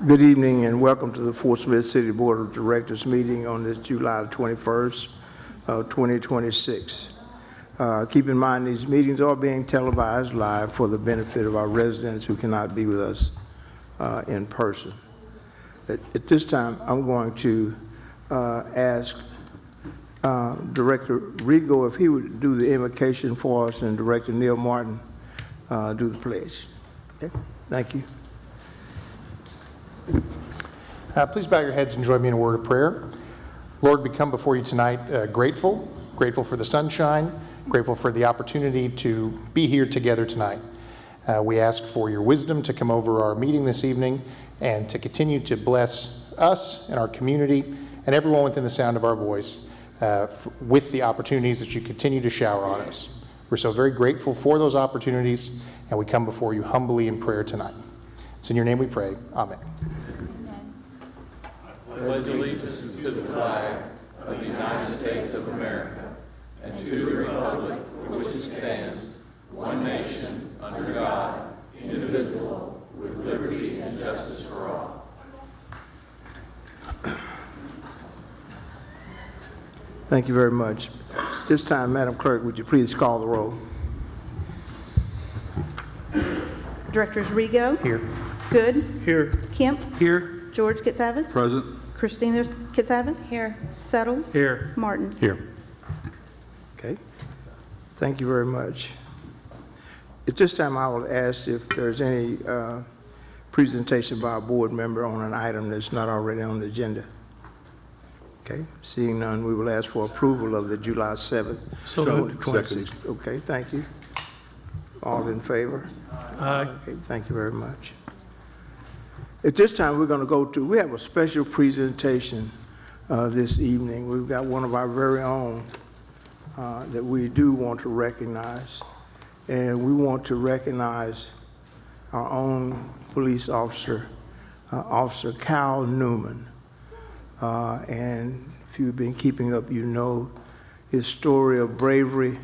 Good evening and welcome to the Fort Smith City Board of Directors meeting on this July 21st of 2026. Keep in mind these meetings are being televised live for the benefit of our residents who cannot be with us in person. At this time, I'm going to ask Director Rigo if he would do the invocation for us and Director Neil Martin do the pledge. Okay? Thank you. Please bow your heads and join me in a word of prayer. Lord, we come before you tonight grateful for the sunshine, grateful for the opportunity to be here together tonight. We ask for your wisdom to come over our meeting this evening and to continue to bless us and our community and everyone within the sound of our voice with the opportunities that you continue to shower on us. We're so very grateful for those opportunities, and we come before you humbly in prayer tonight. It's in your name we pray. Amen. I pledge allegiance to the flag of the United States of America and to the republic for which it stands, one nation, under God, indivisible, with liberty and justice for all. Thank you very much. This time, Madam Clerk, would you please call the roll? Directors Rigo. Here. Good. Here. Kemp. Here. George Catsavis. Present. Christina Catsavis. Here. Settle. Here. Martin. Here. Okay. Thank you very much. At this time, I will ask if there's any presentation by a board member on an item that's not already on the agenda. Okay. Seeing none, we will ask for approval of the July 7th, 2026. Okay. Thank you. All in favor? Aye. Okay. Thank you very much. At this time, we're going to we have a special presentation this evening. We've got one of our very own that we do want to recognize. And we want to recognize our own police officer, Officer Cal Newman. And if you've been keeping up, you know his story of bravery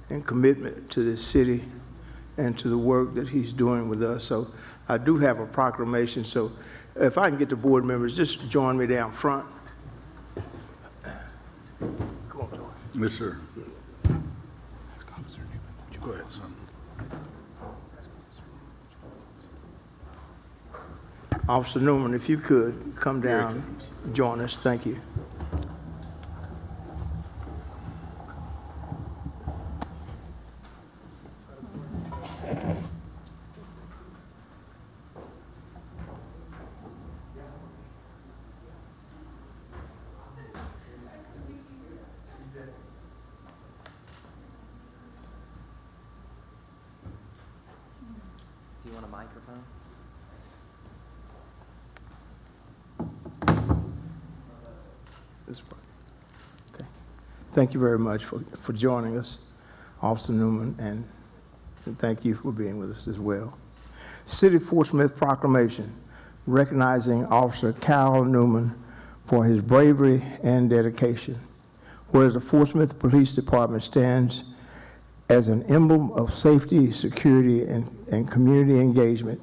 and commitment to this city and to the work that he's doing with us. So I do have a proclamation, so if I can get the board members, just join me down front. Come on, George. Yes, sir. Go ahead, son. Officer Newman, if you could come down, join us. Thank you. Do you want a microphone? This part. Okay. Thank you very much for joining us, Officer Newman, and thank you for being with us as well. City of Fort Smith proclamation recognizing Officer Cal Newman for his bravery and dedication. Whereas the Fort Smith Police Department stands as an emblem of safety, security, and community engagement.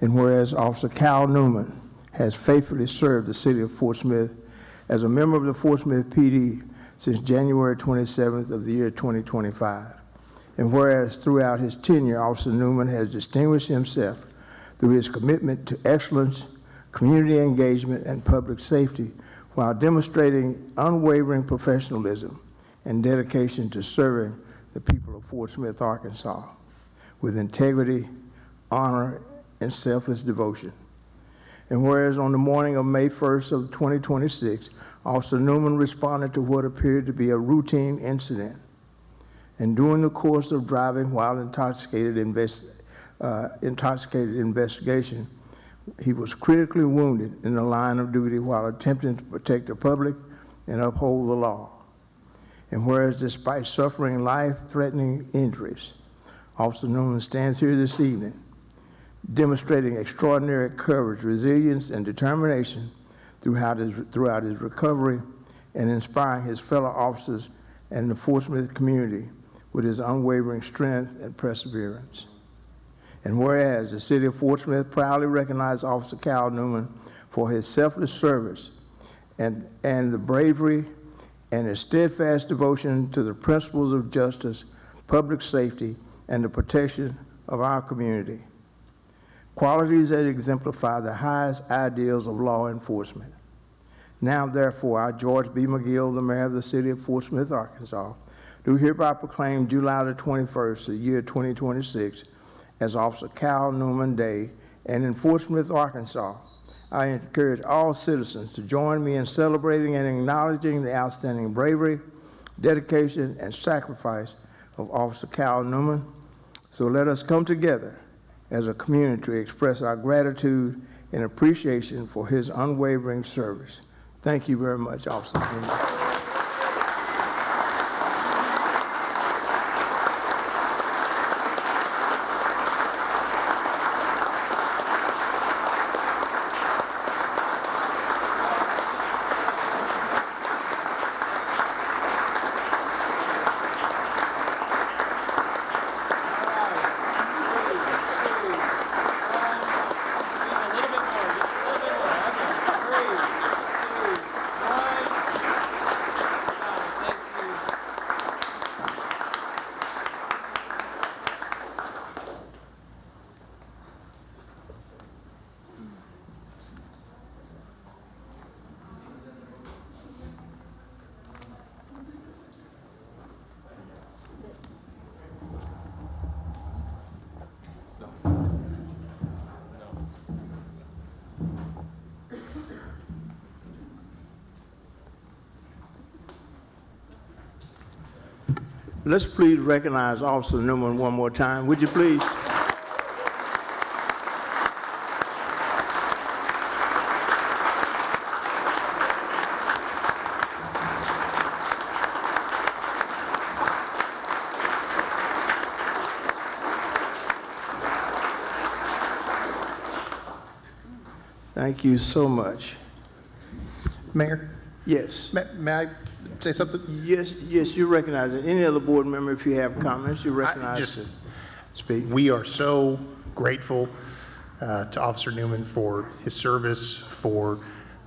And whereas Officer Cal Newman has faithfully served the city of Fort Smith as a member of the Fort Smith PD since January 27th of the year 2025. And whereas throughout his tenure, Officer Newman has distinguished himself through his commitment to excellence, community engagement, and public safety, while demonstrating unwavering professionalism and dedication to serving the people of Fort Smith, Arkansas, with integrity, honor, and selfless devotion. And whereas on the morning of May 1st of 2026, Officer Newman responded to what appeared to be a routine incident. And during the course of driving while intoxicated investigation, he was critically wounded in the line of duty while attempting to protect the public and uphold the law. And whereas despite suffering life-threatening injuries, Officer Newman stands here this evening demonstrating extraordinary courage, resilience, and determination throughout his recovery and inspiring his fellow officers and the Fort Smith community with his unwavering strength and perseverance. And whereas the city of Fort Smith proudly recognizes Officer Cal Newman for his selfless service and the bravery and his steadfast devotion to the principles of justice, public safety, and the protection of our community, qualities that exemplify the highest ideals of law enforcement. Now, therefore, I, George B. McGill, the mayor of the city of Fort Smith, Arkansas, do hereby proclaim July the 21st, the year 2026, as Officer Cal Newman Day, and in Fort Smith, Arkansas, I encourage all citizens to join me in celebrating and acknowledging the outstanding bravery, dedication, and sacrifice of Officer Cal Newman. So let us come together as a community to express our gratitude and appreciation for his unwavering service. Thank you very much, Officer Newman. Let's please recognize Officer Newman one more time. Would you please? Thank you so much. Mayor, Yes. may I say something? Yes, you recognize it. Any other board member, if you have comments, you recognize just- to speak. We are so grateful to Officer Newman for his service, for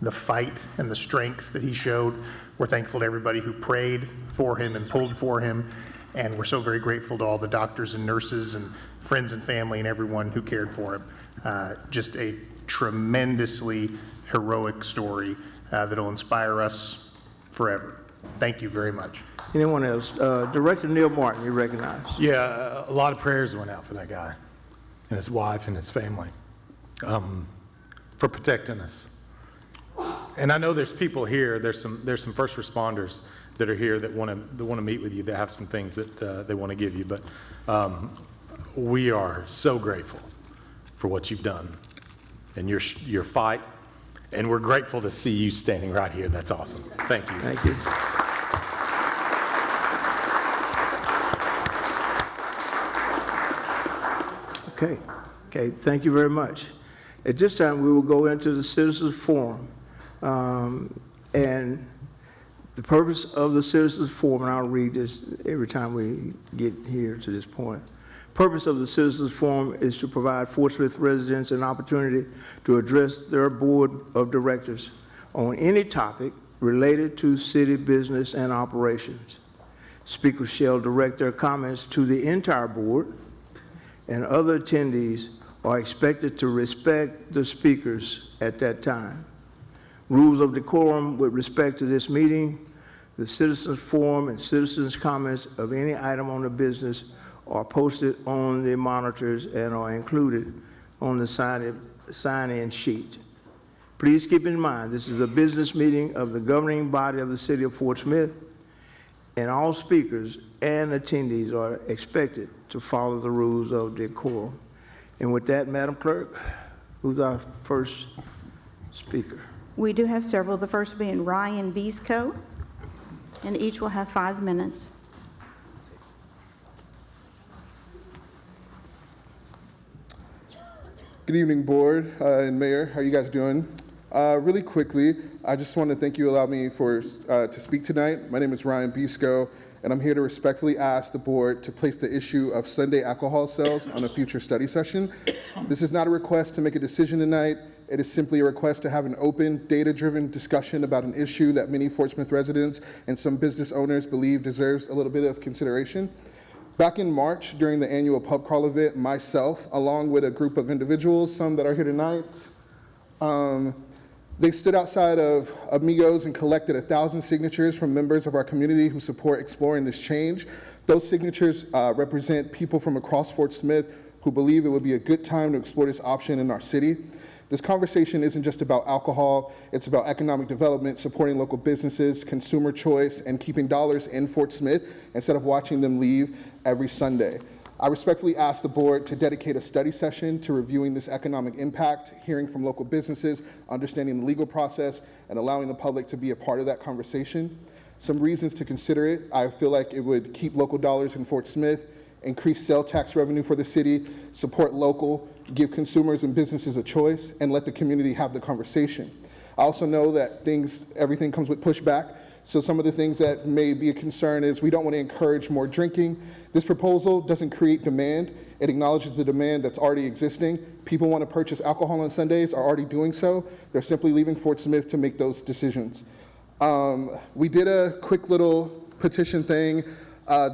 the fight and the strength that he showed. We're thankful to everybody who prayed for him and pulled for him, and we're so very grateful to all the doctors and nurses and friends and family and everyone who cared for him. Just a tremendously heroic story that'll inspire us forever. Thank you very much. Anyone else? Director Neil Martin, you recognize. Yeah, a lot of prayers went out for that guy and his wife and his family for protecting us. And I know there's people here. There's some first responders that are here that want to meet with you. That have some things that they want to give you. But we are so grateful for what you've done and your fight. And we're grateful to see you standing right here. That's awesome. Thank you. Thank you. Okay, thank you very much. At this time, we will go into the Citizens Forum. And the purpose of the Citizens Forum, and I'll read this every time we get here to this point. Purpose of the Citizens Forum is to provide Fort Smith residents an opportunity to address their board of directors on any topic related to city business and operations. Speakers shall direct their comments to the entire board, and other attendees are expected to respect the speakers at that time. Rules of decorum with respect to this meeting, the Citizens Forum, and citizens' comments of any item on the business are posted on the monitors and are included on the sign-in sheet. Please keep in mind, this is a business meeting of the governing body of the city of Fort Smith, and all speakers and attendees are expected to follow the rules of decorum. And with that, Madam Clerk, who's our first speaker? We do have several, the first being Ryan Beesco, and each will have 5 minutes. Good evening, board and mayor. How are you guys doing? Really quickly, I just want to thank you, allow me to speak tonight. My name is Ryan Bisco, and I'm here to respectfully ask the board to place the issue of Sunday alcohol sales on a future study session. This is not a request to make a decision tonight. It is simply a request to have an open, data-driven discussion about an issue that many Fort Smith residents and some business owners believe deserves a little bit of consideration. Back in March, during the annual pub crawl event, myself, along with a group of individuals, some that are here tonight, they stood outside of Amigos and collected 1,000 signatures from members of our community who support exploring this change. Those signatures represent people from across Fort Smith who believe it would be a good time to explore this option in our city. This conversation isn't just about alcohol, it's about economic development, supporting local businesses, consumer choice, and keeping dollars in Fort Smith instead of watching them leave every Sunday. I respectfully ask the board to dedicate a study session to reviewing this economic impact, hearing from local businesses, understanding the legal process, and allowing the public to be a part of that conversation. Some reasons to consider it: I feel like it would keep local dollars in Fort Smith, increase sales tax revenue for the city, support local, give consumers and businesses a choice, and let the community have the conversation. I also know that everything comes with pushback. So some of the things that may be a concern is we don't want to encourage more drinking. This proposal doesn't create demand. It acknowledges the demand that's already existing. People want to purchase alcohol on Sundays, are already doing so. They're simply leaving Fort Smith to make those decisions. We did a quick little petition thing.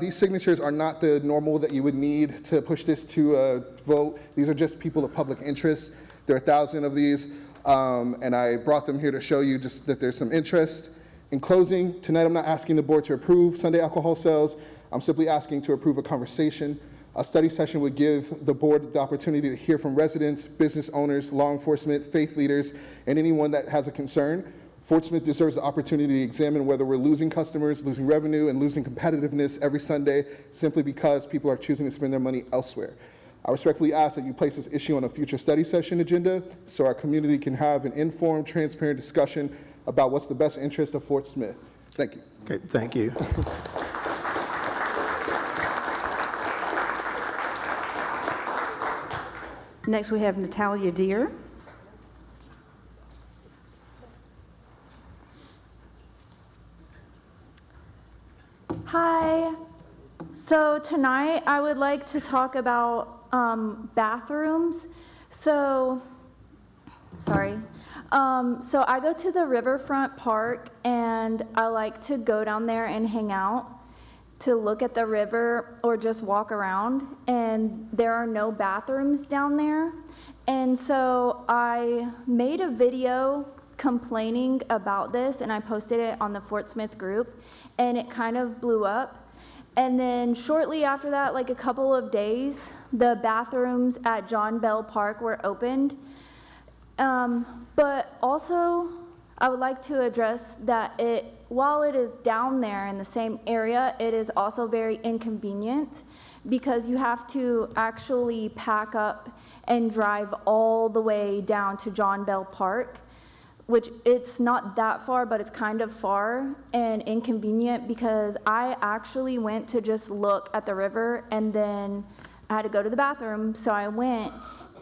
These signatures are not the normal that you would need to push this to a vote. These are just people of public interest. There are 1,000 of these, and I brought them here to show you just that there's some interest. In closing, tonight I'm not asking the board to approve Sunday alcohol sales. I'm simply asking to approve a conversation. A study session would give the board the opportunity to hear from residents, business owners, law enforcement, faith leaders, and anyone that has a concern. Fort Smith deserves the opportunity to examine whether we're losing customers, losing revenue, and losing competitiveness every Sunday simply because people are choosing to spend their money elsewhere. I respectfully ask that you place this issue on a future study session agenda so our community can have an informed, transparent discussion about what's the best interest of Fort Smith. Thank you. Okay, thank you. Next, we have Natalia Deer. Hi. So tonight I would like to talk about bathrooms. So I go to the riverfront park and I like to go down there and hang out to look at the river or just walk around, and there are no bathrooms down there. And so I made a video complaining about this and I posted it on the Fort Smith group, and it kind of blew up. And then shortly after that, like a couple of days, the bathrooms at John Bell Park were opened. But also, I would like to address that while it is down there in the same area, it is also very inconvenient because you have to actually pack up and drive all the way down to John Bell Park, which it's not that far, but it's kind of far and inconvenient because I actually went to just look at the river and then I had to go to the bathroom, so I went.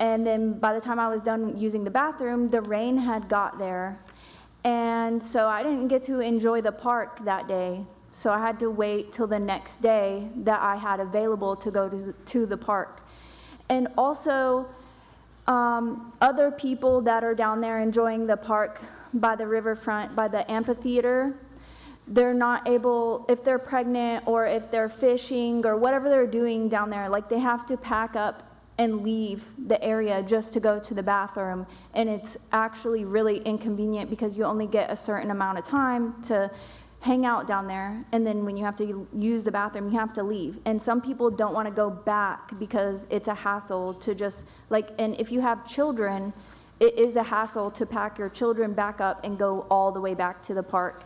And then by the time I was done using the bathroom, the rain had got there. And so I didn't get to enjoy the park that day. So I had to wait till the next day that I had available to go to the park. And also, other people that are down there enjoying the park by the riverfront, by the amphitheater, they're not able, if they're pregnant or if they're fishing or whatever they're doing down there, like they have to pack up and leave the area just to go to the bathroom. And it's actually really inconvenient because you only get a certain amount of time to hang out down there, and then when you have to use the bathroom, you have to leave. And some people don't want to go back because it's a hassle to just, and if you have children, it is a hassle to pack your children back up and go all the way back to the park.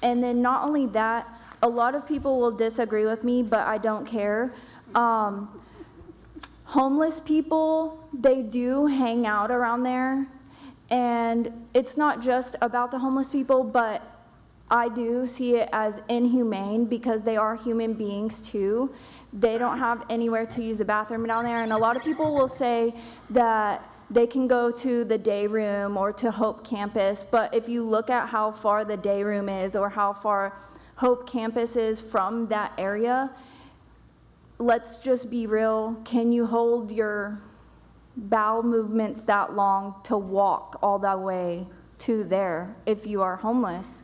And then not only that, a lot of people will disagree with me, but I don't care. Homeless people, they do hang out around there, and it's not just about the homeless people, but I do see it as inhumane because they are human beings too. They don't have anywhere to use the bathroom down there, and a lot of people will say that they can go to the day room or to Hope Campus, but if you look at how far the day room is or how far Hope Campus is from that area, let's just be real. Can you hold your bowel movements that long to walk all that way to there if you are homeless?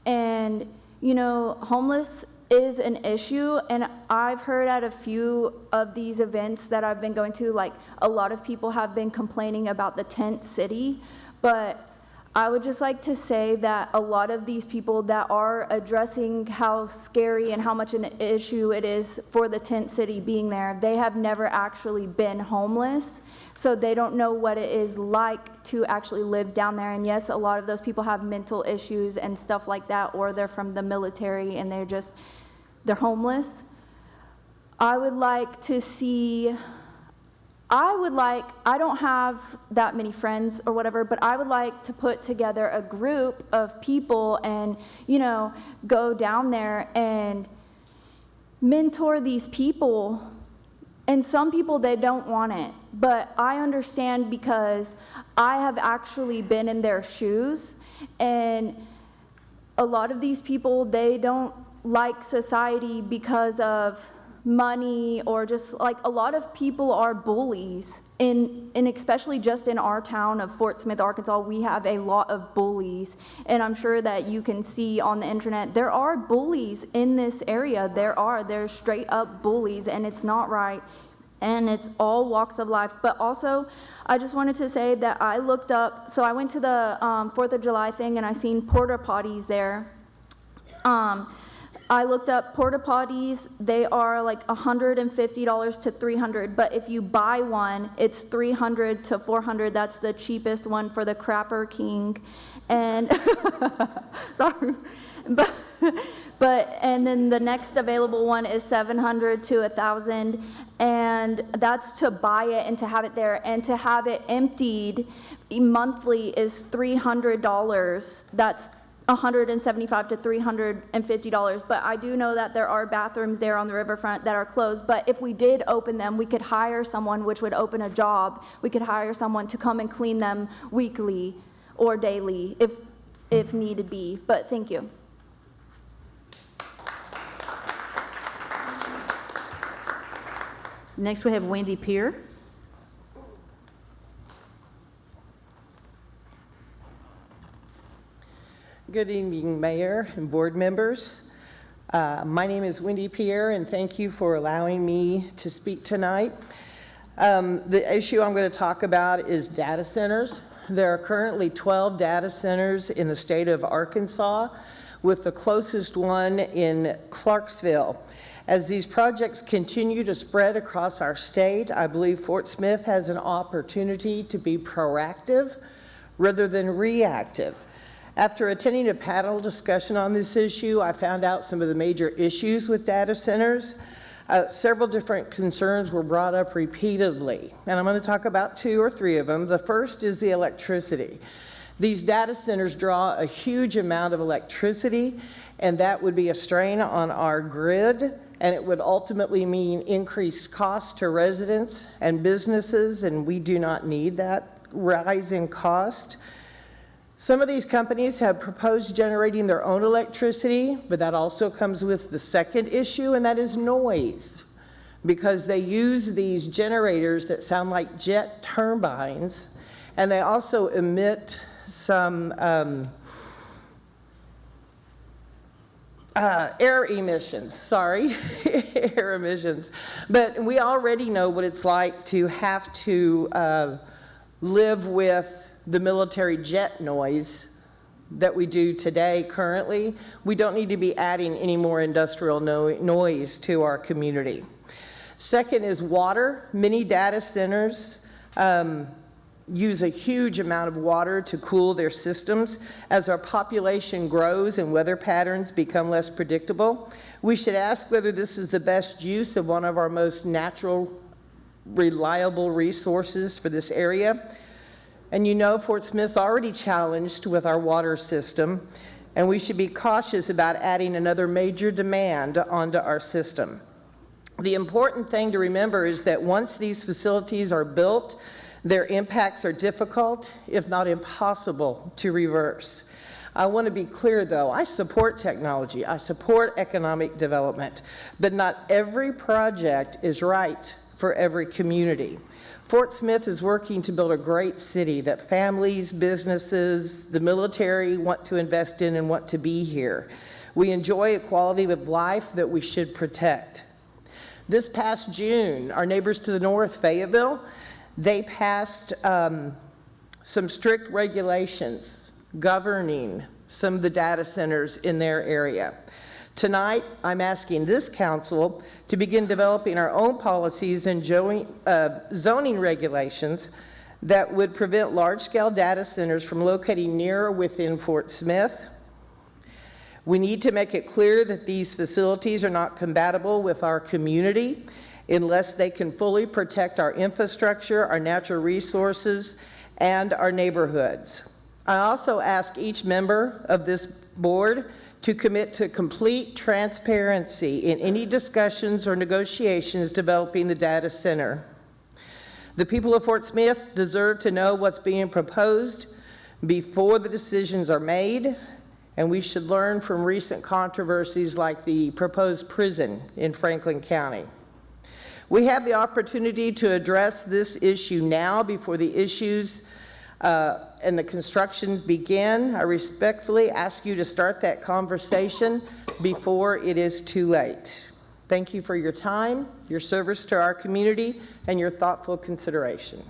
And, you know, homeless is an issue, and I've heard at a few of these events that I've been going to, like, a lot of people have been complaining about the tent city, but I would just like to say that a lot of these people that are addressing how scary and how much an issue it is for the tent city being there, they have never actually been homeless, so they don't know what it is like to actually live down there. And yes, a lot of those people have mental issues and stuff like that, or they're from the military and they're homeless. I would like to see, I don't have that many friends or whatever, but I would like to put together a group of people and, you know, go down there and mentor these people. And some people, they don't want it, but I understand because I have actually been in their shoes, and a lot of these people, they don't like society because of money, or just like a lot of people are bullies and especially just in our town of Fort Smith, Arkansas, we have a lot of bullies, and I'm sure that you can see on the internet there are bullies in this area. There's straight up bullies, and it's not right, and it's all walks of life. But also, I just wanted to say that I looked up, so I went to the 4th of July thing and I seen porta potties there. I looked up porta potties. They are like $150 to $300, but if you buy one, it's $300 to $400. That's the cheapest one for the Crapper King, and sorry, but and then the next available one is $700 to $1,000, and that's to buy it and to have it there, and to have it emptied monthly is $300. That's $175 to $350, but I do know that there are bathrooms there on the riverfront that are closed, but if we did open them, we could hire someone, which would open a job. We could hire someone to come and clean them weekly or daily if needed be, but thank you. Next, we have Wendy Peer. Good evening, Mayor and board members. My name is Wendy Pierre, and thank you for allowing me to speak tonight. The issue I'm going to talk about is data centers. There are currently 12 data centers in the state of Arkansas, with the closest one in Clarksville. As these projects continue to spread across our state, I believe Fort Smith has an opportunity to be proactive rather than reactive. After attending a panel discussion on this issue, I found out some of the major issues with data centers. Several different concerns were brought up repeatedly, and I'm going to talk about 2 or 3 of them. The first is the electricity. These data centers draw a huge amount of electricity, and that would be a strain on our grid, and it would ultimately mean increased costs to residents and businesses, and we do not need that rise in cost. Some of these companies have proposed generating their own electricity, but that also comes with the second issue, and that is noise, because they use these generators that sound like jet turbines, and they also emit some air emissions, air emissions. But we already know what it's like to have to live with the military jet noise that we do today currently. We don't need to be adding any more industrial noise to our community. Second is water. Many data centers use a huge amount of water to cool their systems. As our population grows and weather patterns become less predictable, we should ask whether this is the best use of one of our most natural, reliable resources for this area. And you know, Fort Smith's already challenged with our water system, and we should be cautious about adding another major demand onto our system. The important thing to remember is that once these facilities are built, Their impacts are difficult, if not impossible, to reverse. I want to be clear, though, I support technology, I support economic development, but not every project is right for every community. Fort Smith is working to build a great city that families, businesses, the military want to invest in and want to be here. We enjoy a quality of life that we should protect. This past June, our neighbors to the north, Fayetteville, they passed some strict regulations governing some of the data centers in their area. Tonight, I'm asking this council to begin developing our own policies and zoning regulations that would prevent large-scale data centers from locating near or within Fort Smith. We need to make it clear that these facilities are not compatible with our community unless they can fully protect our infrastructure, our natural resources, and our neighborhoods. I also ask each member of this board to commit to complete transparency in any discussions or negotiations developing the data center. The people of Fort Smith deserve to know what's being proposed before the decisions are made, and we should learn from recent controversies like the proposed prison in Franklin County. We have the opportunity to address this issue now before the issues and the construction begin. I respectfully ask you to start that conversation before it is too late. Thank you for your time, your service to our community, and your thoughtful consideration.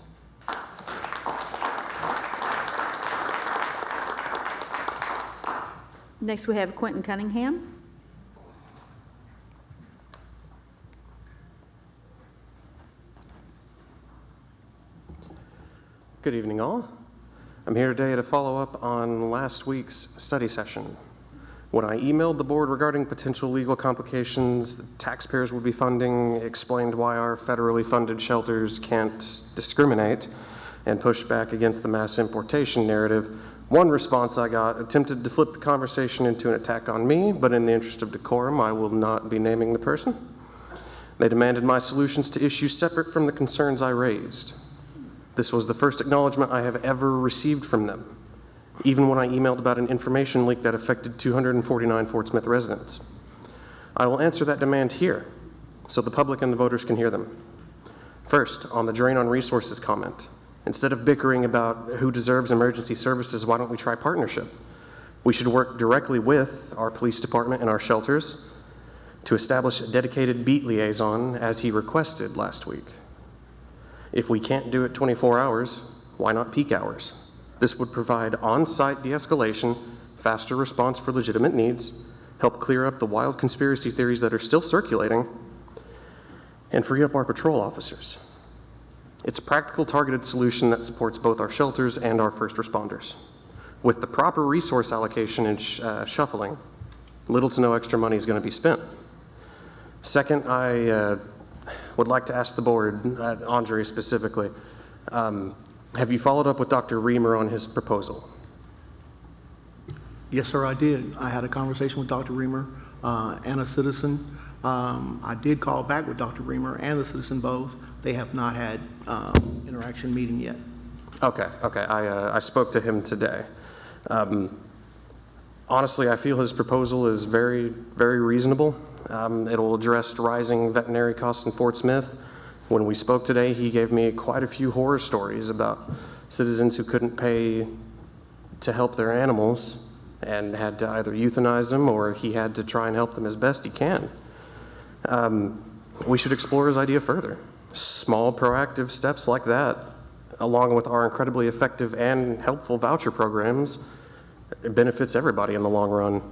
Next, we have Quentin Cunningham. Good evening, all. I'm here today to follow up on last week's study session. When I emailed the board regarding potential legal complications that taxpayers would be funding, explained why our federally funded shelters can't discriminate, and pushed back against the mass importation narrative, one response I got attempted to flip the conversation into an attack on me, but in the interest of decorum, I will not be naming the person. They demanded my solutions to issues separate from the concerns I raised. This was the first acknowledgement I have ever received from them, even when I emailed about an information leak that affected 249 Fort Smith residents. I will answer that demand here, so the public and the voters can hear them. First, on the drain on resources comment. Instead of bickering about who deserves emergency services, why don't we try partnership? We should work directly with our police department and our shelters to establish a dedicated beat liaison as he requested last week. If we can't do it 24 hours, why not peak hours? This would provide on-site de-escalation, faster response for legitimate needs, help clear up the wild conspiracy theories that are still circulating, and free up our patrol officers. It's a practical, targeted solution that supports both our shelters and our first responders. With the proper resource allocation and shuffling, little to no extra money is going to be spent. Second, I would like to ask the board, Andre specifically, have you followed up with Dr. Reamer on his proposal? Yes, sir, I did. I had a conversation with Dr. Reamer and a citizen. I did call back with Dr. Reamer and the citizen both. They have not had interaction meeting yet. Okay. I spoke to him today. Honestly, I feel his proposal is very, very reasonable. It'll address rising veterinary costs in Fort Smith. When we spoke today, he gave me quite a few horror stories about citizens who couldn't pay to help their animals and had to either euthanize them or he had to try and help them as best he can. We should explore his idea further. Small proactive steps like that, along with our incredibly effective and helpful voucher programs, it benefits everybody in the long run.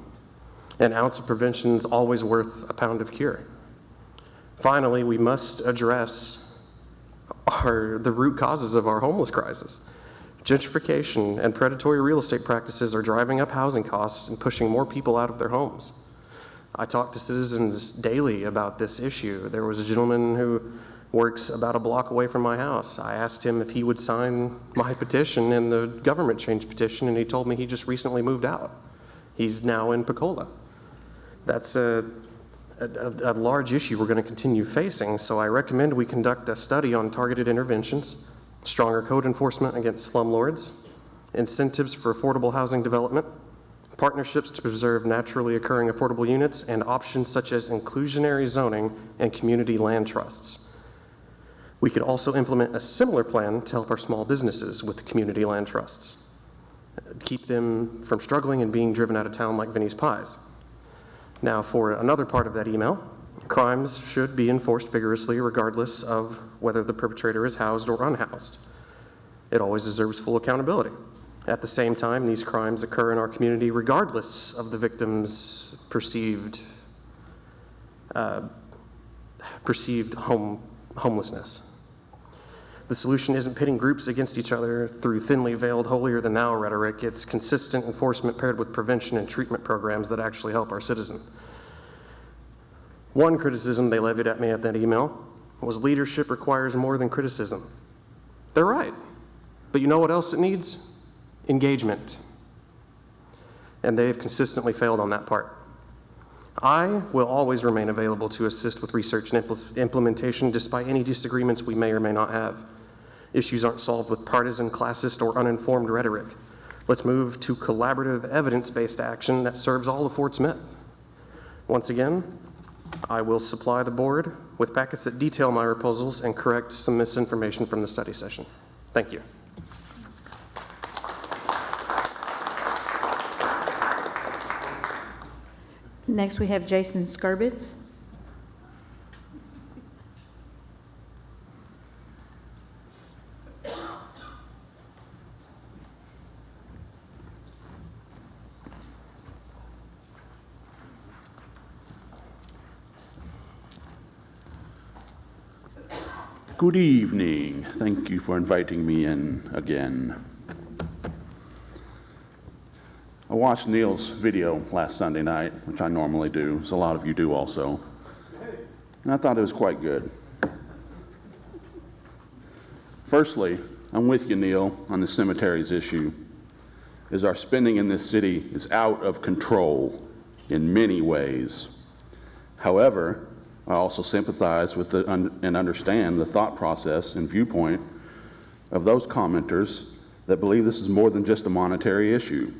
An ounce of prevention is always worth a pound of cure. Finally, we must address the root causes of our homeless crisis. Gentrification and predatory real estate practices are driving up housing costs and pushing more people out of their homes. I talk to citizens daily about this issue. There was a gentleman who works about a block away from my house. I asked him if he would sign my petition and the government change petition, and he told me he just recently moved out. He's now in Pecola. That's a large issue we're going to continue facing, so I recommend we conduct a study on targeted interventions stronger code enforcement against slumlords, incentives for affordable housing development, partnerships to preserve naturally occurring affordable units, and options such as inclusionary zoning and community land trusts. We could also implement a similar plan to help our small businesses with community land trusts, keep them from struggling and being driven out of town like Vinnie's Pies. Now, for another part of that email, crimes should be enforced vigorously regardless of whether the perpetrator is housed or unhoused. It always deserves full accountability. At the same time, these crimes occur in our community regardless of the victim's perceived homelessness. The solution isn't pitting groups against each other through thinly veiled holier-than-thou rhetoric. It's consistent enforcement paired with prevention and treatment programs that actually help our citizens. One criticism they levied at me at that email was leadership requires more than criticism. They're right. But you know what else it needs? Engagement. And they've consistently failed on that part. I will always remain available to assist with research and implementation despite any disagreements we may or may not have. Issues aren't solved with partisan, classist, or uninformed rhetoric. Let's move to collaborative, evidence-based action that serves all of Fort Smith. Once again, I will supply the board with packets that detail my proposals and correct some misinformation from the study session. Thank you. Next, we have Jason Skurbitz. Good evening. Thank you for inviting me in again. I watched Neil's video last Sunday night, which I normally do, as a lot of you do also, and I thought it was quite good. Firstly, I'm with you, Neil, on the cemeteries issue, as our spending in this city is out of control in many ways. However, I also sympathize with and understand the thought process and viewpoint of those commenters that believe this is more than just a monetary issue.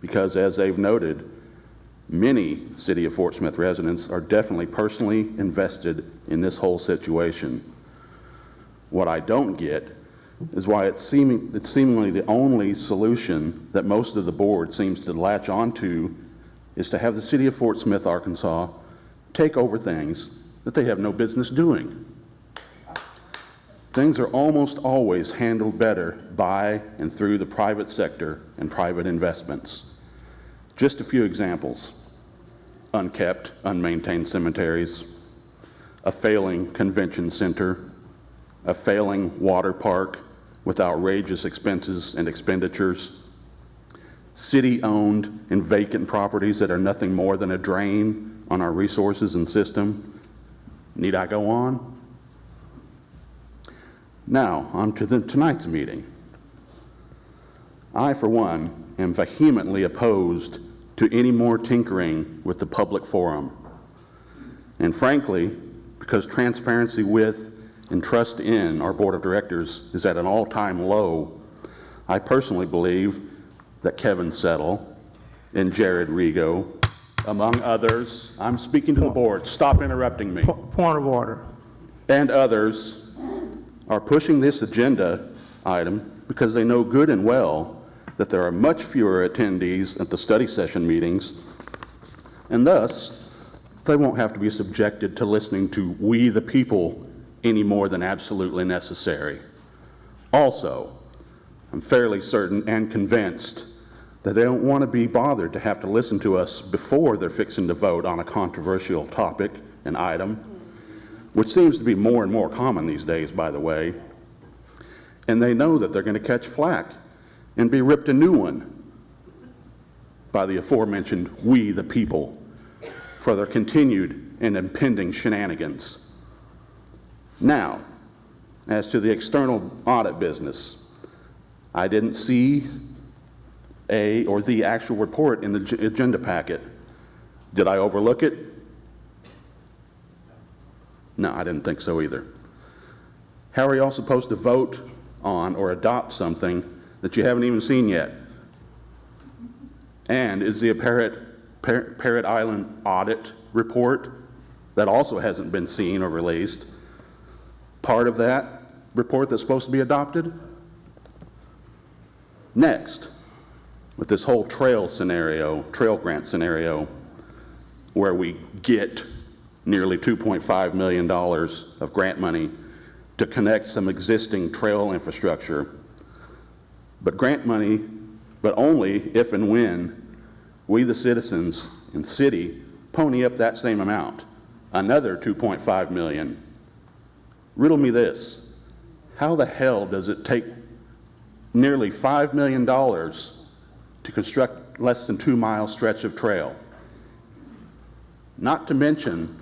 Because as they've noted, many City of Fort Smith residents are definitely personally invested in this whole situation. What I don't get is why it's seemingly the only solution that most of the board seems to latch onto is to have the City of Fort Smith, Arkansas, take over things that they have no business doing. Things are almost always handled better by and through the private sector and private investments. Just a few examples: unkept, unmaintained cemeteries, a failing convention center, a failing water park with outrageous expenses and expenditures, city-owned and vacant properties that are nothing more than a drain on our resources and system. Need I go on? Now, on to tonight's meeting. I, for one, am vehemently opposed to any more tinkering with the public forum. And frankly, because transparency with and trust in our board of directors is at an all-time low, I personally believe that Kevin Settle and Jared Rigo, among others, I'm speaking to the board, stop interrupting me, Point of order. and others are pushing this agenda item because they know good and well that there are much fewer attendees at the study session meetings, and thus they won't have to be subjected to listening to we the people any more than absolutely necessary. Also, I'm fairly certain and convinced that they don't want to be bothered to have to listen to us before they're fixing to vote on a controversial topic, an item, which seems to be more and more common these days, by the way. And they know that they're going to catch flack and be ripped a new one by the aforementioned we the people for their continued and impending shenanigans. Now, as to the external audit business, I didn't see the actual report in the agenda packet. Did I overlook it? No, I didn't think so either. How are y'all supposed to vote on or adopt something that you haven't even seen yet? And is the Parrot Island audit report that also hasn't been seen or released part of that report that's supposed to be adopted? Next, with this whole trail grant scenario, where we get nearly $2.5 million of grant money to connect some existing trail infrastructure, but grant money, but only if and when we, the citizens in the city, pony up that same amount, another $2.5 million. Riddle me this: how the hell does it take nearly $5 million to construct less than 2-mile stretch of trail? Not to mention,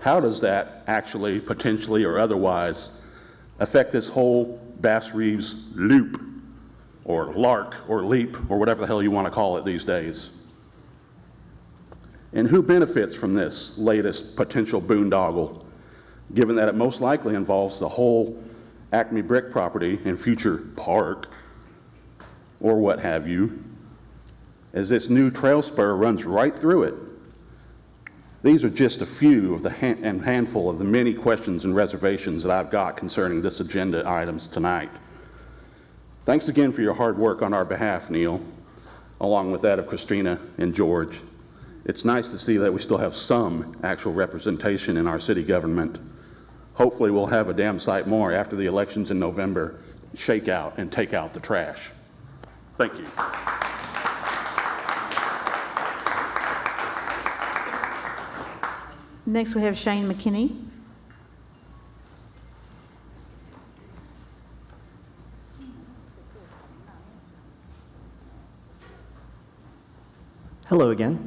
how does that actually, potentially or otherwise, affect this whole Bass Reeves loop, or lark, or leap, or whatever the hell you want to call it these days? And who benefits from this latest potential boondoggle, given that it most likely involves the whole Acme Brick property and future park, or what have you, as this new trail spur runs right through it? These are just a few of the handful of the many questions and reservations that I've got concerning this agenda items tonight. Thanks again for your hard work on our behalf, Neil, along with that of Christina and George. It's nice to see that we still have some actual representation in our city government. Hopefully we'll have a damn sight more after the elections in November shake out and take out the trash. Thank you. Next, we have Shane McKinney. Hello again.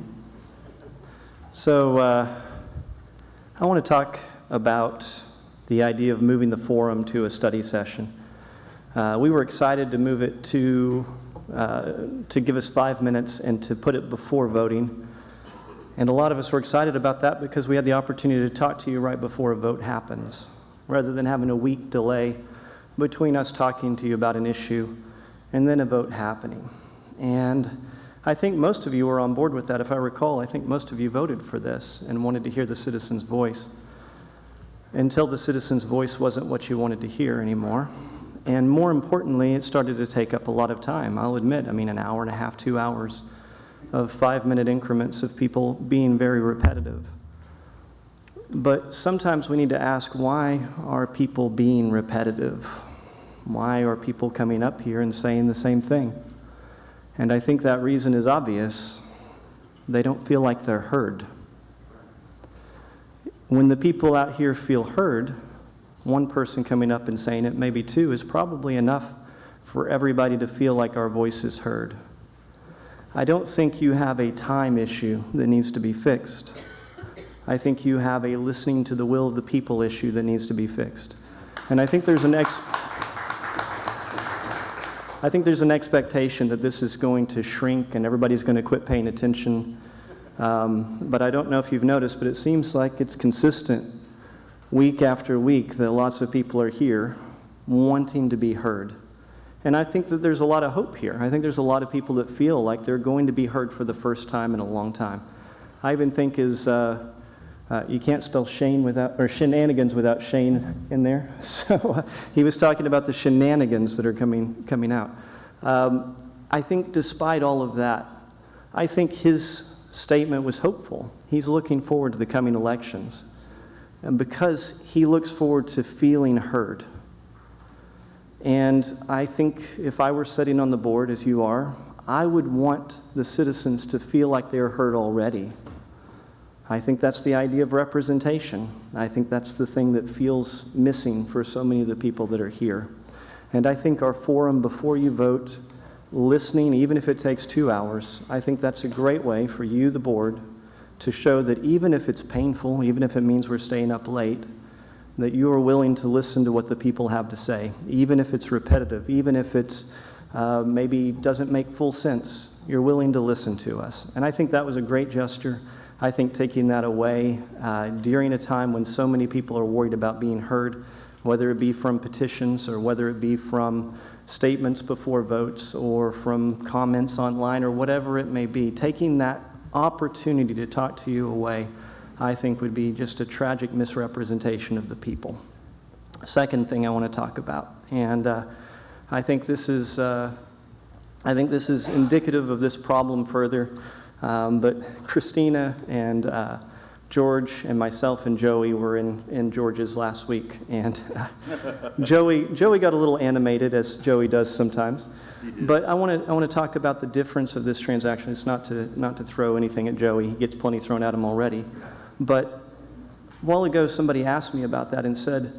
So I want to talk about the idea of moving the forum to a study session. We were excited to move it to give us 5 minutes and to put it before voting. And a lot of us were excited about that because we had the opportunity to talk to you right before a vote happens, rather than having a week delay between us talking to you about an issue and then a vote happening. And I think most of you were on board with that. If I recall, I think most of you voted for this and wanted to hear the citizen's voice, until the citizen's voice wasn't what you wanted to hear anymore. And more importantly, it started to take up a lot of time. I'll admit, an hour and a half, 2 hours of 5-minute increments of people being very repetitive. But sometimes we need to ask, why are people being repetitive? Why are people coming up here and saying the same thing? And I think that reason is obvious. They don't feel like they're heard. When the people out here feel heard, one person coming up and saying it, maybe two, is probably enough for everybody to feel like our voice is heard. I don't think you have a time issue that needs to be fixed. I think you have a listening to the will of the people issue that needs to be fixed. And I think there's an expectation that this is going to shrink and everybody's going to quit paying attention. But I don't know if you've noticed, but it seems like it's consistent week after week that lots of people are here wanting to be heard. And I think that there's a lot of hope here. I think there's a lot of people that feel like they're going to be heard for the first time in a long time. I even think you can't spell shenanigans without Shane in there. So he was talking about the shenanigans that are coming out. I think despite all of that, I think his statement was hopeful. He's looking forward to the coming elections. And because he looks forward to feeling heard. And I think if I were sitting on the board, as you are, I would want the citizens to feel like they're heard already. I think that's the idea of representation. I think that's the thing that feels missing for so many of the people that are here. And I think our forum before you vote, listening, even if it takes 2 hours, I think that's a great way for you, the board, to show that even if it's painful, even if it means we're staying up late, that you are willing to listen to what the people have to say, even if it's repetitive, even if it's maybe doesn't make full sense, you're willing to listen to us. And I think that was a great gesture. I think taking that away during a time when so many people are worried about being heard whether it be from petitions or whether it be from statements before votes or from comments online or whatever it may be, taking that opportunity to talk to you away, I think would be just a tragic misrepresentation of the people. Second thing I want to talk about, and I think this is indicative of this problem further, but Christina and George and myself and Joey were in George's last week, and Joey got a little animated, as Joey does sometimes. But I want to talk about the difference of this transaction. It's not to throw anything at Joey; he gets plenty thrown at him already. But a while ago, somebody asked me about that and said,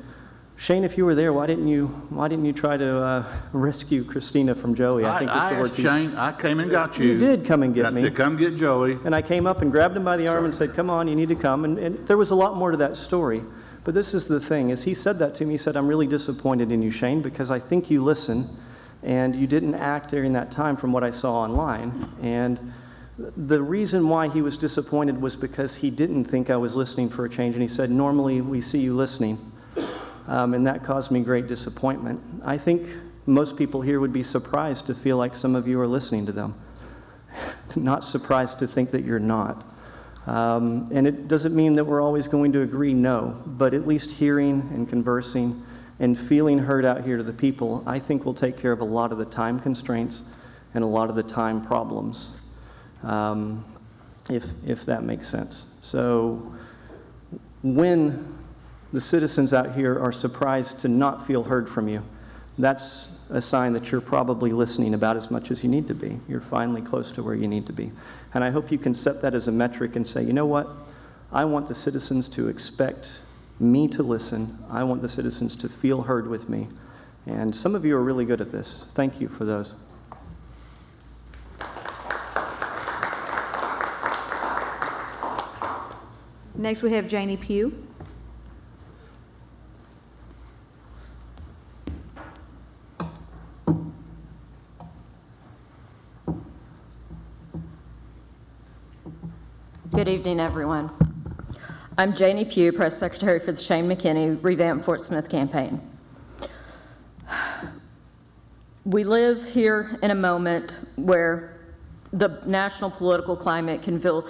"Shane, if you were there, why didn't you try to rescue Christina from Joey?" I think that's the word. Shane, I came and got you. You did come and get me. I said, come get Joey. And I came up and grabbed him by the arm and said, "Come on, you need to come." And there was a lot more to that story. But this is the thing, as he said that to me, he said, "I'm really disappointed in you, Shane, because I think you listen, and you didn't act during that time from what I saw online." And the reason why he was disappointed was because he didn't think I was listening for a change. And he said, "Normally we see you listening." And that caused me great disappointment. I think most people here would be surprised to feel like some of you are listening to them. Not surprised to think that you're not. And it doesn't mean that we're always going to agree, no, but at least hearing and conversing and feeling heard out here to the people, I think will take care of a lot of the time constraints and a lot of the time problems, if that makes sense. So when the citizens out here are surprised to not feel heard from you, that's a sign that you're probably listening about as much as you need to be. You're finally close to where you need to be. And I hope you can set that as a metric and say, you know what? I want the citizens to expect me to listen. I want the citizens to feel heard with me. And some of you are really good at this. Thank you for those. Next, we have Janie Pugh. Good evening, everyone. I'm Janie Pugh, Press Secretary for the Shane McKinney Revamp Fort Smith campaign. We live here in a moment where the national political climate can feel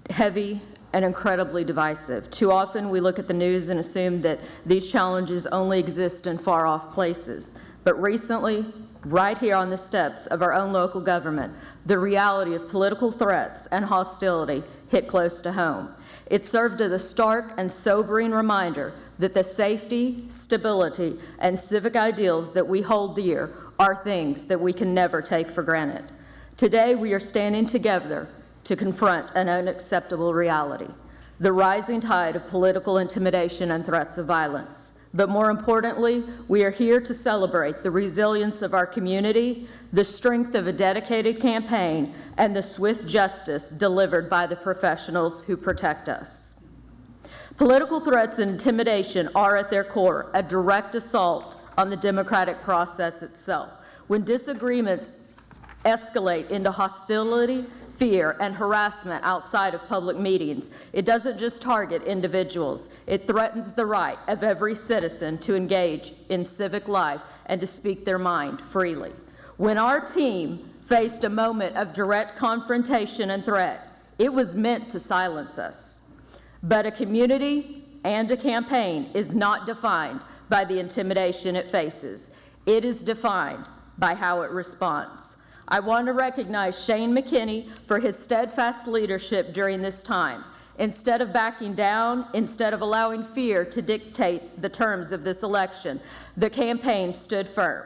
heavy and incredibly divisive. Too often we look at the news and assume that these challenges only exist in far-off places. But recently, right here on the steps of our own local government, the reality of political threats and hostility hit close to home. It served as a stark and sobering reminder that the safety, stability, and civic ideals that we hold dear are things that we can never take for granted. Today, we are standing together to confront an unacceptable reality, the rising tide of political intimidation and threats of violence. But more importantly, we are here to celebrate the resilience of our community, the strength of a dedicated campaign, and the swift justice delivered by the professionals who protect us. Political threats and intimidation are at their core a direct assault on the democratic process itself. When disagreements escalate into hostility, fear, and harassment outside of public meetings, it doesn't just target individuals. It threatens the right of every citizen to engage in civic life and to speak their mind freely. When our team faced a moment of direct confrontation and threat, it was meant to silence us. But a community and a campaign is not defined by the intimidation it faces. It is defined by how it responds. I want to recognize Shane McKinney for his steadfast leadership during this time. Instead of backing down, instead of allowing fear to dictate the terms of this election, the campaign stood firm.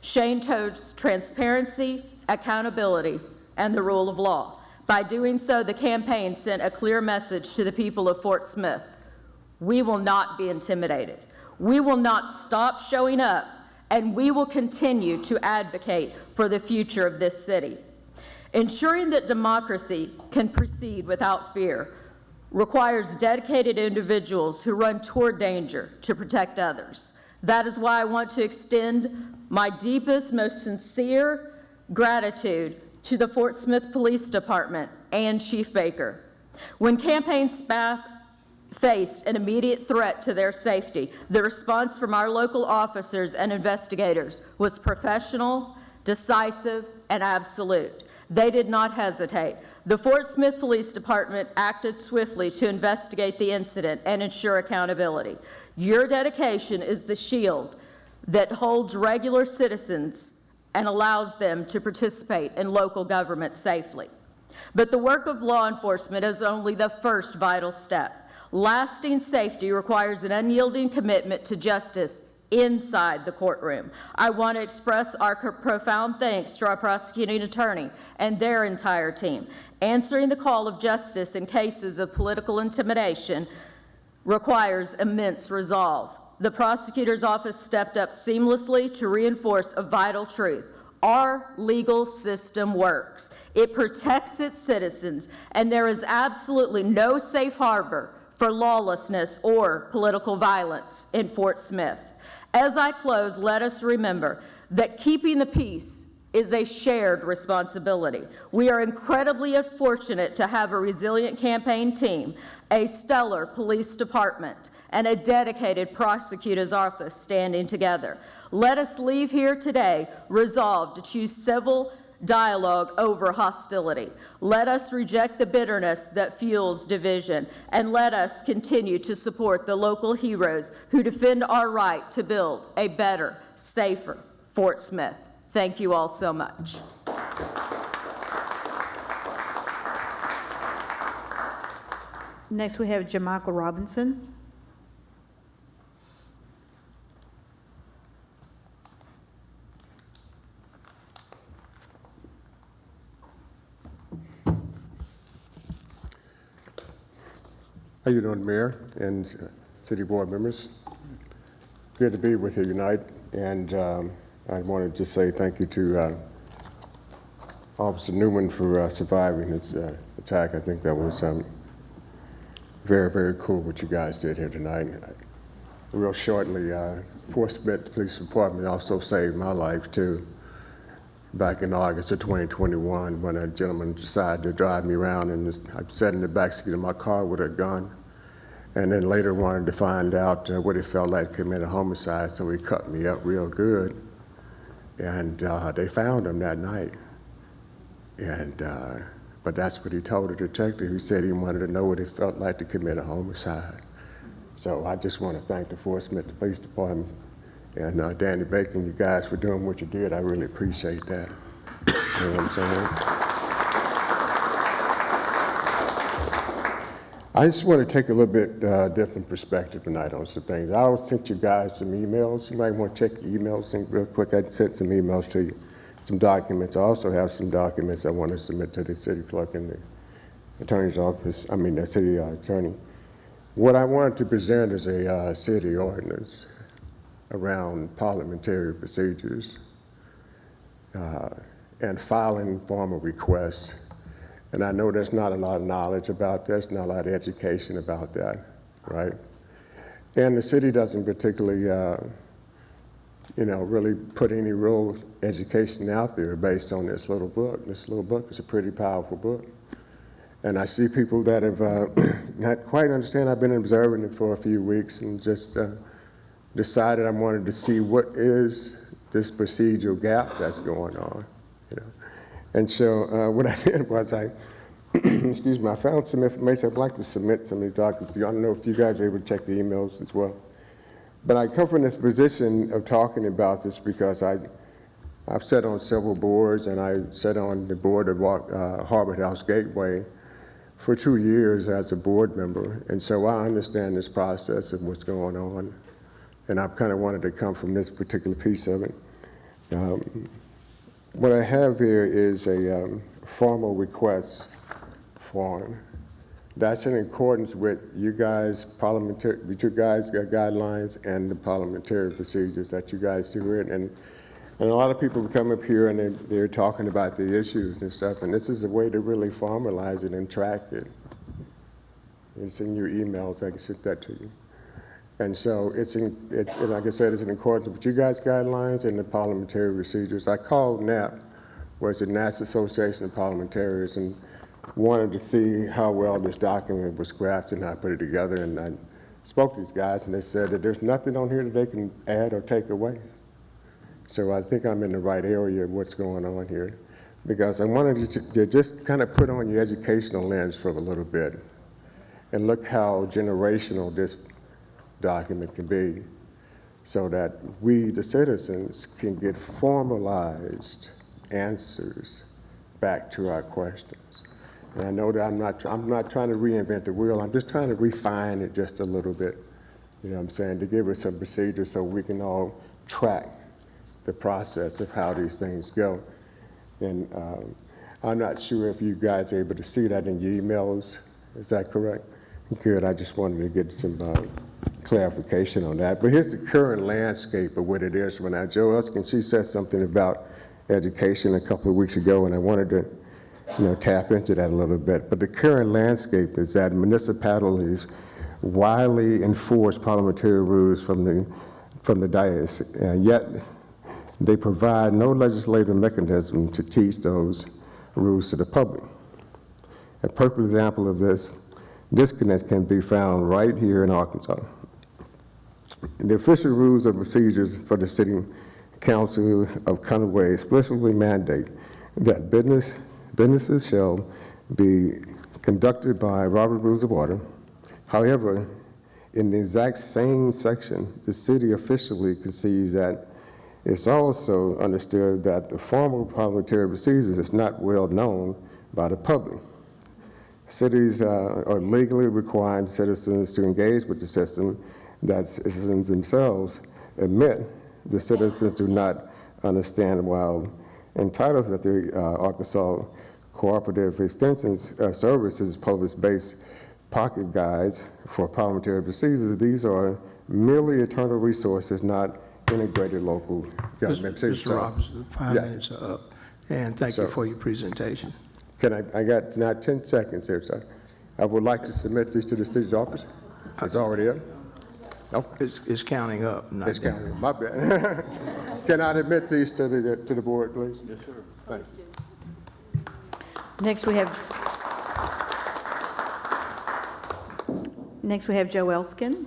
Shane chose transparency, accountability, and the rule of law. By doing so, the campaign sent a clear message to the people of Fort Smith. We will not be intimidated. We will not stop showing up, and we will continue to advocate for the future of this city. Ensuring that democracy can proceed without fear requires dedicated individuals who run toward danger to protect others. That is why I want to extend my deepest, most sincere gratitude to the Fort Smith Police Department and Chief Baker. When campaign staff faced an immediate threat to their safety. The response from our local officers and investigators was professional, decisive, and absolute. They did not hesitate. The Fort Smith Police Department acted swiftly to investigate the incident and ensure accountability. Your dedication is the shield that holds regular citizens and allows them to participate in local government safely. But the work of law enforcement is only the first vital step. Lasting safety requires an unyielding commitment to justice inside the courtroom. I want to express our profound thanks to our prosecuting attorney and their entire team. Answering the call of justice in cases of political intimidation requires immense resolve. The prosecutor's office stepped up seamlessly to reinforce a vital truth. Our legal system works. It protects its citizens, and there is absolutely no safe harbor for lawlessness or political violence in Fort Smith. As I close, let us remember that keeping the peace is a shared responsibility. We are incredibly fortunate to have a resilient campaign team, a stellar police department, and a dedicated prosecutor's office standing together. Let us leave here today resolved to choose civil dialogue over hostility. Let us reject the bitterness that fuels division, and let us continue to support the local heroes who defend our right to build a better, safer Fort Smith. Thank you all so much. Next, we have Jamichael Robinson. How you doing, Mayor and City Board members? Good to be with you tonight, and I wanted to say thank you to Officer Newman for surviving his attack. I think that was very, very cool what you guys did here tonight. Real shortly, Fort Smith Police Department also saved my life too. Back in August of 2021, when a gentleman decided to drive me around, and I sat in the backseat of my car with a gun, and then later wanted to find out what it felt like to commit a homicide, so he cut me up real good, and they found him that night. And but that's what he told the detective. He said he wanted to know what it felt like to commit a homicide. So I just want to thank the Fort Smith Police Department and Danny Bacon, you guys, for doing what you did. I really appreciate that. You know what I'm saying? I just want to take a little bit different perspective tonight on some things. I always sent you guys some emails. You might want to check your emails real quick. I sent some emails to you, some documents. I also have some documents I want to submit to the city clerk and the attorney's office, the city attorney. What I wanted to present is a city ordinance around parliamentary procedures and filing formal requests. And I know there's not a lot of knowledge about this, not a lot of education about that, right? And the city doesn't particularly, really put any real education out there based on this little book. This little book is a pretty powerful book. And I see people that have not quite understand. I've been observing it for a few weeks and just decided I wanted to see what is this procedural gap that's going on, And so what I did was I found some information. I'd like to submit some of these documents. I don't know if you guys are able to check the emails as well. But I come from this position of talking about this because I've sat on several boards, and I sat on the board of Harvard House Gateway for 2 years as a board member. And so I understand this process of what's going on. And I've kind of wanted to come from this particular piece of it. What I have here is a formal request form. That's in accordance with you guys' guidelines and the parliamentary procedures that you guys do it. And a lot of people come up here and they're talking about the issues and stuff. And this is a way to really formalize it and track it. It's in your emails. I can send that to you. And so it's like I said, it's in accordance with you guys' guidelines and the parliamentary procedures. I called NAP, was the National Association of Parliamentarians, and wanted to see how well this document was crafted, and I put it together, and I spoke to these guys, and they said that there's nothing on here that they can add or take away. So I think I'm in the right area of what's going on here, because I wanted you to just kind of put on your educational lens for a little bit and look how generational this document can be, so that we, the citizens, can get formalized answers back to our questions. And I know that I'm not trying to reinvent the wheel. I'm just trying to refine it just a little bit, you know what I'm saying, to give us some procedures so we can all track the process of how these things go. And I'm not sure if you guys are able to see that in your emails. Is that correct? Good. I just wanted to get some clarification on that. But here's the current landscape of what it is right now. Joe Elskin, she said something about education a couple of weeks ago, and I wanted to tap into that a little bit. But the current landscape is that municipalities widely enforce parliamentary rules from the dais, and yet they provide no legislative mechanism to teach those rules to the public. A perfect example of this disconnect can be found right here in Arkansas. The official rules of procedures for the City Council of Conway explicitly mandate that businesses shall be conducted by Robert Rules of Order. However, in the exact same section, the city officially concedes that it's also understood that the formal parliamentary procedures is not well known by the public. Cities are legally requiring citizens to engage with the system that citizens themselves admit the citizens do not understand, while entitled that the Arkansas Cooperative Extension Services published pocket guides for parliamentary procedures. These are merely internal resources, not integrated local government. Mr. Robinson, 5 minutes are up, and thank you for your presentation. I got now 10 seconds here, sir. I would like to submit these to the city's office. It's already up. No, It's counting up. it's counting. My bad. Can I admit these to the board, please? Yes, sir. Thanks. Next, we have Joe Elskin.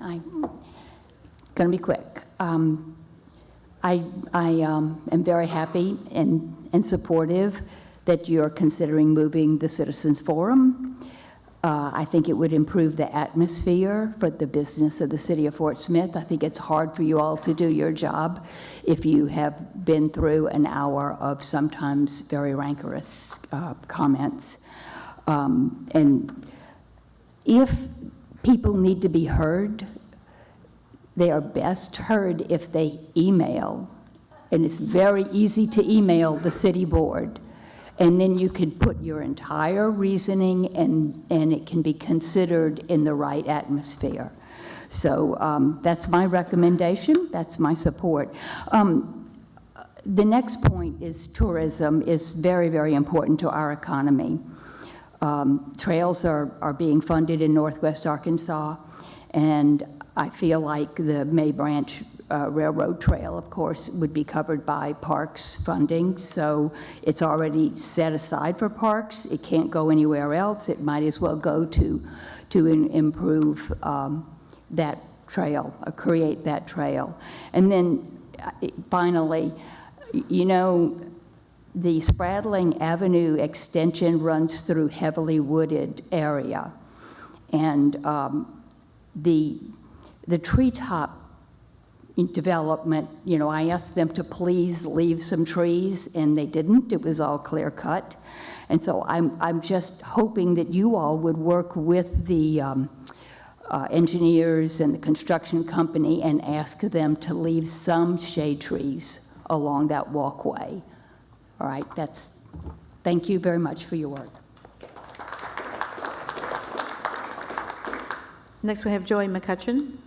I'm going to be quick. I am very happy and supportive that you're considering moving the Citizens Forum. I think it would improve the atmosphere for the business of the city of Fort Smith. I think it's hard for you all to do your job if you have been through an hour of sometimes very rancorous comments. And if people need to be heard, they are best heard if they email. And it's very easy to email the city board. And then you can put your entire reasoning and it can be considered in the right atmosphere. So that's my recommendation, that's my support. The next point is tourism is very, very important to our economy. Trails are being funded in Northwest Arkansas, and I feel like the May Branch Railroad Trail, of course, would be covered by parks funding, so it's already set aside for parks. It can't go anywhere else. It might as well go to improve that trail, or create that trail. And then finally, you know, the Spradling Avenue extension runs through heavily wooded area, and the treetop development, you know, I asked them to please leave some trees, and they didn't. It was all clear cut. And so I'm just hoping that you all would work with the engineers and the construction company and ask them to leave some shade trees along that walkway. All right, thank you very much for your work. Next, we have Joey McCutcheon.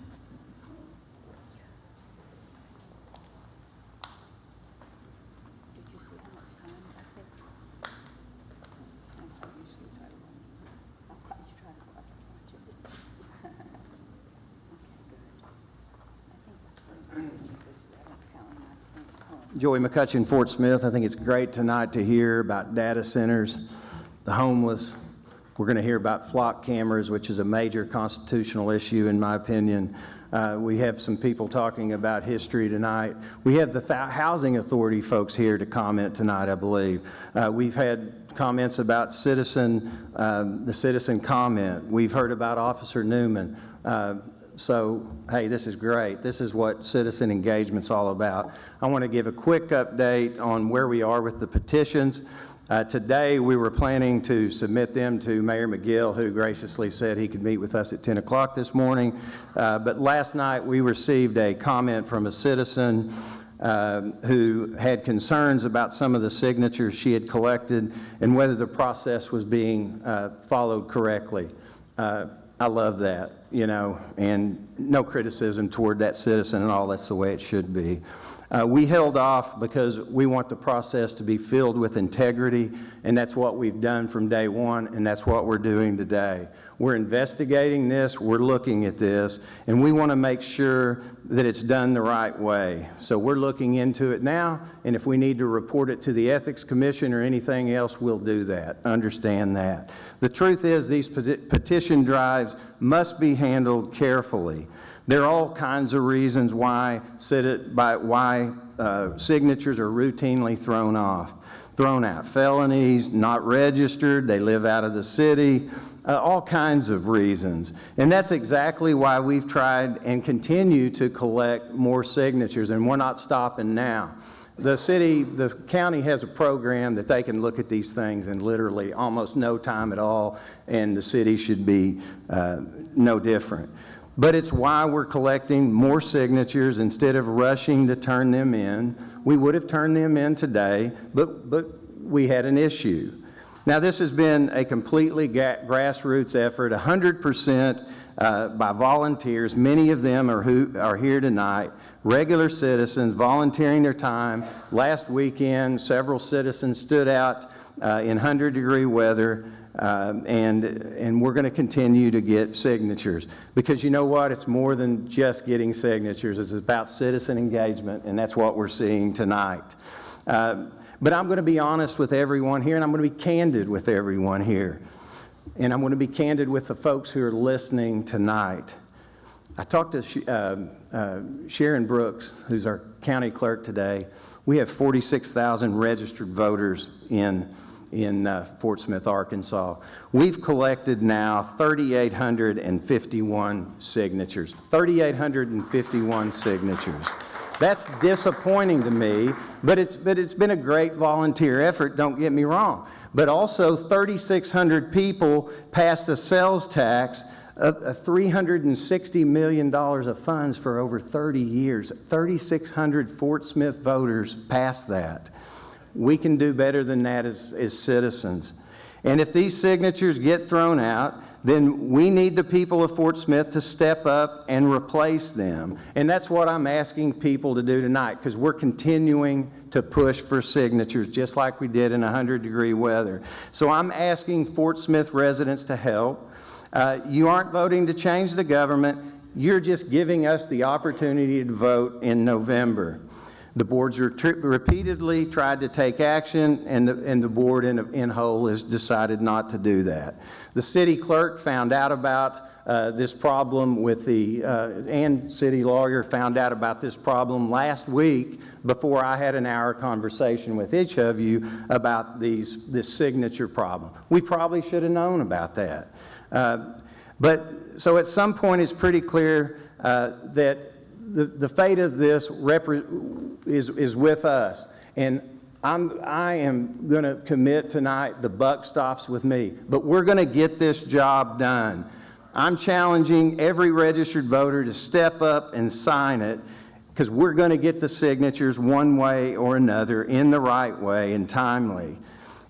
Joey McCutcheon, Fort Smith. I think it's great tonight to hear about data centers, the homeless. We're going to hear about flock cameras, which is a major constitutional issue, in my opinion. We have some people talking about history tonight. We have the Housing Authority folks here to comment tonight, I believe. We've had comments about the citizen comment. We've heard about Officer Newman. So, hey, this is great. This is what citizen engagement's all about. I want to give a quick update on where we are with the petitions. Today, we were planning to submit them to Mayor McGill, who graciously said he could meet with us at 10 o'clock this morning. But last night, we received a comment from a citizen who had concerns about some of the signatures she had collected and whether the process was being followed correctly. I love that, you know, and no criticism toward that citizen at all. That's the way it should be. We held off because we want the process to be filled with integrity, and that's what we've done from day one, and that's what we're doing today. We're investigating this, we're looking at this, and we want to make sure that it's done the right way. So we're looking into it now, and if we need to report it to the Ethics Commission or anything else, we'll do that. Understand that. The truth is these petition drives must be handled carefully. There are all kinds of reasons why signatures are routinely thrown out. Felonies, not registered, they live out of the city, all kinds of reasons. And that's exactly why we've tried and continue to collect more signatures, and we're not stopping now. The county has a program that they can look at these things in literally almost no time at all, and the city should be no different. But it's why we're collecting more signatures instead of rushing to turn them in. We would have turned them in today, but we had an issue. Now, this has been a completely grassroots effort, 100% by volunteers. Many of them are here tonight, regular citizens volunteering their time. Last weekend, several citizens stood out in 100-degree weather. And we're going to continue to get signatures, because you know what? It's more than just getting signatures. It's about citizen engagement, and that's what we're seeing tonight. But I'm going to be honest with everyone here, and I'm going to be candid with everyone here. And I'm going to be candid with the folks who are listening tonight. I talked to Sharon Brooks, who's our county clerk today. We have 46,000 registered voters in Fort Smith, Arkansas. We've collected now 3,851 signatures. 3,851 signatures. That's disappointing to me, but it's been a great volunteer effort, don't get me wrong. But also 3,600 people passed a sales tax of $360 million of funds for over 30 years. 3,600 Fort Smith voters passed that. We can do better than that as citizens. And if these signatures get thrown out, then we need the people of Fort Smith to step up and replace them. And that's what I'm asking people to do tonight, because we're continuing to push for signatures just like we did in 100-degree weather. So I'm asking Fort Smith residents to help. You aren't voting to change the government. You're just giving us the opportunity to vote in November. The board's repeatedly tried to take action, and the board in whole has decided not to do that. The city clerk found out about this problem and city lawyer found out about this problem last week before I had an hour conversation with each of you about this signature problem. We probably should have known about that. So at some point it's pretty clear that the fate of this is with us, and I am going to commit tonight, the buck stops with me, but we're going to get this job done. I'm challenging every registered voter to step up and sign it, because we're going to get the signatures one way or another in the right way and timely.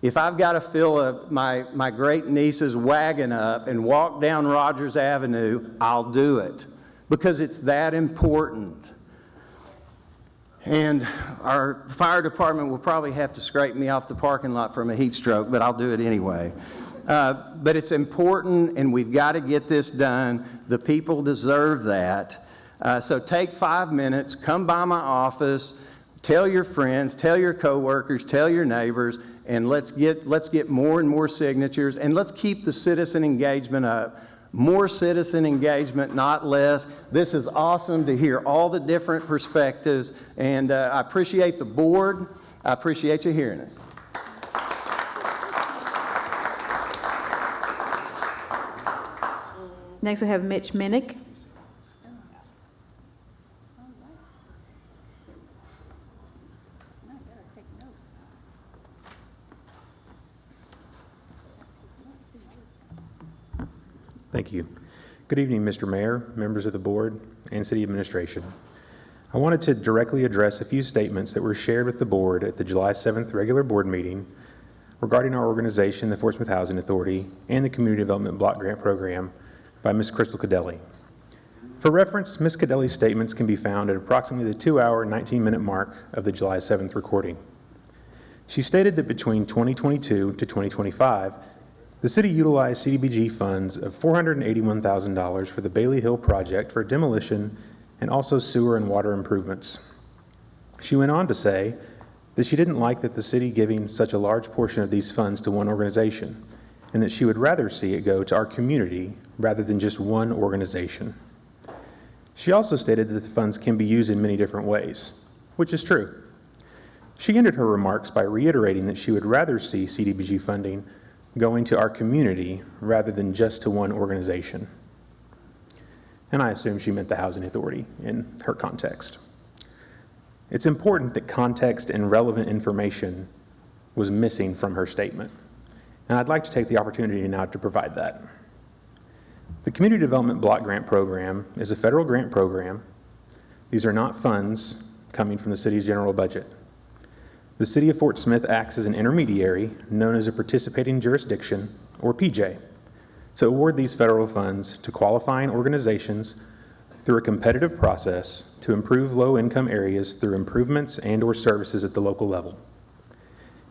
If I've got to fill my great niece's wagon up and walk down Rogers Avenue, I'll do it, because it's that important. And our fire department will probably have to scrape me off the parking lot from a heat stroke, but I'll do it anyway. But it's important, and we've got to get this done. The people deserve that. So take 5 minutes, come by my office, tell your friends, tell your coworkers, tell your neighbors, and let's get more and more signatures, and let's keep the citizen engagement up. More citizen engagement, not less. This is awesome to hear all the different perspectives, and I appreciate the board. I appreciate you hearing us. Next, we have Mitch Minnick. Thank you. Good evening, Mr. Mayor, members of the board, and city administration. I wanted to directly address a few statements that were shared with the board at the July 7th regular board meeting regarding our organization, the Fort Smith Housing Authority, and the Community Development Block Grant Program by Ms. Crystal Cadelli. For reference, Ms. Cadelli's statements can be found at approximately the 2-hour, 19-minute mark of the July 7th recording. She stated that between 2022 to 2025, the city utilized CDBG funds of $481,000 for the Bailey Hill project for demolition and also sewer and water improvements. She went on to say that she didn't like that the city giving such a large portion of these funds to one organization, and that she would rather see it go to our community rather than just one organization. She also stated that the funds can be used in many different ways, which is true. She ended her remarks by reiterating that she would rather see CDBG funding going to our community rather than just to one organization. And I assume she meant the Housing Authority in her context. It's important that context and relevant information was missing from her statement, and I'd like to take the opportunity now to provide that. The Community Development Block Grant Program is a federal grant program. These are not funds coming from the city's general budget. The City of Fort Smith acts as an intermediary known as a participating jurisdiction, or PJ, to award these federal funds to qualifying organizations through a competitive process to improve low-income areas through improvements and/or services at the local level.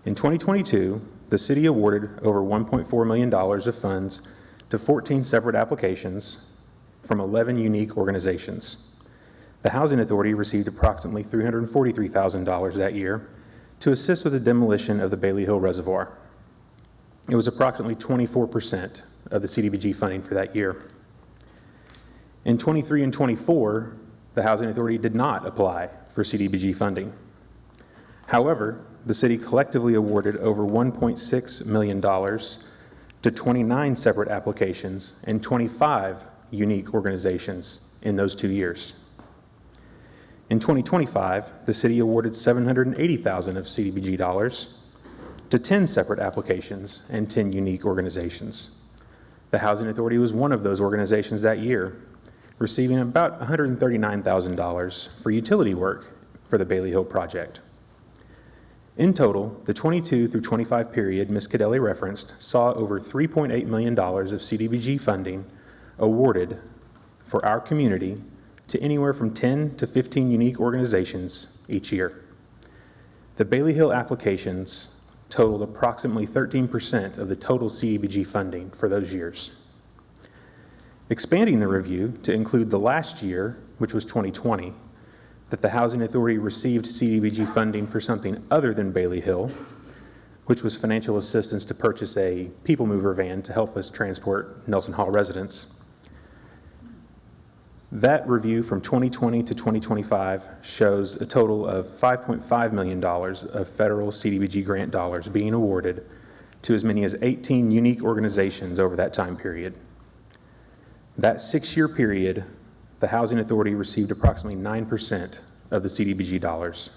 In 2022, the city awarded over $1.4 million of funds to 14 separate applications from 11 unique organizations. The Housing Authority received approximately $343,000 that year to assist with the demolition of the Bailey Hill Reservoir. It was approximately 24% of the CDBG funding for that year. In 23 and 24, the Housing Authority did not apply for CDBG funding. However, the city collectively awarded over $1.6 million to 29 separate applications and 25 unique organizations in those 2 years. In 2025, the city awarded $780,000 of CDBG dollars to 10 separate applications and 10 unique organizations. The Housing Authority was one of those organizations that year, receiving about $139,000 for utility work for the Bailey Hill project. In total, the 22 through 25 period Ms. Cadelli referenced saw over $3.8 million of CDBG funding awarded for our community to anywhere from 10 to 15 unique organizations each year. The Bailey Hill applications totaled approximately 13% of the total CDBG funding for those years. Expanding the review to include the last year, which was 2020, that the Housing Authority received CDBG funding for something other than Bailey Hill, which was financial assistance to purchase a people mover van to help us transport Nelson Hall residents. That review from 2020 to 2025 shows a total of $5.5 million of federal CDBG grant dollars being awarded to as many as 18 unique organizations over that time period. That 6-year period, the Housing Authority received approximately 9% of the CDBG dollars.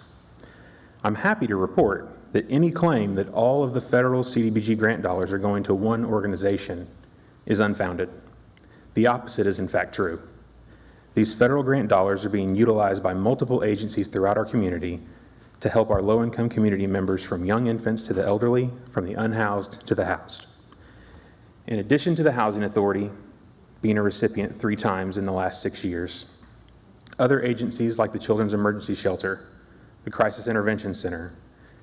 I'm happy to report that any claim that all of the federal CDBG grant dollars are going to one organization is unfounded. The opposite is in fact true. These federal grant dollars are being utilized by multiple agencies throughout our community to help our low-income community members, from young infants to the elderly, from the unhoused to the housed. In addition to the Housing Authority being a recipient 3 times in the last 6 years, other agencies like the Children's Emergency Shelter, the Crisis Intervention Center,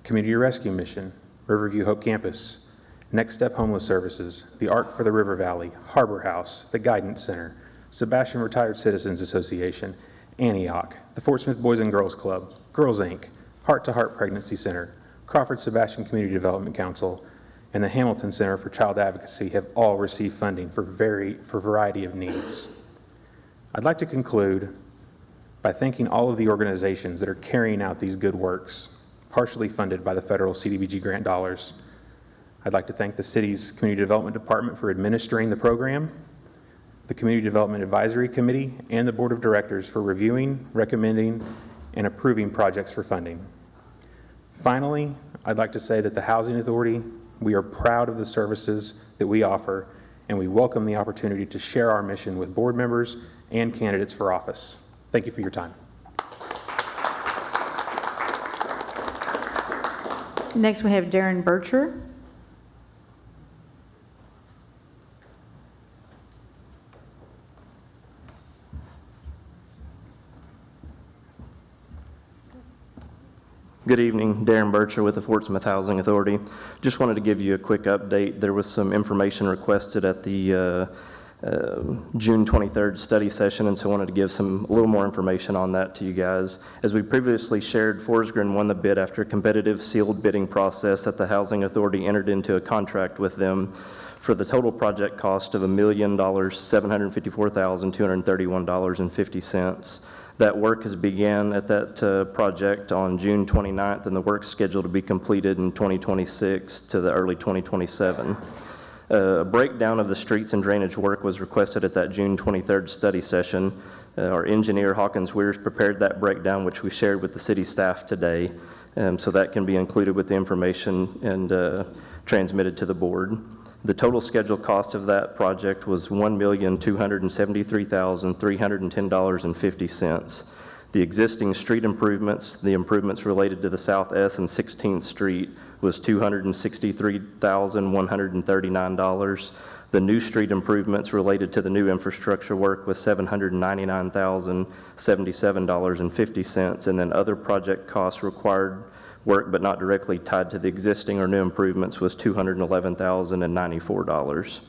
Community Rescue Mission, Riverview Hope Campus, Next Step Homeless Services, the Arc for the River Valley, Harbor House, the Guidance Center, Sebastian Retired Citizens Association, Antioch, the Fort Smith Boys and Girls Club, Girls Inc., Heart to Heart Pregnancy Center, Crawford Sebastian Community Development Council, and the Hamilton Center for Child Advocacy have all received funding for a variety of needs. I'd like to conclude by thanking all of the organizations that are carrying out these good works, partially funded by the federal CDBG grant dollars. I'd like to thank the city's Community Development Department for administering the program, the Community Development Advisory Committee, and the Board of Directors for reviewing, recommending, and approving projects for funding. Finally, I'd like to say that the Housing Authority, we are proud of the services that we offer, and we welcome the opportunity to share our mission with board members and candidates for office. Thank you for your time. Next, we have Darren Bircher. Good evening, Darren Bircher with the Fort Smith Housing Authority. Just wanted to give you a quick update. There was some information requested at the June 23rd study session, and so I wanted to give a little more information on that to you guys. As we previously shared, Forsgren won the bid after a competitive sealed bidding process that the Housing Authority entered into a contract with them for the total project cost of $1,754,231.50. That work has began at that project on June 29th, and the work's scheduled to be completed in 2026 to the early 2027. A breakdown of the streets and drainage work was requested at that June 23rd study session. Our engineer, Hawkins Weirs, prepared that breakdown, which we shared with the city staff today, so that can be included with the information and transmitted to the board. The total scheduled cost of that project was $1,273,310.50. The existing street improvements, the improvements related to the South S and 16th Street, was $263,139. The new street improvements related to the new infrastructure work was $799,077.50, and then other project costs required work but not directly tied to the existing or new improvements was $211,094.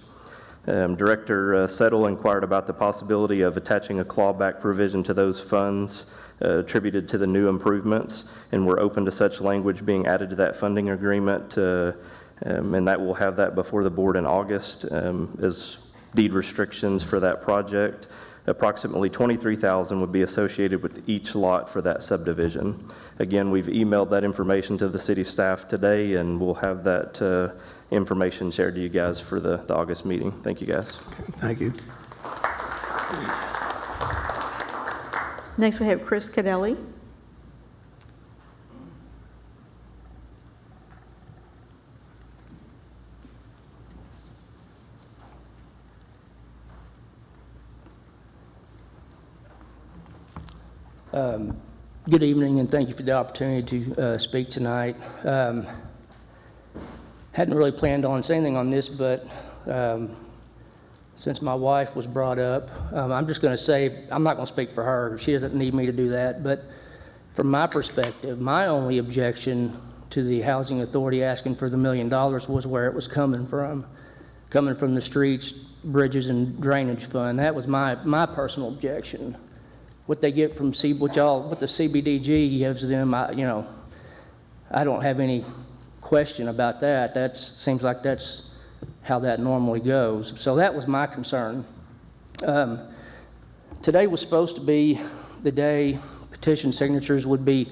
Director Settle inquired about the possibility of attaching a clawback provision to those funds attributed to the new improvements, and we're open to such language being added to that funding agreement, and that we'll have that before the board in August as deed restrictions for that project. Approximately $23,000 would be associated with each lot for that subdivision. Again, we've emailed that information to the city staff today, and we'll have that information shared to you guys for the August meeting. Thank you, guys. Okay, thank you. Next, we have Chris Cadelli. Good evening, and thank you for the opportunity to speak tonight. Hadn't really planned on saying anything on this, but since my wife was brought up, I'm just going to say, I'm not going to speak for her. She doesn't need me to do that. But from my perspective, my only objection to the Housing Authority asking for the $1 million was where it was coming from the streets, bridges, and drainage fund. That was my personal objection. What they get from what the CBDG gives them, I don't have any question about that. That seems like that's how that normally goes. So that was my concern. Today was supposed to be the day petition signatures would be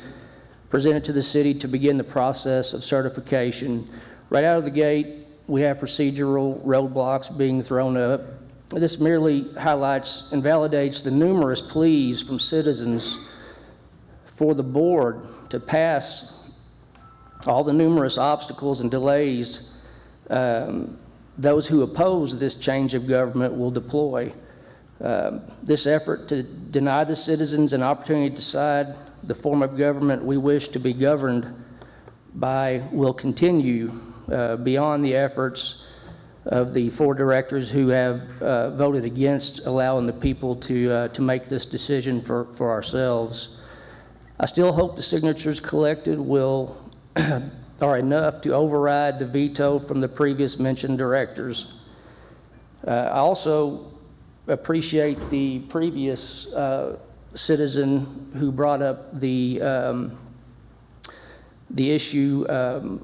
presented to the city to begin the process of certification. Right out of the gate, we have procedural roadblocks being thrown up. This merely highlights and validates the numerous pleas from citizens for the board to pass all the numerous obstacles and delays those who oppose this change of government will deploy. This effort to deny the citizens an opportunity to decide the form of government we wish to be governed by will continue beyond the efforts of the 4 directors who have voted against allowing the people to make this decision for ourselves. I still hope the signatures collected are enough to override the veto from the previous mentioned directors. I also appreciate the previous citizen who brought up the the issue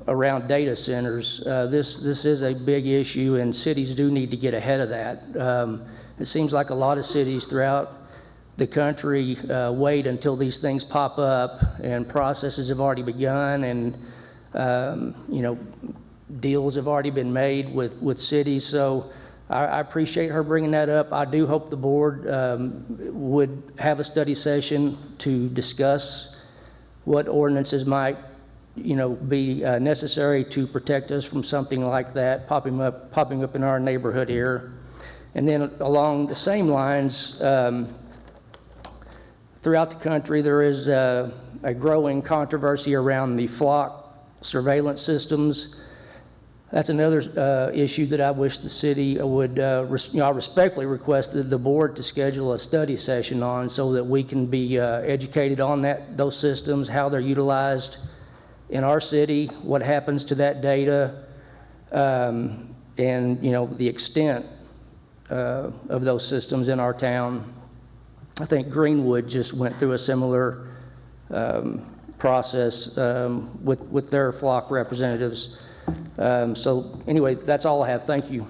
around data centers. This is a big issue, and cities do need to get ahead of that. It seems like a lot of cities throughout the country wait until these things pop up, and processes have already begun, and deals have already been made with cities. So I appreciate her bringing that up. I do hope the board would have a study session to discuss what ordinances might be necessary to protect us from something like that popping up in our neighborhood here. And then along the same lines, throughout the country, there is a growing controversy around the flock surveillance systems. That's another issue that I wish the city would, I respectfully request the board to schedule a study session on, so that we can be educated on those systems, how they're utilized in our city, what happens to that data, and the extent of those systems in our town. I think Greenwood just went through a similar process with their flock representatives. So anyway, that's all I have. Thank you.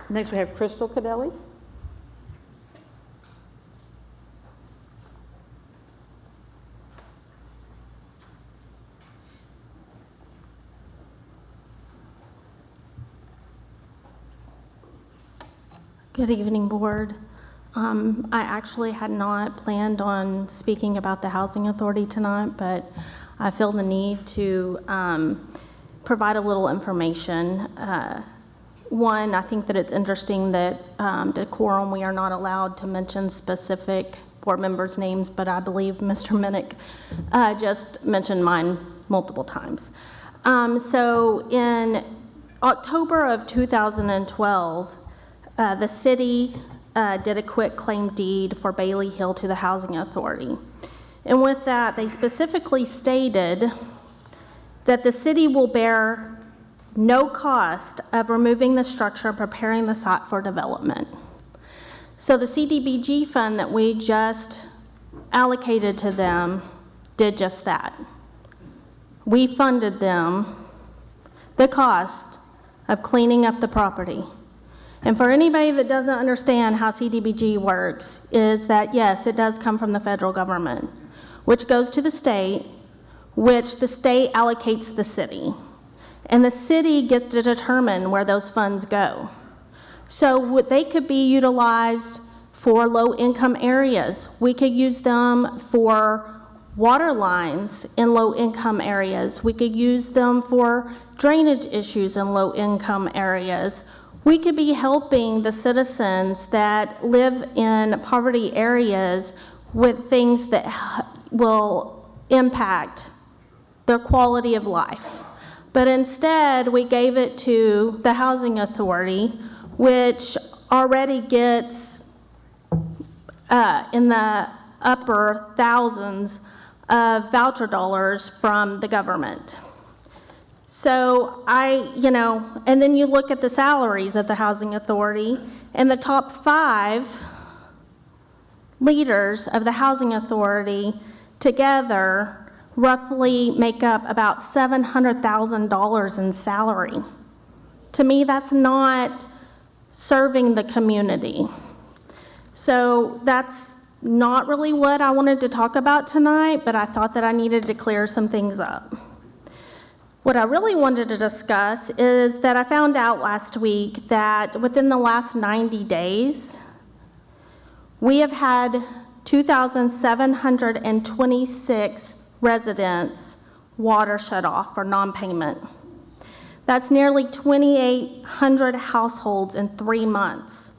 Next, we have Crystal Cadelli. Good evening, Board. I actually had not planned on speaking about the Housing Authority tonight, but I feel the need to provide a little information. One, I think that it's interesting that decorum, we are not allowed to mention specific board members' names, but I believe Mr. Minnick just mentioned mine multiple times. So in October of 2012, the city did a quit claim deed for Bailey Hill to the Housing Authority. And with that, they specifically stated that the city will bear no cost of removing the structure and preparing the site for development. So the CDBG fund that we just allocated to them did just that. We funded them the cost of cleaning up the property. And for anybody that doesn't understand how CDBG works, is that yes, it does come from the federal government, which goes to the state, which the state allocates the city. And the city gets to determine where those funds go. So they could be utilized for low-income areas. We could use them for water lines in low-income areas. We could use them for drainage issues in low-income areas. We could be helping the citizens that live in poverty areas with things that will impact their quality of life. But instead, we gave it to the Housing Authority, which already gets in the upper thousands of voucher dollars from the government. So and then you look at the salaries of the Housing Authority, and the top 5 leaders of the Housing Authority together roughly make up about $700,000 in salary. To me, that's not serving the community. So that's not really what I wanted to talk about tonight, but I thought that I needed to clear some things up. What I really wanted to discuss is that I found out last week that within the last 90 days, we have had 2,726 residents' water shut off for non-payment. That's nearly 2,800 households in 3 months.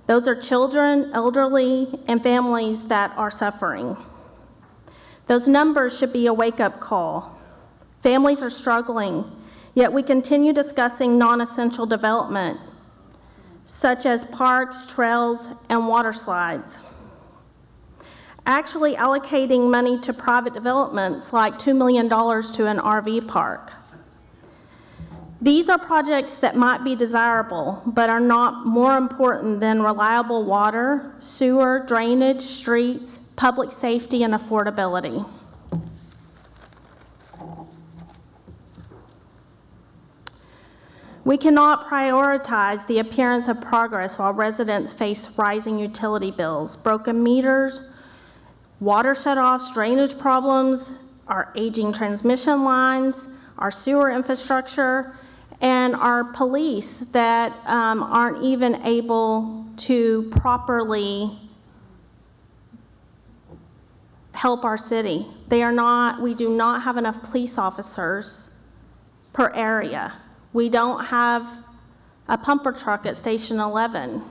Those are children, elderly, and families that are suffering. Those numbers should be a wake-up call. Families are struggling, yet we continue discussing non-essential development, such as parks, trails, and water slides. Actually allocating money to private developments like $2 million to an RV park. These are projects that might be desirable, but are not more important than reliable water, sewer, drainage, streets, public safety, and affordability. We cannot prioritize the appearance of progress while residents face rising utility bills, broken meters, water shutoffs, drainage problems, our aging transmission lines, our sewer infrastructure, and our police that aren't even able to properly help our city. We do not have enough police officers per area. We don't have a pumper truck at Station 11.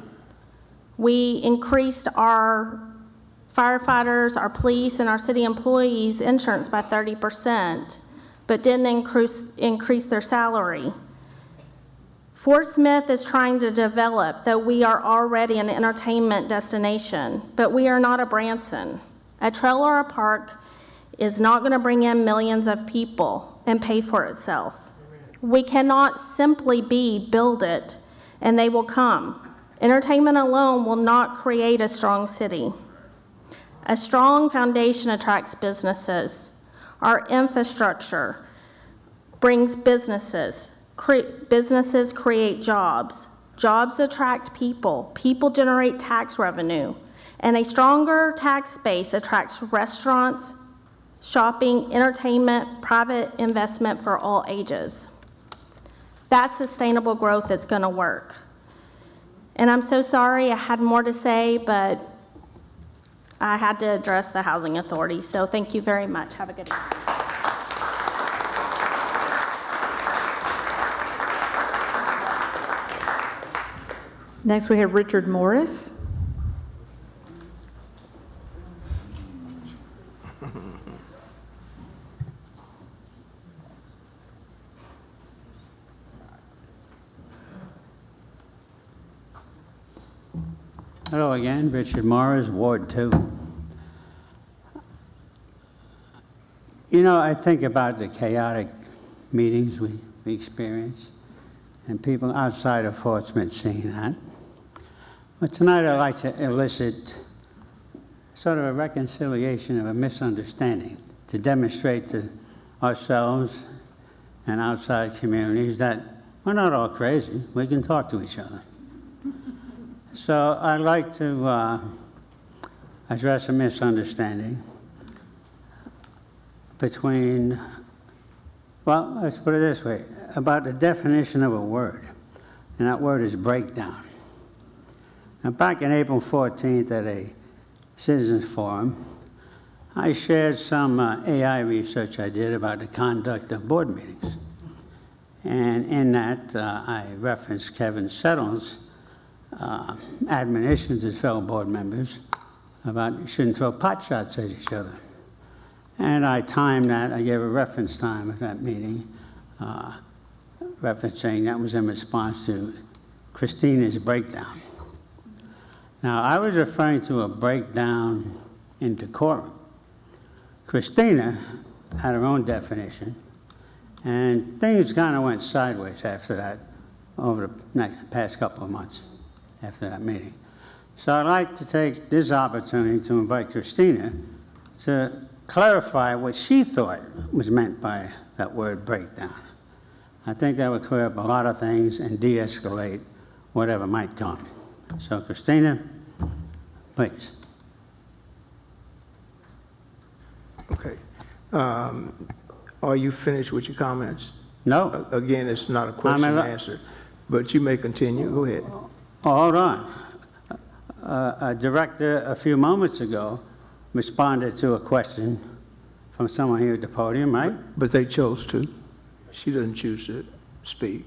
We increased our firefighters, our police, and our city employees' insurance by 30%, but didn't increase their salary. Fort Smith is trying to develop, though we are already an entertainment destination, but we are not a Branson. A trailer or a park is not going to bring in millions of people and pay for itself. We cannot simply build it and they will come. Entertainment alone will not create a strong city. A strong foundation attracts businesses. Our infrastructure brings businesses. Businesses create jobs. Jobs attract people. People generate tax revenue. And a stronger tax base attracts restaurants, shopping, entertainment, private investment for all ages. That's sustainable growth that's going to work. And I'm so sorry, I had more to say, but I had to address the Housing Authority. So thank you very much. Have a good evening. Next, we have Richard Morris. Hello again, Richard Morris, Ward 2. You know, I think about the chaotic meetings we experience and people outside of Fort Smith seeing that. But tonight I'd like to elicit sort of a reconciliation of a misunderstanding to demonstrate to ourselves and outside communities that we're not all crazy. We can talk to each other. So I'd like to address a misunderstanding between, well, let's put it this way, about the definition of a word, and that word is breakdown. Now, back in April 14th at a citizens forum, I shared some AI research I did about the conduct of board meetings. And in that, I referenced Kevin Settle's admonitions to his fellow board members about you shouldn't throw pot shots at each other. And I timed that, I gave a reference time at that meeting, referencing that was in response to Christina's breakdown. Now, I was referring to a breakdown in decorum. Christina had her own definition, and things kind of went sideways after that over the past couple of months after that meeting. So I'd like to take this opportunity to invite Christina to clarify what she thought was meant by that word breakdown. I think that would clear up a lot of things and de-escalate whatever might come. So Christina, please. Okay. Are you finished with your comments? No. Again, it's not a question and answer, but you may continue. Go ahead. Oh, hold on. A director a few moments ago responded to a question from someone here at the podium, right? But they chose to. She doesn't choose to speak.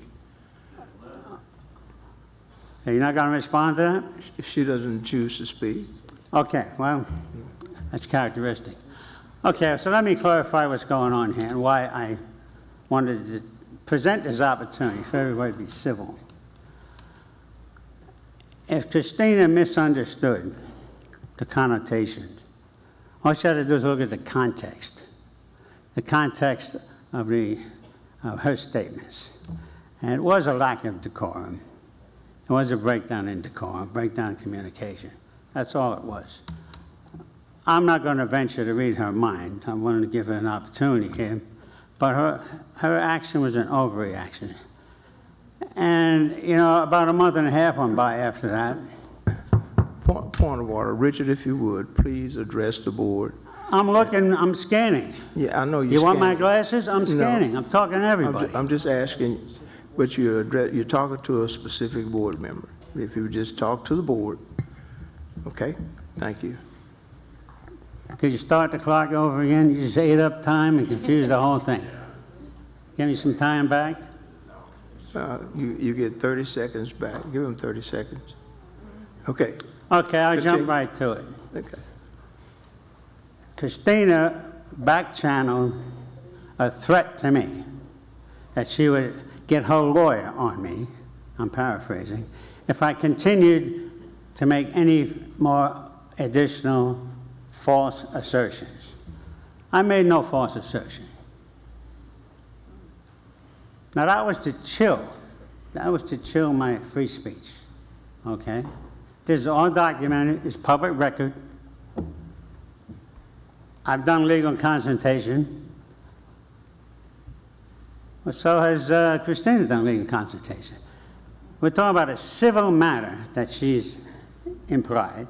Are you not going to respond to that? She doesn't choose to speak. Okay, well, that's characteristic. Okay, so let me clarify what's going on here and why I wanted to present this opportunity for everybody to be civil. If Christina misunderstood the connotations, all she had to do is look at the context of her statements. And it was a lack of decorum. It was a breakdown in decorum, breakdown in communication. That's all it was. I'm not going to venture to read her mind. I wanted to give her an opportunity here. But her action was an overreaction. And, you know, about a month and a half went by after that. Point of order. Richard, if you would, please address the board. I'm scanning. Yeah, I know you're You want my scanning. glasses? I'm scanning. I'm talking to everybody. I'm just asking, but you're talking to a specific board member. If you would just talk to the board. Okay, thank you. Could you start the clock over again? You just ate up time and confused the whole thing. Give me some time back. You get 30 seconds back. Give him 30 seconds. Okay. Okay, I'll Continue. jump right to it. Okay. Christina back-channeled a threat to me that she would get her lawyer on me, I'm paraphrasing, if I continued to make any more additional false assertions. I made no false assertion. Now that was to chill. That was to chill my free speech, okay? This is all documented, it's public record. I've done legal consultation. Well, so has Christina done legal consultation. We're talking about a civil matter that she's implied.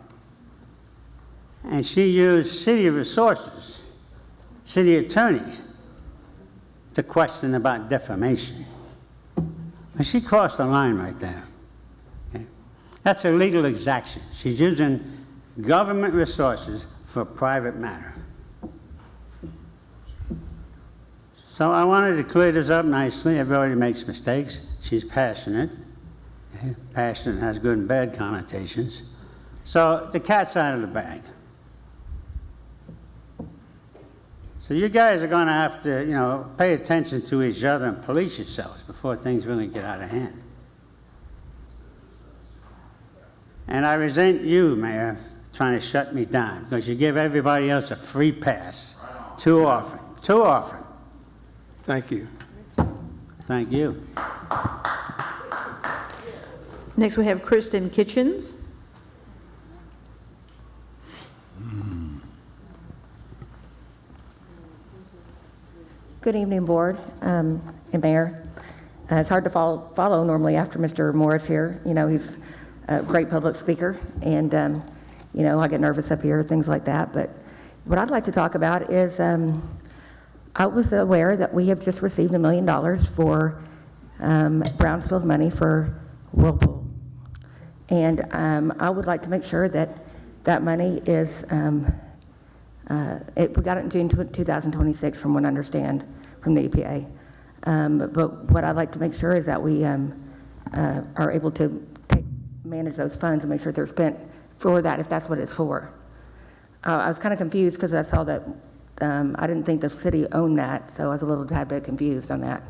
And she used city resources, city attorney, to question about defamation. And she crossed the line right there. Okay? That's a legal exaction. She's using government resources for a private matter. So I wanted to clear this up nicely. Everybody makes mistakes. She's passionate. Okay? Passionate has good and bad connotations. So the cat's out of the bag. So you guys are going to have to, you know, pay attention to each other and police yourselves before things really get out of hand. And I resent you, Mayor, trying to shut me down because you give everybody else a free pass too often, too often. Thank you. Thank you. Next, we have Kristen Kitchens. Good evening, Board and Mayor. It's hard to follow normally after Mr. Morris here. You know, he's a great public speaker, and, you know, I get nervous up here, things like that. But what I'd like to talk about is I was aware that we have just received $1 million for Brownsfield money for Whirlpool. And I would like to make sure that that money is, we got it in June 2026 from what I understand from the EPA. But what I'd like to make sure is that we are able to manage those funds and make sure they're spent for that, if that's what it's for. I was kind of confused because I saw that I didn't think the city owned that, so I was a little tad bit confused on that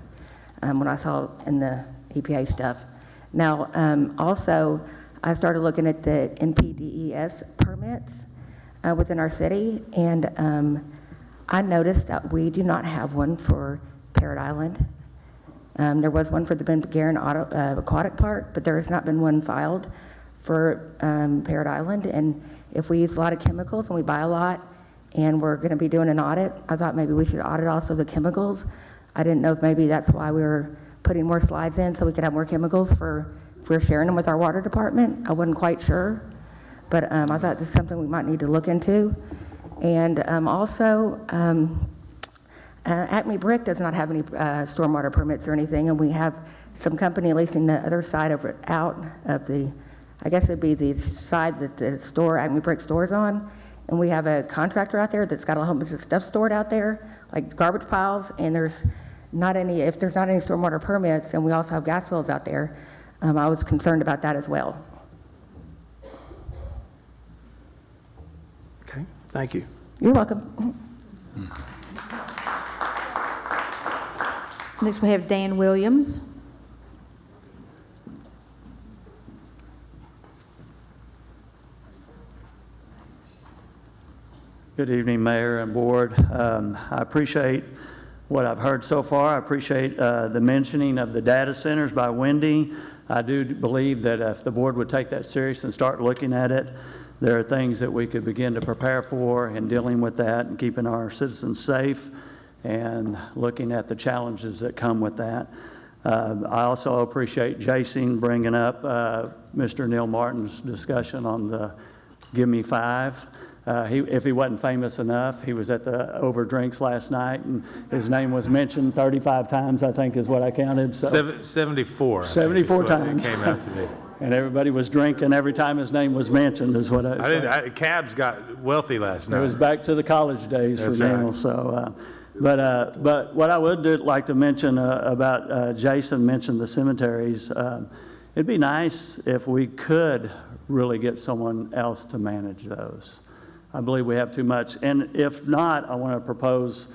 when I saw in the EPA stuff. Now, also, I started looking at the NPDES permits within our city, and I noticed that we do not have one for Parrot Island. There was one for the Ben Guerin Aquatic Park, but there has not been one filed for Parrot Island. And if we use a lot of chemicals and we buy a lot and we're going to be doing an audit, I thought maybe we should audit also the chemicals. I didn't know if maybe that's why we were putting more slides in so we could have more chemicals if we're sharing them with our water department. I wasn't quite sure, but I thought this is something we might need to look into. And also, Acme Brick does not have any stormwater permits or anything, and we have some company leasing the other side of it out of the, I guess it'd be the side that the store, Acme Brick stores on, and we have a contractor out there that's got a whole bunch of stuff stored out there, like garbage piles, and there's not any, if there's not any stormwater permits, and we also have gas wells out there, I was concerned about that as well. Okay, thank you. You're welcome. Next, we have Dan Williams. Good evening, Mayor and Board. I appreciate what I've heard so far. I appreciate the mentioning of the data centers by Wendy. I do believe that if the board would take that serious and start looking at it, there are things that we could begin to prepare for in dealing with that and keeping our citizens safe and looking at the challenges that come with that. I also appreciate Jason bringing up Mr. Neil Martin's discussion on the Give Me Five. If he wasn't famous enough, he was at the Over Drinks last night, and his name was mentioned 35 times, I think is what I counted. So 74. 74 times. It came out to be. And everybody was drinking every time his name was mentioned, is what I said. Cabs got wealthy last night. It was back to the college days That's for Neil. right. So, but what I would like to mention about Jason mentioned the cemeteries. It'd be nice if we could really get someone else to manage those. I believe we have too much. And if not, I want to propose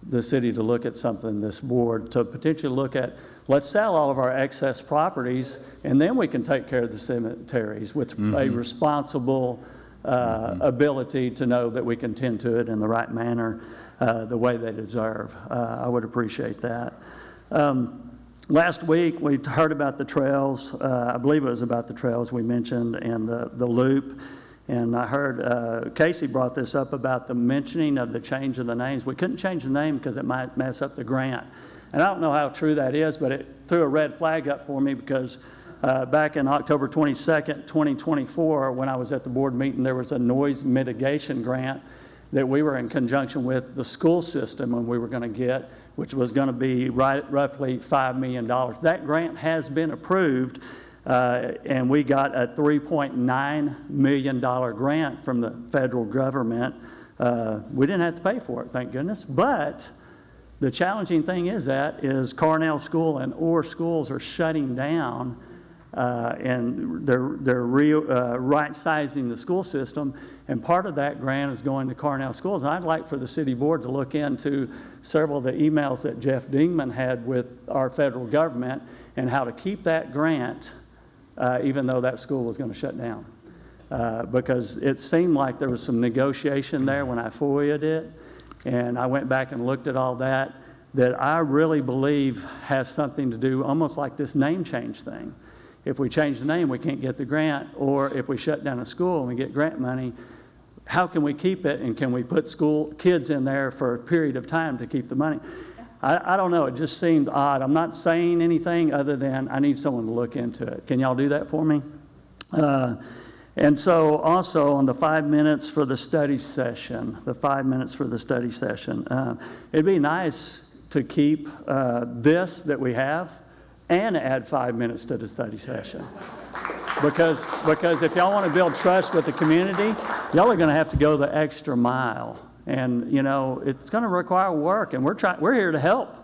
the city to look at something, this board, to potentially look at, let's sell all of our excess properties, and then we can take care of the cemeteries with a responsible ability to know that we can tend to it in the right manner, the way they deserve. I would appreciate that. Last week, we heard about the trails. I believe it was about the trails we mentioned and the loop. And I heard Casey brought this up about the mentioning of the change of the names. We couldn't change the name because it might mess up the grant. And I don't know how true that is, but it threw a red flag up for me because back in October 22nd, 2024, when I was at the board meeting, there was a noise mitigation grant that we were in conjunction with the school system and we were going to get, which was going to be roughly $5 million. That grant has been approved. And we got a $3.9 million grant from the federal government. We didn't have to pay for it, thank goodness. But the challenging thing is Carnell School and Orr schools are shutting down, and they're right-sizing the school system. And part of that grant is going to Carnell schools. And I'd like for the city board to look into several of the emails that Jeff Dingman had with our federal government and how to keep that grant even though that school was going to shut down. Because it seemed like there was some negotiation there when I FOIA'd it, and I went back and looked at all that I really believe has something to do almost like this name change thing. If we change the name, we can't get the grant, or if we shut down a school and we get grant money, how can we keep it, and can we put school kids in there for a period of time to keep the money? I don't know, it just seemed odd. I'm not saying anything other than I need someone to look into it. Can y'all do that for me? And so also on the 5 minutes for the study session, it'd be nice to keep this that we have and add 5 minutes to the study session. Because if y'all want to build trust with the community, y'all are going to have to go the extra mile. And, you know, it's going to require work, and we're here to help.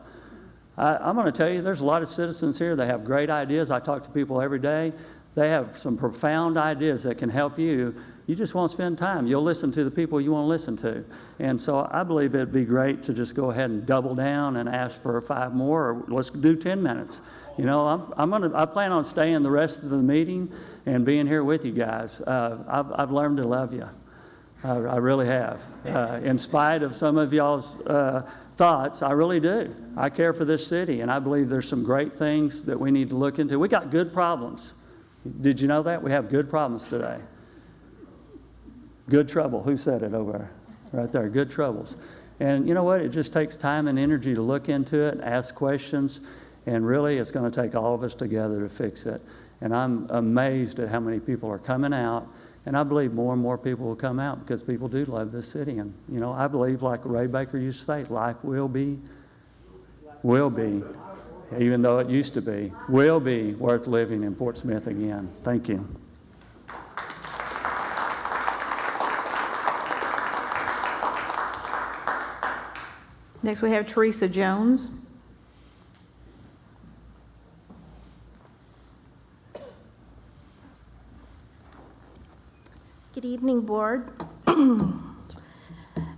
I'm going to tell you, there's a lot of citizens here that have great ideas. I talk to people every day. They have some profound ideas that can help you. You just won't spend time. You'll listen to the people you want to listen to. And so I believe it'd be great to just go ahead and double down and ask for 5 more, or let's do 10 minutes. You know, I plan on staying the rest of the meeting and being here with you guys. I've learned to love you. I really have. In spite of some of y'all's thoughts, I really do. I care for this city, and I believe there's some great things that we need to look into. We got good problems. Did you know that? We have good problems today. Good trouble. Who said it over there? Right there, good troubles. And you know what? It just takes time and energy to look into it, ask questions, and really it's going to take all of us together to fix it. And I'm amazed at how many people are coming out. And I believe more and more people will come out because people do love this city. And, you know, I believe, like Ray Baker used to say, life will be, even though it used to be, will be worth living in Fort Smith again. Thank you. Next, we have Teresa Jones. Good evening, Board.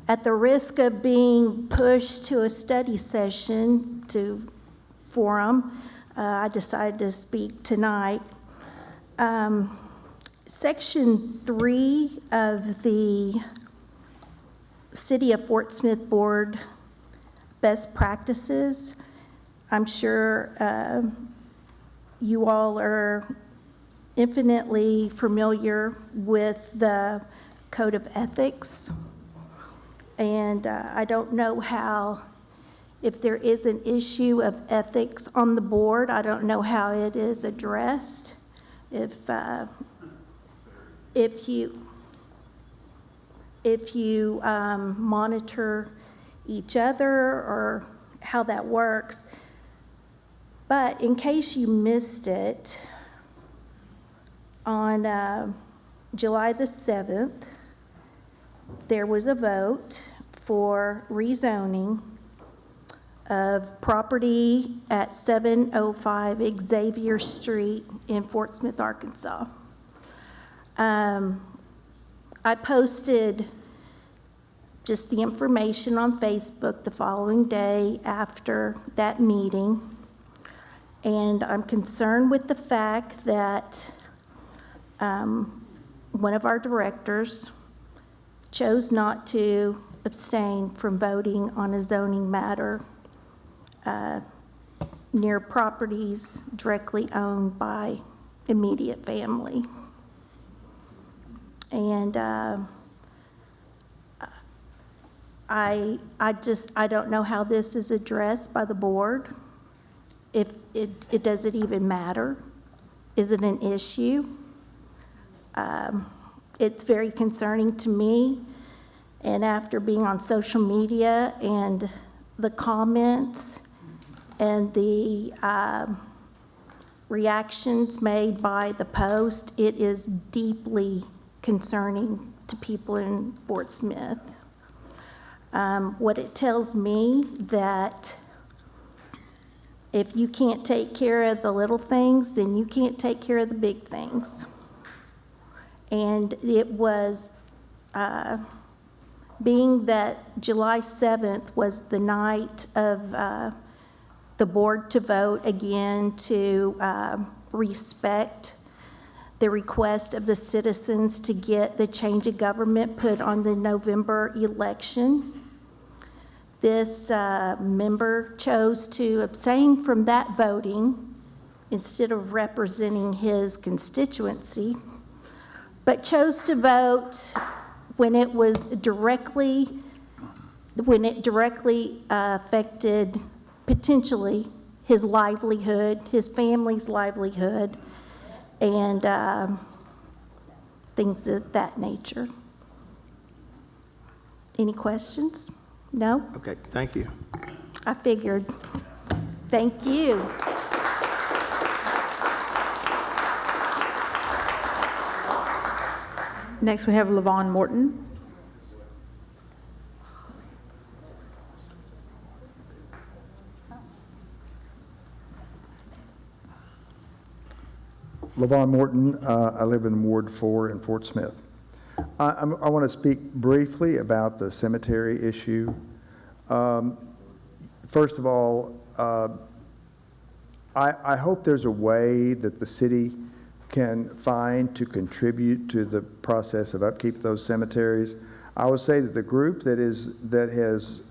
At the risk of being pushed to a study session to forum, I decided to speak tonight. Section 3 of the City of Fort Smith Board best practices. I'm sure you all are infinitely familiar with the Code of Ethics. And I don't know how, if there is an issue of ethics on the board, I don't know how it is addressed. If you monitor each other or how that works. But in case you missed it, on July the 7th, there was a vote for rezoning of property at 705 Xavier Street in Fort Smith, Arkansas. I posted just the information on Facebook the following day after that meeting, and I'm concerned with the fact that one of our directors chose not to abstain from voting on a zoning matter near properties directly owned by immediate family. And I don't know how this is addressed by the board. If it does it even matter? Is it an issue? It's very concerning to me. And after being on social media and the comments and the reactions made by the post, it is deeply concerning to people in Fort Smith. What it tells me that if you can't take care of the little things, then you can't take care of the big things. And it was, being that July 7th was the night of the board to vote again to respect the request of the citizens to get the change of government put on the November election. This member chose to abstain from that voting instead of representing his constituency, but chose to vote when it directly affected potentially his livelihood, his family's livelihood, and things of that nature. Any questions? No? Okay, thank you. I figured. Thank you. Next, we have Levon Morton. Levon Morton, I live in Ward 4 in Fort Smith. I want to speak briefly about the cemetery issue. First of all, I hope there's a way that the city can find to contribute to the process of upkeep of those cemeteries. I would say that the group that has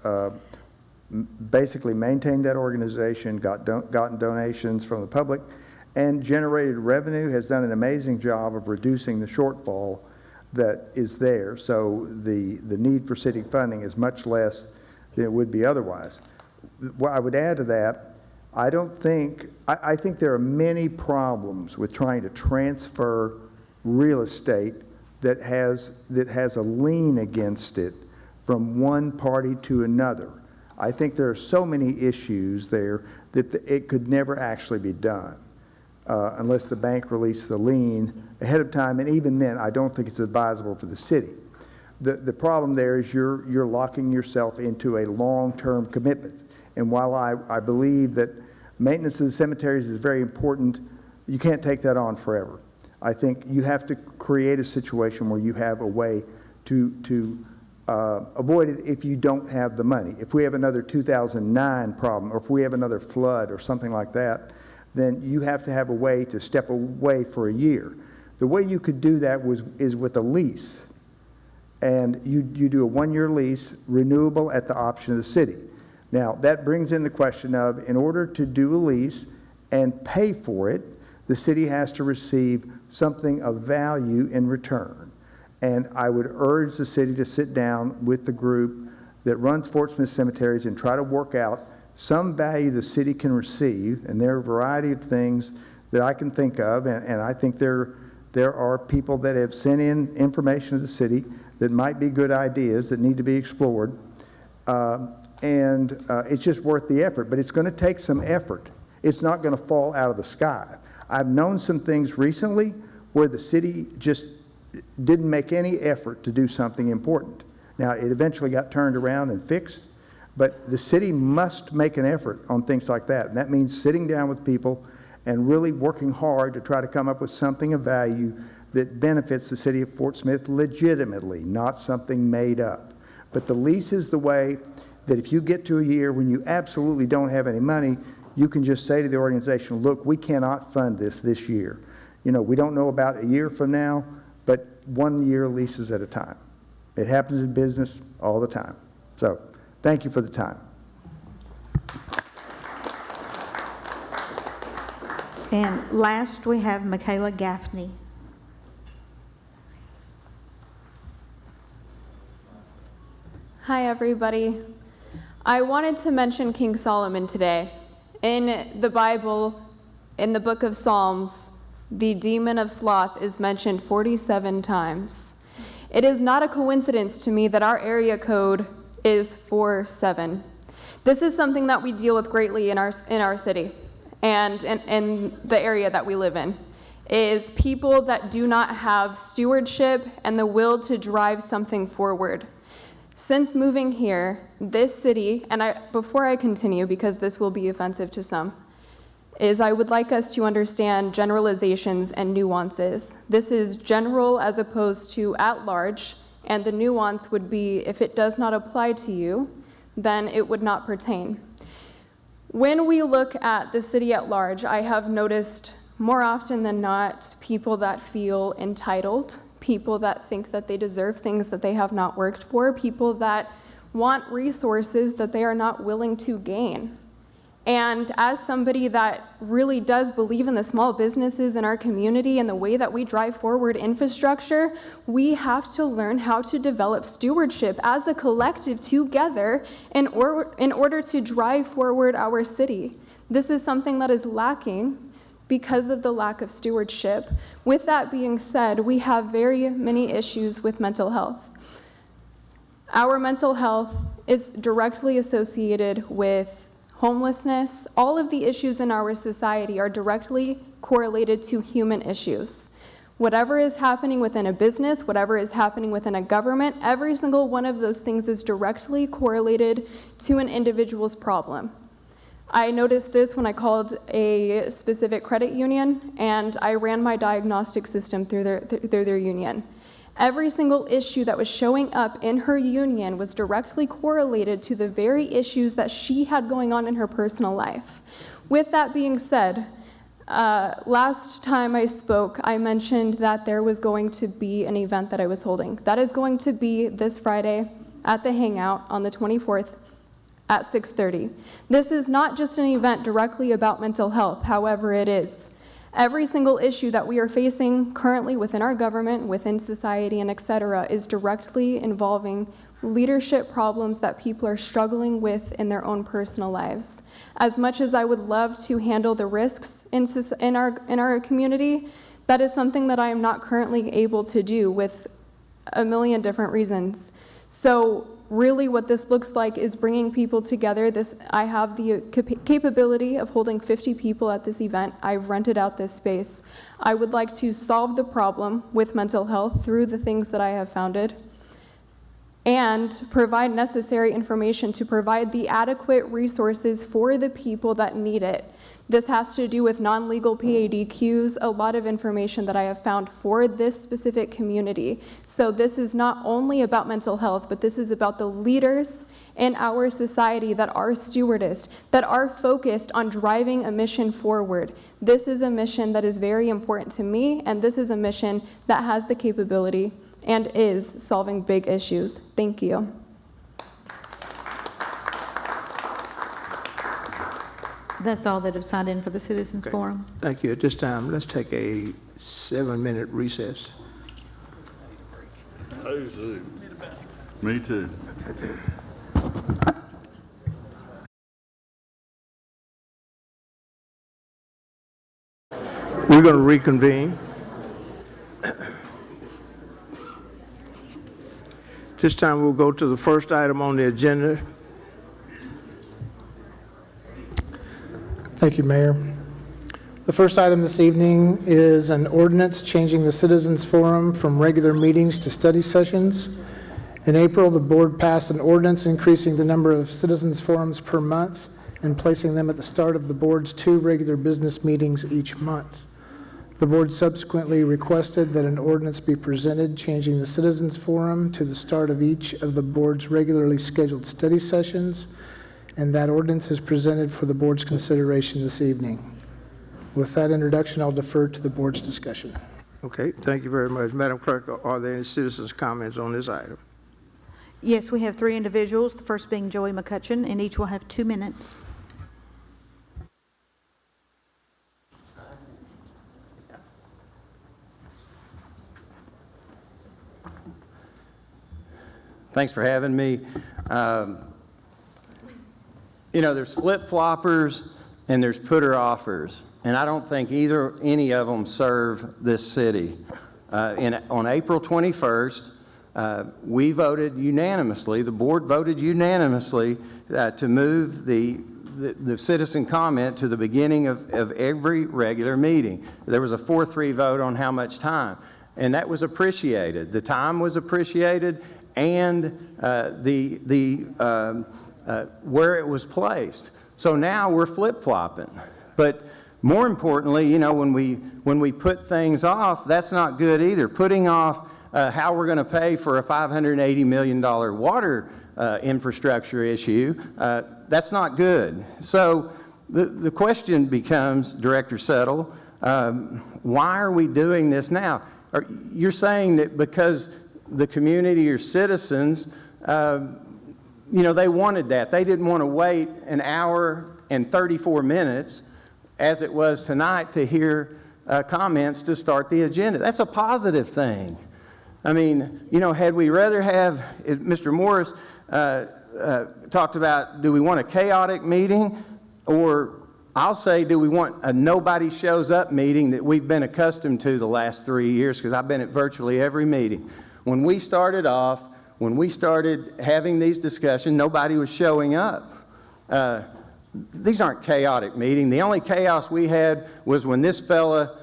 basically maintained that organization, gotten donations from the public, and generated revenue has done an amazing job of reducing the shortfall that is there. So the need for city funding is much less than it would be otherwise. What I would add to that, I think there are many problems with trying to transfer real estate that has a lien against it from one party to another. I think there are so many issues there that it could never actually be done unless the bank released the lien ahead of time, and even then, I don't think it's advisable for the city. The problem there is you're locking yourself into a long-term commitment. And while I believe that maintenance of the cemeteries is very important, you can't take that on forever. I think you have to create a situation where you have a way to avoid it if you don't have the money. If we have another 2009 problem, or if we have another flood or something like that, then you have to have a way to step away for a year. The way you could do that is with a lease. And you do a one-year lease, renewable at the option of the city. Now, that brings in the question of, in order to do a lease and pay for it, the city has to receive something of value in return. And I would urge the city to sit down with the group that runs Fort Smith Cemeteries and try to work out some value the city can receive. And there are a variety of things that I can think of, and I think there are people that have sent in information to the city that might be good ideas that need to be explored. It's just worth the effort, but it's going to take some effort. It's not going to fall out of the sky. I've known some things recently where the city just didn't make any effort to do something important. Now, it eventually got turned around and fixed, but the city must make an effort on things like that. And that means sitting down with people and really working hard to try to come up with something of value that benefits the city of Fort Smith legitimately, not something made up. But the lease is the way that if you get to a year when you absolutely don't have any money, you can just say to the organization, look, we cannot fund this year. You know, we don't know about a year from now, but 1 year leases at a time. It happens in business all the time. So thank you for the time. And last, we have Michaela Gaffney. Hi, everybody. I wanted to mention King Solomon today. In the Bible, in the book of Psalms, the demon of sloth is mentioned 47 times. It is not a coincidence to me that our area code is 47. This is something that we deal with greatly in our city and in the area that we live in, is people that do not have stewardship and the will to drive something forward. Since moving here, this city, and before I continue, because this will be offensive to some, is I would like us to understand generalizations and nuances. This is general as opposed to at large, and the nuance would be if it does not apply to you, then it would not pertain. When we look at the city at large, I have noticed more often than not people that feel entitled, people that think that they deserve things that they have not worked for, people that want resources that they are not willing to gain. And as somebody that really does believe in the small businesses in our community and the way that we drive forward infrastructure, we have to learn how to develop stewardship as a collective together in order to drive forward our city. This is something that is lacking because of the lack of stewardship. With that being said, we have very many issues with mental health. Our mental health is directly associated with homelessness. All of the issues in our society are directly correlated to human issues. Whatever is happening within a business, whatever is happening within a government, every single one of those things is directly correlated to an individual's problem. I noticed this when I called a specific credit union and I ran my diagnostic system through their union. Every single issue that was showing up in her union was directly correlated to the very issues that she had going on in her personal life. With that being said, last time I spoke, I mentioned that there was going to be an event that I was holding. That is going to be this Friday at the Hangout on the 24th at 6:30. This is not just an event directly about mental health, however it is. Every single issue that we are facing currently within our government, within society, and et cetera, is directly involving leadership problems that people are struggling with in their own personal lives. As much as I would love to handle the risks in our community, that is something that I am not currently able to do with a million different reasons. So really what this looks like is bringing people together. I have the capability of holding 50 people at this event. I've rented out this space. I would like to solve the problem with mental health through the things that I have founded and provide necessary information to provide the adequate resources for the people that need it. This has to do with non-legal PADQs, a lot of information that I have found for this specific community. So this is not only about mental health, but this is about the leaders in our society that are stewardess, that are focused on driving a mission forward. This is a mission that is very important to me, and this is a mission that has the capability and is solving big issues. Thank you. That's all that have signed in for the Citizens Forum. Thank you. At this time, let's take a 7-minute recess. Me too. We're going to reconvene. This time we'll go to the first item on the agenda. Thank you, Mayor. The first item this evening is an ordinance changing the Citizens Forum from regular meetings to study sessions. In April, the board passed an ordinance increasing the number of Citizens Forums per month and placing them at the start of the board's 2 regular business meetings each month. The board subsequently requested that an ordinance be presented changing the Citizens Forum to the start of each of the board's regularly scheduled study sessions, and that ordinance is presented for the board's consideration this evening. With that introduction, I'll defer to the board's discussion. Okay, thank you very much. Madam Clerk, are there any citizens' comments on this item? Yes, we have 3 individuals, the first being Joey McCutcheon, and each will have 2 minutes. Thanks for having me. You know, there's flip-floppers and there's putter-offers, and I don't think any of them serve this city. On April 21st, we voted unanimously, the board voted unanimously to move the citizen comment to the beginning of every regular meeting. There was a 4-3 vote on how much time, and that was appreciated. The time was appreciated, and where it was placed. So now we're flip-flopping. But more importantly, you know, when we put things off, that's not good either. Putting off how we're going to pay for a $580 million water infrastructure issue, that's not good. So the question becomes, Director Settle, why are we doing this now? You're saying that because the community or citizens, you know, they wanted that. They didn't want to wait an hour and 34 minutes, as it was tonight, to hear comments to start the agenda. That's a positive thing. I mean, you know, had we rather have, Mr. Morris talked about, do we want a chaotic meeting, or I'll say, do we want a nobody shows up meeting that we've been accustomed to the last 3 years, because I've been at virtually every meeting. When we started off, when we started having these discussions, nobody was showing up. These aren't chaotic meetings. The only chaos we had was when this fella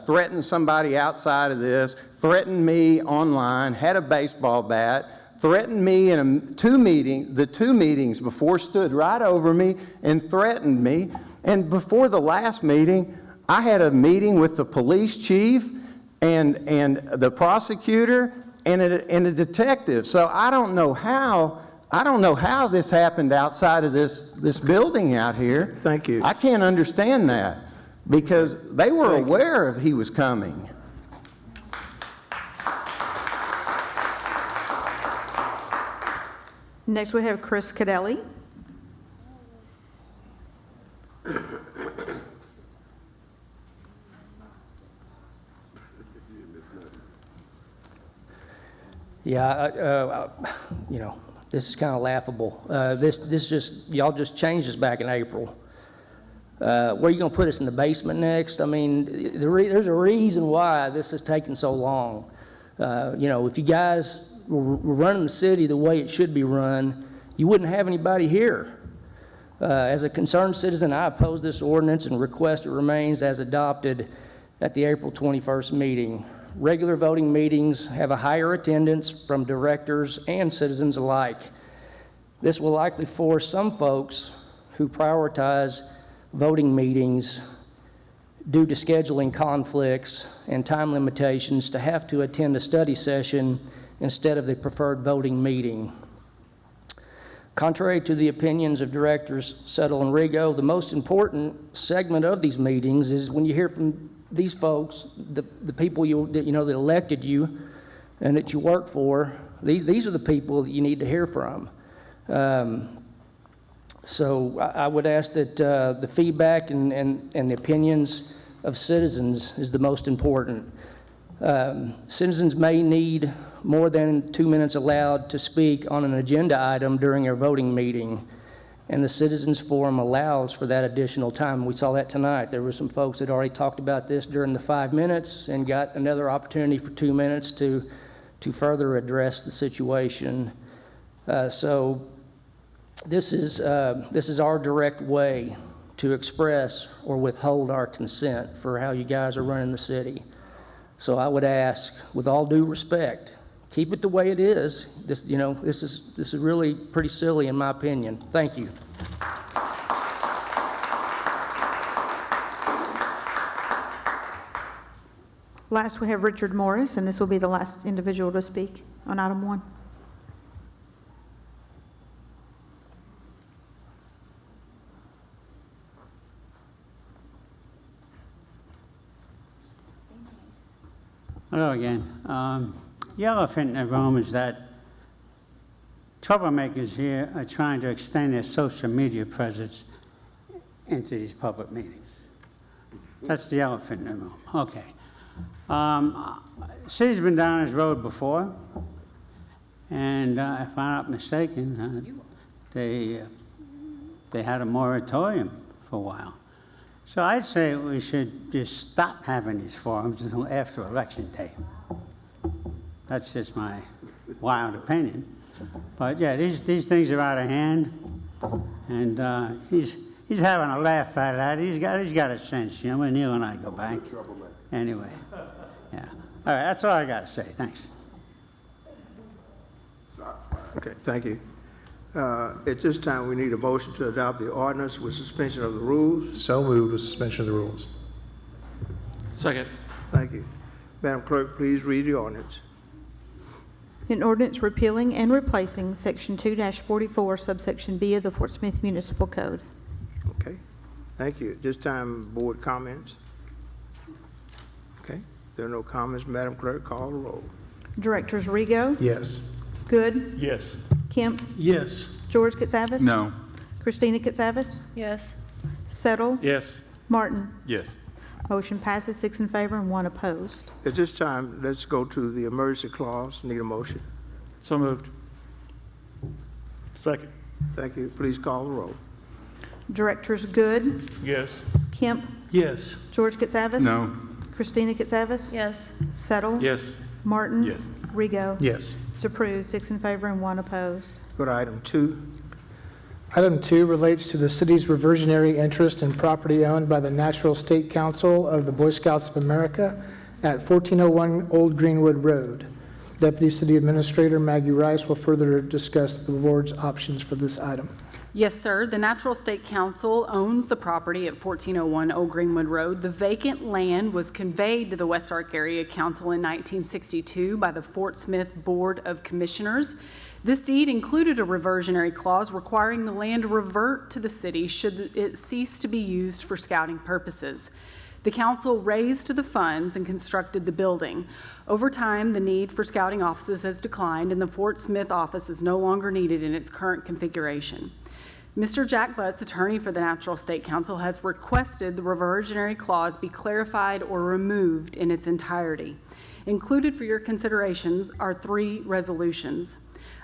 threatened somebody outside of this, threatened me online, had a baseball bat, threatened me in the 2 meetings before, stood right over me and threatened me. And before the last meeting, I had a meeting with the police chief and the prosecutor and a detective. So I don't know how this happened outside of this building out here. Thank you. I can't understand that, because they were aware of he was coming. Next, we have Chris Cadelli. Yeah, you know, this is kind of laughable. Y'all just changed this back in April. Where are you going to put us, in the basement next? I mean, there's a reason why this is taking so long. You know, if you guys were running the city the way it should be run, you wouldn't have anybody here. As a concerned citizen, I oppose this ordinance and request it remains as adopted at the April 21st meeting. Regular voting meetings have a higher attendance from directors and citizens alike. This will likely force some folks who prioritize voting meetings due to scheduling conflicts and time limitations to have to attend a study session instead of the preferred voting meeting. Contrary to the opinions of Directors Settle and Rigo, the most important segment of these meetings is when you hear from these folks, the people that elected you and that you work for. These are the people that you need to hear from. So I would ask that the feedback and the opinions of citizens is the most important. Citizens may need more than 2 minutes allowed to speak on an agenda item during a voting meeting, and the Citizens Forum allows for that additional time. We saw that tonight. There were some folks that already talked about this during the 5 minutes and got another opportunity for 2 minutes to further address the situation. So this is our direct way to express or withhold our consent for how you guys are running the city. So I would ask, with all due respect, keep it the way it is. This is really pretty silly in my opinion. Thank you. Last, we have Richard Morris, and this will be the last individual to speak on item 1. Hello again. The elephant in the room is that troublemakers here are trying to extend their social media presence into these public meetings. That's the elephant in the room. Okay. City's been down this road before, and if I'm not mistaken, they had a moratorium for a while. So I'd say we should just stop having these forums until after Election Day. That's just my wild opinion. But yeah, these things are out of hand, and he's having a laugh at that. He's got a sense, you know, when Neil and I go back. Anyway, yeah. All right, that's all I got to say. Thanks. Okay, thank you. At this time, we need a motion to adopt the ordinance with suspension of the rules. So moved with suspension of the rules. Second. Thank you. Madam Clerk, please read the ordinance. An ordinance repealing and replacing Section 2-44, subsection B of the Fort Smith Municipal Code. Okay, thank you. At this time, board comments. Okay, there are no comments. Madam Clerk, call the roll. Directors Rigo, Yes. Good, Yes. Kemp, Yes. George Catsavis. No. Christina Catsavis, Yes. Settle, Yes. Martin. Yes. Motion passes 6 in favor and 1 opposed. At this time, let's go to the emergency clause. Need a motion. So moved. Second. Thank you. Please call the roll. Directors Good, Yes. Kemp, Yes. George Catsavis. No. Christina Catsavis. Yes. Settle. Yes. Martin. Yes. Rigo. Yes. It's approved, 6 in favor and 1 opposed. Go to item 2. Item 2 relates to the city's reversionary interest in property owned by the Natural State Council of the Boy Scouts of America at 1401 Old Greenwood Road. Deputy City Administrator Maggie Rice will further discuss the board's options for this item. Yes, sir. The Natural State Council owns the property at 1401 Old Greenwood Road. The vacant land was conveyed to the Westark Area Council in 1962 by the Fort Smith Board of Commissioners. This deed included a reversionary clause requiring the land to revert to the city should it cease to be used for scouting purposes. The council raised the funds and constructed the building. Over time, the need for scouting offices has declined, and the Fort Smith office is no longer needed in its current configuration. Mr. Jack Butts, attorney for the Natural State Council, has requested the reversionary clause be clarified or removed in its entirety. Included for your considerations are 3 resolutions.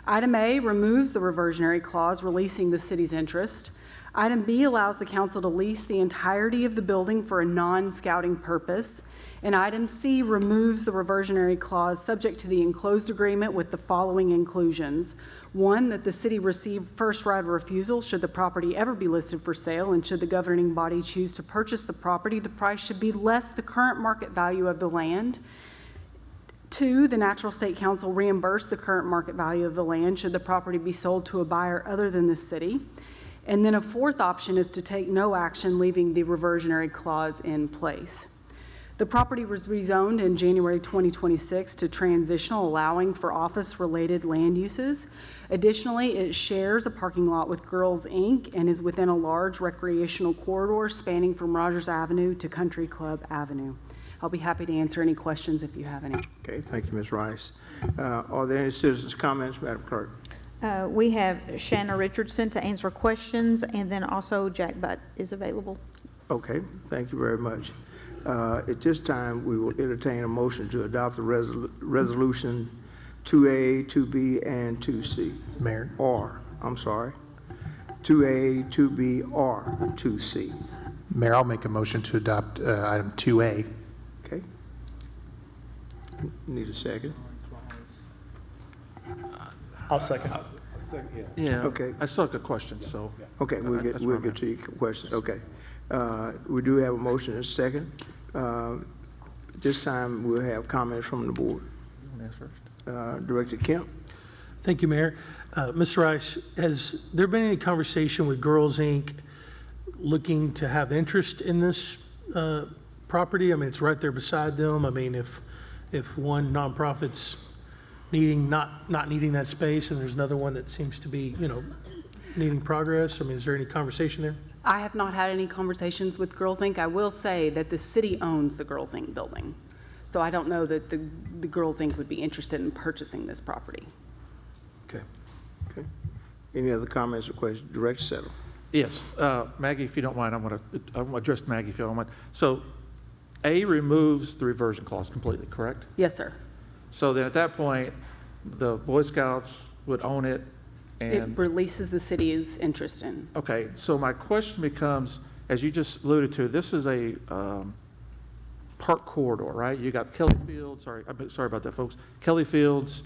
Item A removes the reversionary clause, releasing the city's interest. Item B allows the council to lease the entirety of the building for a non-scouting purpose. And item C removes the reversionary clause subject to the enclosed agreement with the following inclusions. 1, that the city receive first right of refusal should the property ever be listed for sale, and should the governing body choose to purchase the property, the price should be less the current market value of the land. 2, the Natural State Council reimburse the current market value of the land should the property be sold to a buyer other than the city. And then a 4th option is to take no action, leaving the reversionary clause in place. The property was rezoned in January 2026 to transitional, allowing for office-related land uses. Additionally, it shares a parking lot with Girls Inc. and is within a large recreational corridor spanning from Rogers Avenue to Country Club Avenue. I'll be happy to answer any questions if you have any. Okay, thank you, Ms. Rice. Are there any citizens' comments, Madam Clerk? We have Shanna Richardson to answer questions, and then also Jack Butt is available. Okay, thank you very much. At this time, we will entertain a motion to adopt the resolution 2A, 2B, and 2C. Mayor. I'm sorry, 2A, 2B, or 2C. Mayor, I'll make a motion to adopt item 2A. Okay. Need a second? I'll second. Yeah. Okay. I still have a question, so. Okay, we'll get to your questions. Okay. We do have a motion and a second. This time, we'll have comments from the board. Director Kemp? Thank you, Mayor. Mr. Rice, has there been any conversation with Girls Inc. looking to have interest in this property? I mean, it's right there beside them. I mean, if one nonprofit's not needing that space, and there's another one that seems to be, needing progress, I mean, is there any conversation there? I have not had any conversations with Girls Inc. I will say that the city owns the Girls Inc. building. So I don't know that the Girls Inc. would be interested in purchasing this property. Okay. Okay. Any other comments or questions? Director Settle. Yes, Maggie, if you don't mind, I'm going to address Maggie if you don't mind. So A removes the reversion clause completely, correct? Yes, sir. So then at that point, the Boy Scouts would own it It and... releases the city's interest in. Okay, so my question becomes, as you just alluded to, this is a park corridor, right? You got Kelly Fields, sorry about that, folks. Kelly Fields,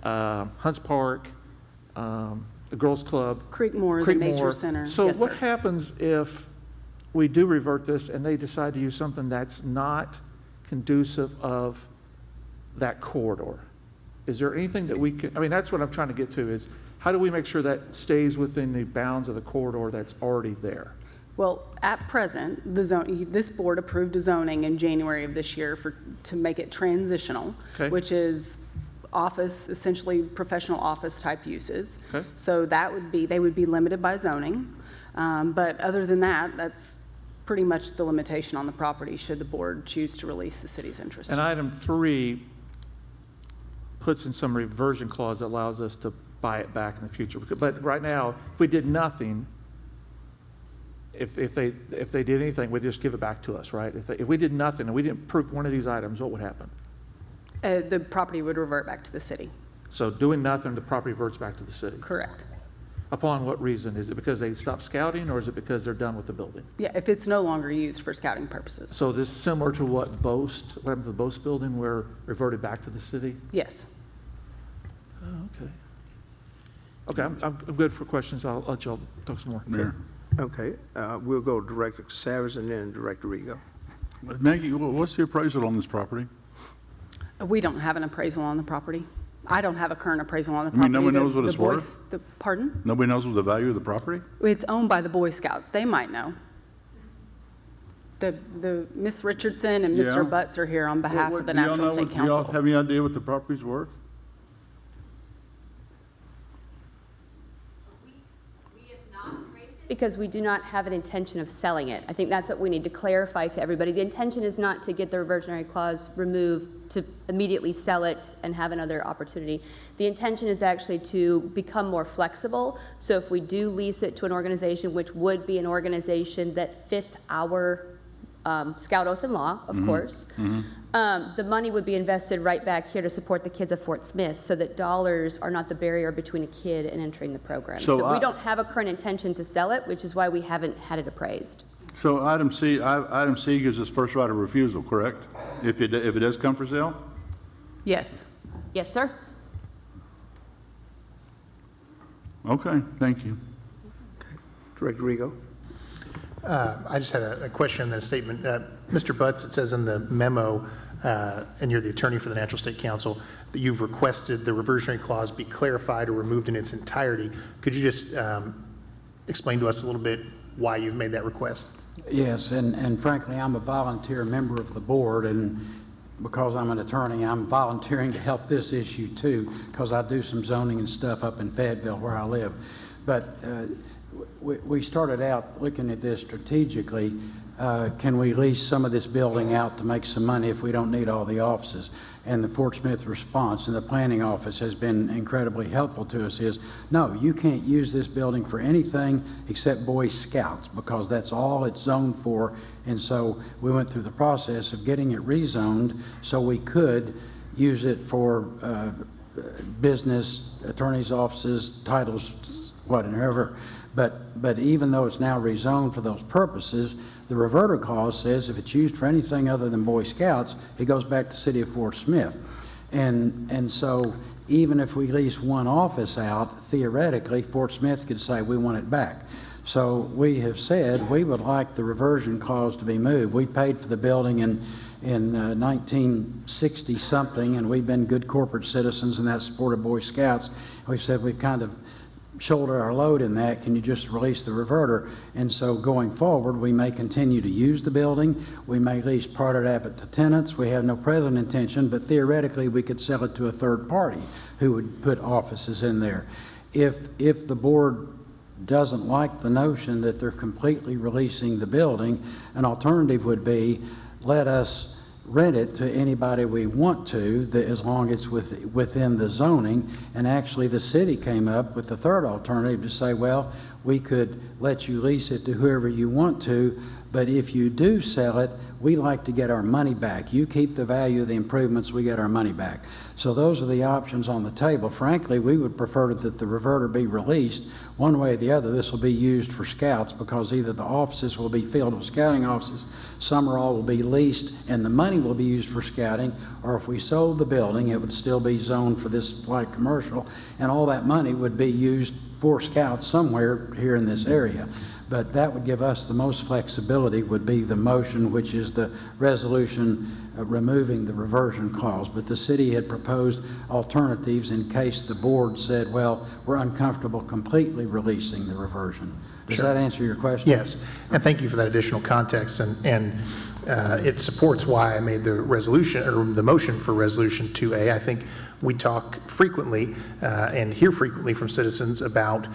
Hunts Park, the Girls Club. Creekmore, the Nature Center. So Yes, what sir. happens if we do revert this and they decide to use something that's not conducive of that corridor? Is there anything that we can, I mean, that's what I'm trying to get to is, how do we make sure that stays within the bounds of the corridor that's already there? Well, at present, this board approved a zoning in January of this year to make it transitional, Okay. which is office, essentially professional office type uses. Okay. So they would be limited by zoning. But other than that, that's pretty much the limitation on the property should the board choose to release the city's interest. And item 3 puts in some reversion clause that allows us to buy it back in the future. But right now, if we did nothing, if they did anything, we'd just give it back to us, right? If we did nothing and we didn't prove one of these items, what would happen? The property would revert back to the city. So doing nothing, the property reverts back to the city. Correct. Upon what reason? Is it because they stopped scouting, or is it because they're done with the building? Yeah, if it's no longer used for scouting purposes. So this is similar to what happened to the Boast building, where reverted back to the city? Yes. Oh, okay. Okay, I'm good for questions. I'll let y'all talk some more. Mayor. Okay, we'll go Director Catsavis and then Director Rigo. Maggie, what's the appraisal on this property? We don't have an appraisal on the property. I don't have a current appraisal on the I mean, property. nobody knows what The it's Boy- worth? Pardon? Nobody knows what the value of the property? It's owned by the Boy Scouts. They might know. The Miss Richardson and Yeah. Mr. Butts are here on behalf of the Do y'all Natural know State what- do y'all Council. have any idea what the property's worth? Because we do not have an intention of selling it. I think that's what we need to clarify to everybody. The intention is not to get the reversionary clause removed, to immediately sell it and have another opportunity. The intention is actually to become more flexible. So if we do lease it to an organization, which would be an organization that fits our Scout Oath and Law, of course, the money would be invested right back here to support the kids of Fort Smith, so that dollars are not the barrier between a kid and entering the program. So we don't have a current intention to sell it, which is why we haven't had it appraised. So item C gives us first right of refusal, correct? If it does come for sale? Yes. Yes, sir. Okay, thank you. Director Rigo. I just had a question and then a statement. Mr. Butts, it says in the memo, and you're the attorney for the Natural State Council, that you've requested the reversionary clause be clarified or removed in its entirety. Could you just explain to us a little bit why you've made that request? Yes, and frankly, I'm a volunteer member of the board, and because I'm an attorney, I'm volunteering to help this issue too, because I do some zoning and stuff up in Fayetteville where I live. But we started out looking at this strategically. Can we lease some of this building out to make some money if we don't need all the offices? And the Fort Smith response and the planning office has been incredibly helpful to us is, no, you can't use this building for anything except Boy Scouts, because that's all it's zoned for. And so we went through the process of getting it rezoned so we could use it for business, attorneys' offices, titles, whatever. But even though it's now rezoned for those purposes, the reverter clause says if it's used for anything other than Boy Scouts, it goes back to the city of Fort Smith. And so even if we lease one office out, theoretically, Fort Smith could say we want it back. So we have said we would like the reversion clause to be moved. We paid for the building in 1960 something, and we've been good corporate citizens, and that supported Boy Scouts. We've said we've kind of shoulder our load in that. Can you just release the reverter? And so going forward, we may continue to use the building. We may lease part of that to tenants. We have no present intention, but theoretically we could sell it to a third party who would put offices in there. If the board doesn't like the notion that they're completely releasing the building, an alternative would be let us rent it to anybody we want to, as long as it's within the zoning. And actually the city came up with the third alternative to say, well, we could let you lease it to whoever you want to, but if you do sell it, we like to get our money back. You keep the value of the improvements, we get our money back. So those are the options on the table. Frankly, we would prefer that the reverter be released. One way or the other, this will be used for scouts, because either the offices will be filled with scouting offices, some or all will be leased, and the money will be used for scouting, or if we sold the building, it would still be zoned for this light commercial, and all that money would be used for scouts somewhere here in this area. But that would give us the most flexibility, would be the motion, which is the resolution removing the reversion clause. But the city had proposed alternatives in case the board said, well, we're uncomfortable completely releasing the reversion. Does that answer your question? Yes, and thank you for that additional context, and it supports why I made the resolution, or the motion for Resolution 2A. I think we talk frequently and hear frequently from citizens about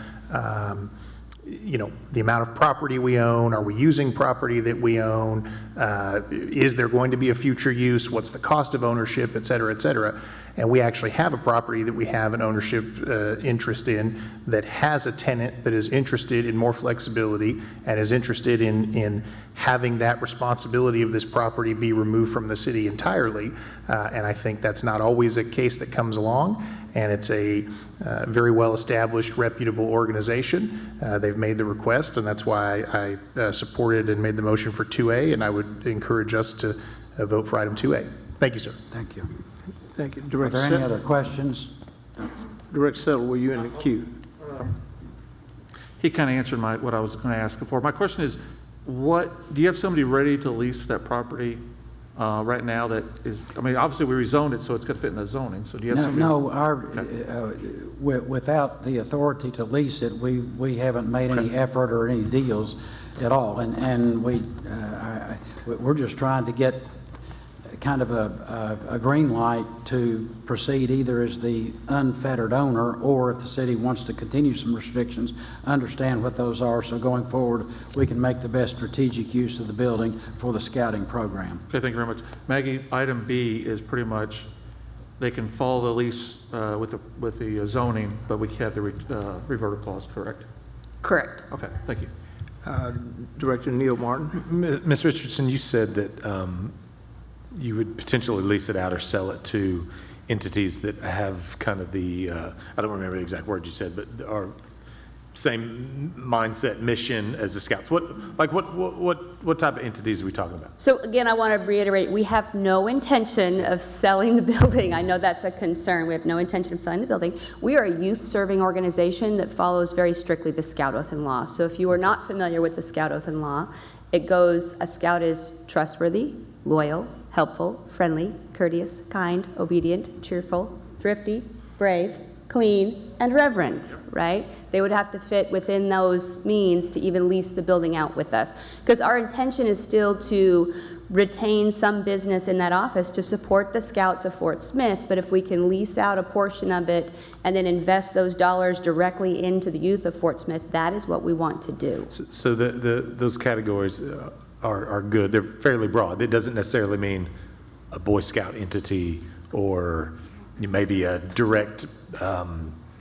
the amount of property we own. Are we using property that we own? Is there going to be a future use? What's the cost of ownership, et cetera, et cetera? And we actually have a property that we have an ownership interest in that has a tenant that is interested in more flexibility and is interested in having that responsibility of this property be removed from the city entirely. And I think that's not always a case that comes along. And it's a very well-established, reputable organization. They've made the request, and that's why I supported and made the motion for 2A, and I would encourage us to vote for item 2A. Thank you, sir. Thank you. Thank you. Are Director there any Settle. other questions? Director Settle, were you in the queue? He kind of answered what I was going to ask before. My question is, do you have somebody ready to lease that property right now that is, I mean, obviously we rezoned it, so it's going to fit in the zoning. So do you have somebody? No, without the authority to lease it, we haven't made any effort or any deals at all. And we're just trying to get kind of a green light to proceed either as the unfettered owner, or if the city wants to continue some restrictions, understand what those are, so going forward we can make the best strategic use of the building for the scouting program. Okay, thank you very much. Maggie, item B is pretty much, they can follow the lease with the zoning, but we have the reverter clause, correct? Correct. Okay, thank you. Director Neil Martin. Ms. Richardson, you said that you would potentially lease it out or sell it to entities that have kind of the, I don't remember the exact word you said, but are same mindset, mission as the Scouts. What type of entities are we talking about? So again, I want to reiterate, we have no intention of selling the building. I know that's a concern. We have no intention of selling the building. We are a youth-serving organization that follows very strictly the Scout Oath and Law. So if you are not familiar with the Scout Oath and Law, it goes, a Scout is trustworthy, loyal, helpful, friendly, courteous, kind, obedient, cheerful, thrifty, brave, clean, and reverent, right? They would have to fit within those means to even lease the building out with us. Because our intention is still to retain some business in that office to support the Scouts of Fort Smith, but if we can lease out a portion of it and then invest those dollars directly into the youth of Fort Smith, that is what we want to do. So those categories are good. They're fairly broad. It doesn't necessarily mean a Boy Scout entity or maybe a direct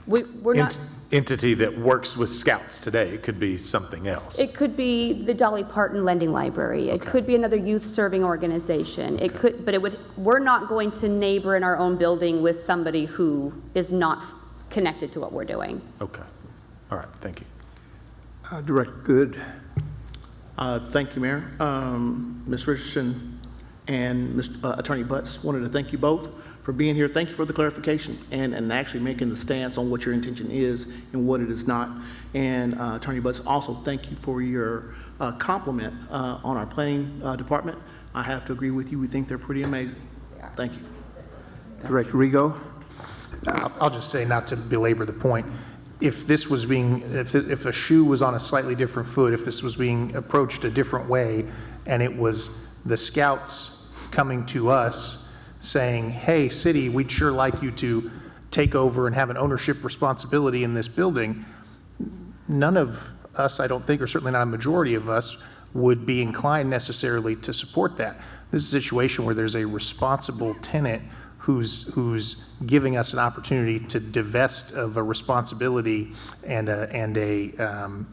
We're not. Entity that works with Scouts today. It could be something else. It could be the Dolly Parton Lending Library. It could be another youth serving organization. It could, but we're not going to neighbor in our own building with somebody who is not connected to what we're doing. Okay. All right. Thank you. Director Good. Thank you, Mayor. Ms. Richardson and Attorney Butts, wanted to thank you both for being here. Thank you for the clarification and actually making the stance on what your intention is and what it is not. And Attorney Butts, also thank you for your compliment on our planning department. I have to agree with you. We think they're pretty amazing. Thank you. Director Rigo. I'll just say, not to belabor the point, if this was being, if a shoe was on a slightly different foot, if this was being approached a different way, and it was the Scouts coming to us saying, hey, city, we'd sure like you to take over and have an ownership responsibility in this building, none of us, I don't think, or certainly not a majority of us, would be inclined necessarily to support that. This is a situation where there's a responsible tenant who's giving us an opportunity to divest of a responsibility and a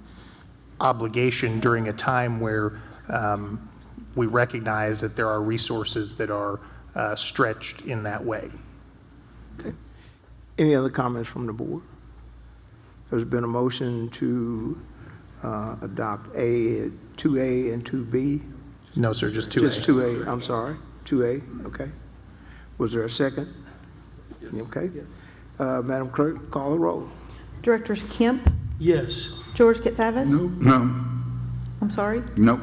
obligation during a time where we recognize that there are resources that are stretched in that way. Okay. Any other comments from the board? There's been a motion to adopt 2A and 2B. No, sir, just 2A. Just 2A, I'm sorry, 2A, okay. Was there a second? Okay. Madam Clerk, call the roll. Directors Kemp, Yes. George Catsavis? No. I'm sorry, No.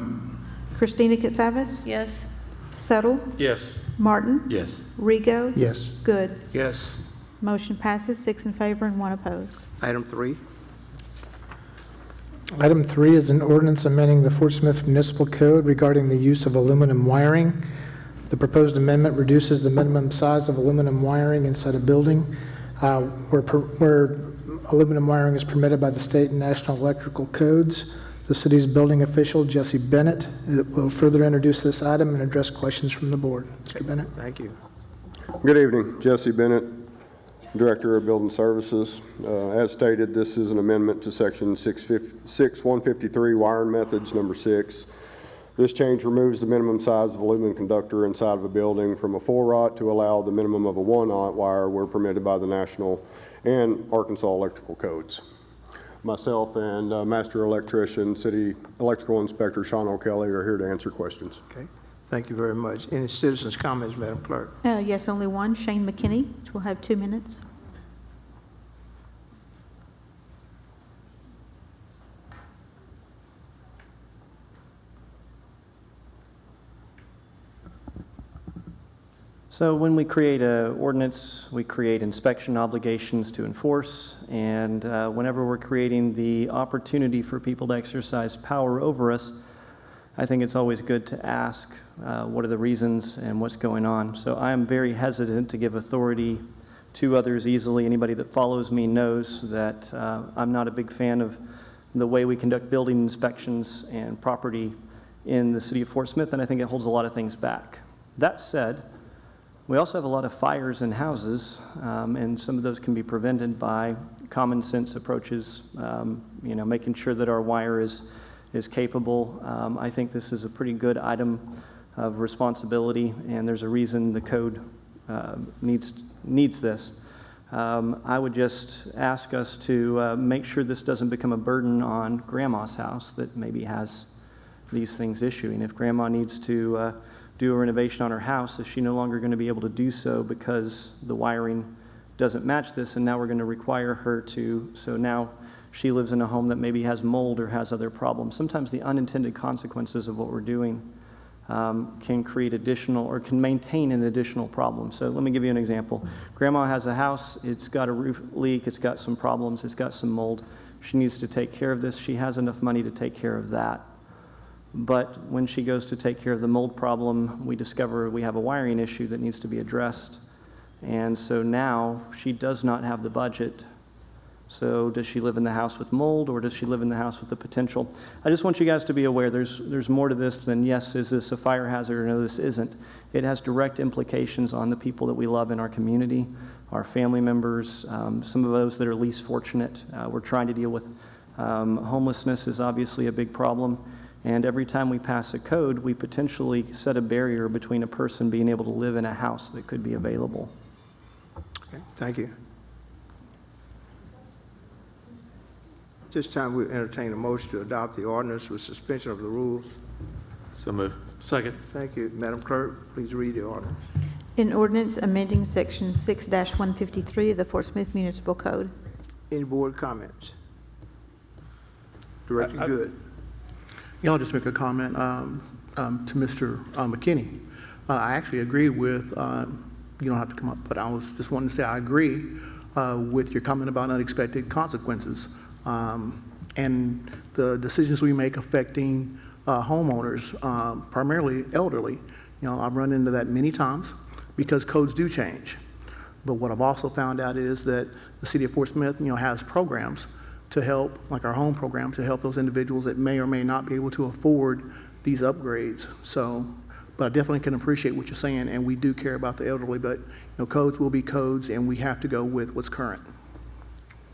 Christina Catsavis? Yes. Settle? Yes. Martin? Yes. Rigo? Yes. Good. Yes. Motion passes 6 in favor and 1 opposed. Item 3. Item 3 is an ordinance amending the Fort Smith Municipal Code regarding the use of aluminum wiring. The proposed amendment reduces the minimum size of aluminum wiring inside a building where aluminum wiring is permitted by the state and national electrical codes. The city's building official, Jesse Bennett, will further introduce this item and address questions from the board. Mr. Bennett. Thank you. Good evening. Jesse Bennett, Director of Building Services. As stated, this is an amendment to Section 6153, Wiring Methods, number 6. This change removes the minimum size of aluminum conductor inside of a building from a 4-aught to allow the minimum of a 1-aught wire where permitted by the national and Arkansas electrical codes. Myself and Master Electrician, City Electrical Inspector Sean O'Kelly are here to answer questions. Okay. Thank you very much. Any citizens' comments, Madam Clerk? Yes, only one, Shane McKinney, which will have 2 minutes. So when we create an ordinance, we create inspection obligations to enforce, and whenever we're creating the opportunity for people to exercise power over us, I think it's always good to ask what are the reasons and what's going on. So I am very hesitant to give authority to others easily. Anybody that follows me knows that I'm not a big fan of the way we conduct building inspections and property in the city of Fort Smith, and I think it holds a lot of things back. That said, we also have a lot of fires in houses, and some of those can be prevented by common sense approaches, making sure that our wire is capable. I think this is a pretty good item of responsibility, and there's a reason the code needs this. I would just ask us to make sure this doesn't become a burden on Grandma's house that maybe has these things issuing. If Grandma needs to do a renovation on her house, is she no longer going to be able to do so because the wiring doesn't match this, and now we're going to require her to, so now she lives in a home that maybe has mold or has other problems. Sometimes the unintended consequences of what we're doing can create additional or can maintain an additional problem. So let me give you an example. Grandma has a house, it's got a roof leak, it's got some problems, it's got some mold. She needs to take care of this. She has enough money to take care of that. But when she goes to take care of the mold problem, we discover we have a wiring issue that needs to be addressed. And so now she does not have the budget. So does she live in the house with mold, or does she live in the house with the potential? I just want you guys to be aware there's more to this than, yes, is this a fire hazard, or no, this isn't. It has direct implications on the people that we love in our community, our family members, some of those that are least fortunate. We're trying to deal with homelessness is obviously a big problem. And every time we pass a code, we potentially set a barrier between a person being able to live in a house that could be available. Okay, thank you. This time we entertain a motion to adopt the ordinance with suspension of the rules. So moved. Second. Thank you. Madam Clerk, please read the ordinance. An ordinance amending Section 6-153 of the Fort Smith Municipal Code. Any board comments? Director Good. Yeah, I'll just make a comment to Mr. McKinney. I actually agree with, you don't have to come up, but I was just wanting to say I agree with your comment about unexpected consequences and the decisions we make affecting homeowners, primarily elderly. You know, I've run into that many times because codes do change. But what I've also found out is that the city of Fort Smith, you know, has programs to help, like our home program, to help those individuals that may or may not be able to afford these upgrades. So, but I definitely can appreciate what you're saying, and we do care about the elderly, but you know, codes will be codes, and we have to go with what's current.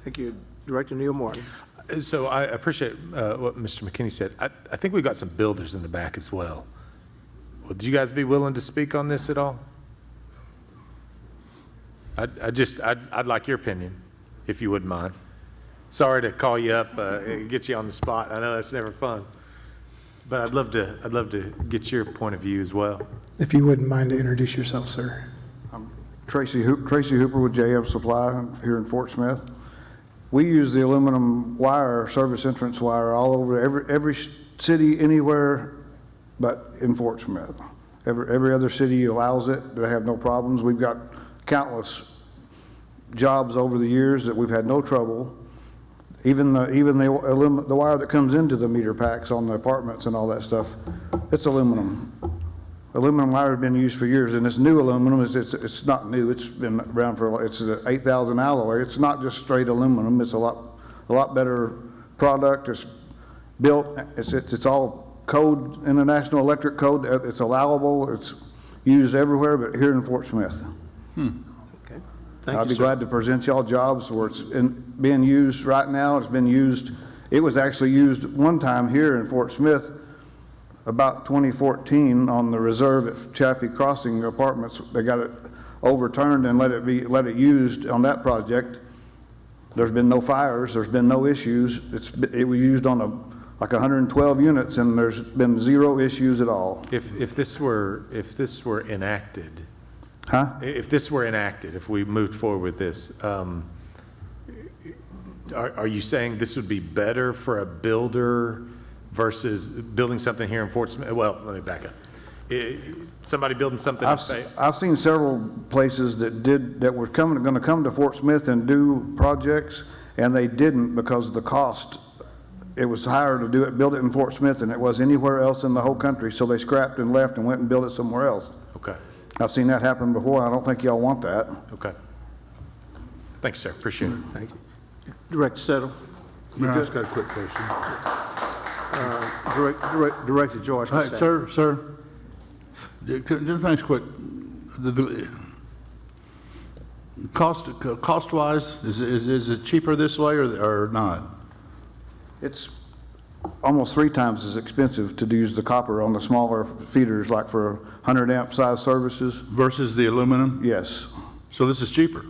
Thank you. Director Neil Martin. So I appreciate what Mr. McKinney said. I think we've got some builders in the back as well. Would you guys be willing to speak on this at all? I'd like your opinion, if you wouldn't mind. Sorry to call you up, get you on the spot. I know that's never fun, but I'd love to get your point of view as well. If you wouldn't mind to introduce yourself, sir. I'm Tracy Hooper with JM Supply here in Fort Smith. We use the aluminum wire, service entrance wire, all over every city anywhere but in Fort Smith. Every other city allows it. They have no problems. We've got countless jobs over the years that we've had no trouble. Even the wire that comes into the meter packs on the apartments and all that stuff, it's aluminum. Aluminum wire has been used for years, and it's new aluminum. It's not new. It's been around for. It's an 8,000 alloy. It's not just straight aluminum. It's a lot better product. It's built. It's all code, International Electric Code. It's allowable. It's used everywhere, but here in Fort Smith. Okay. Thank I'd you, be sir. glad to present y'all jobs where it's being used right now. It's been used. It was actually used one time here in Fort Smith about 2014 on the reserve at Chaffee Crossing Apartments. They got it overturned and let it used on that project. There's been no fires. There's been no issues. It was used on like 112 units, and there's been zero issues at all. If this were enacted, huh? If this were enacted, if we moved forward with this, are you saying this would be better for a builder versus building something here in Fort Smith? Well, let me back up. Somebody building something. I've seen several places that were going to come to Fort Smith and do projects, and they didn't because of the cost. It was higher to build it in Fort Smith than it was anywhere else in the whole country, so they scrapped and left and went and built it somewhere else. Okay. I've seen that happen before. I don't think y'all want that. Okay. Thanks, sir. Appreciate it. Thank you. Director Settle. Mayor, I just got a quick question. Director George. All right, sir. Just nice quick. The cost-wise, is it cheaper this way or not? It's almost 3 times as expensive to use the copper on the smaller feeders, like for 100 amp size services. Versus the aluminum? Yes. So this is cheaper?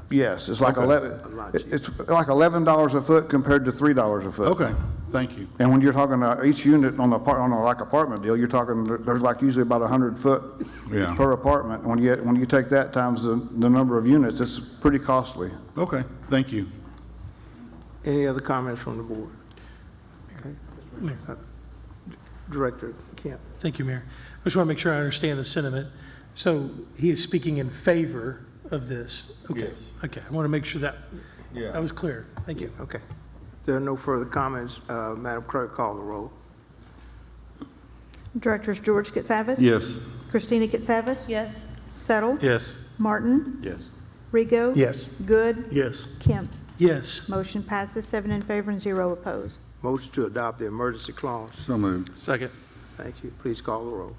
Yes, it's like it's like $11 a foot compared to $3 a foot. Okay, thank you. And when you're talking each unit on a like apartment deal, you're talking there's like usually about 100 foot per apartment. When you take that times the number of units, it's pretty costly. Okay, thank you. Any other comments from the board? Okay. Director Kemp. Thank you, Mayor. I just want to make sure I understand the sentiment. So he is speaking in favor of this? Okay. Yes. Okay, I want to make sure that was clear. Thank you. Okay. If there are no further comments, Madam Clerk, call the roll. Directors George Catsavis? Yes. Christina Catsavis? Yes. Settle? Yes. Martin? Yes. Rigo? Yes. Good? Yes. Kemp? Yes. Motion passes 7 in favor and 0 opposed. Motion to adopt the emergency clause. So moved. Second. Thank you. Please call the roll.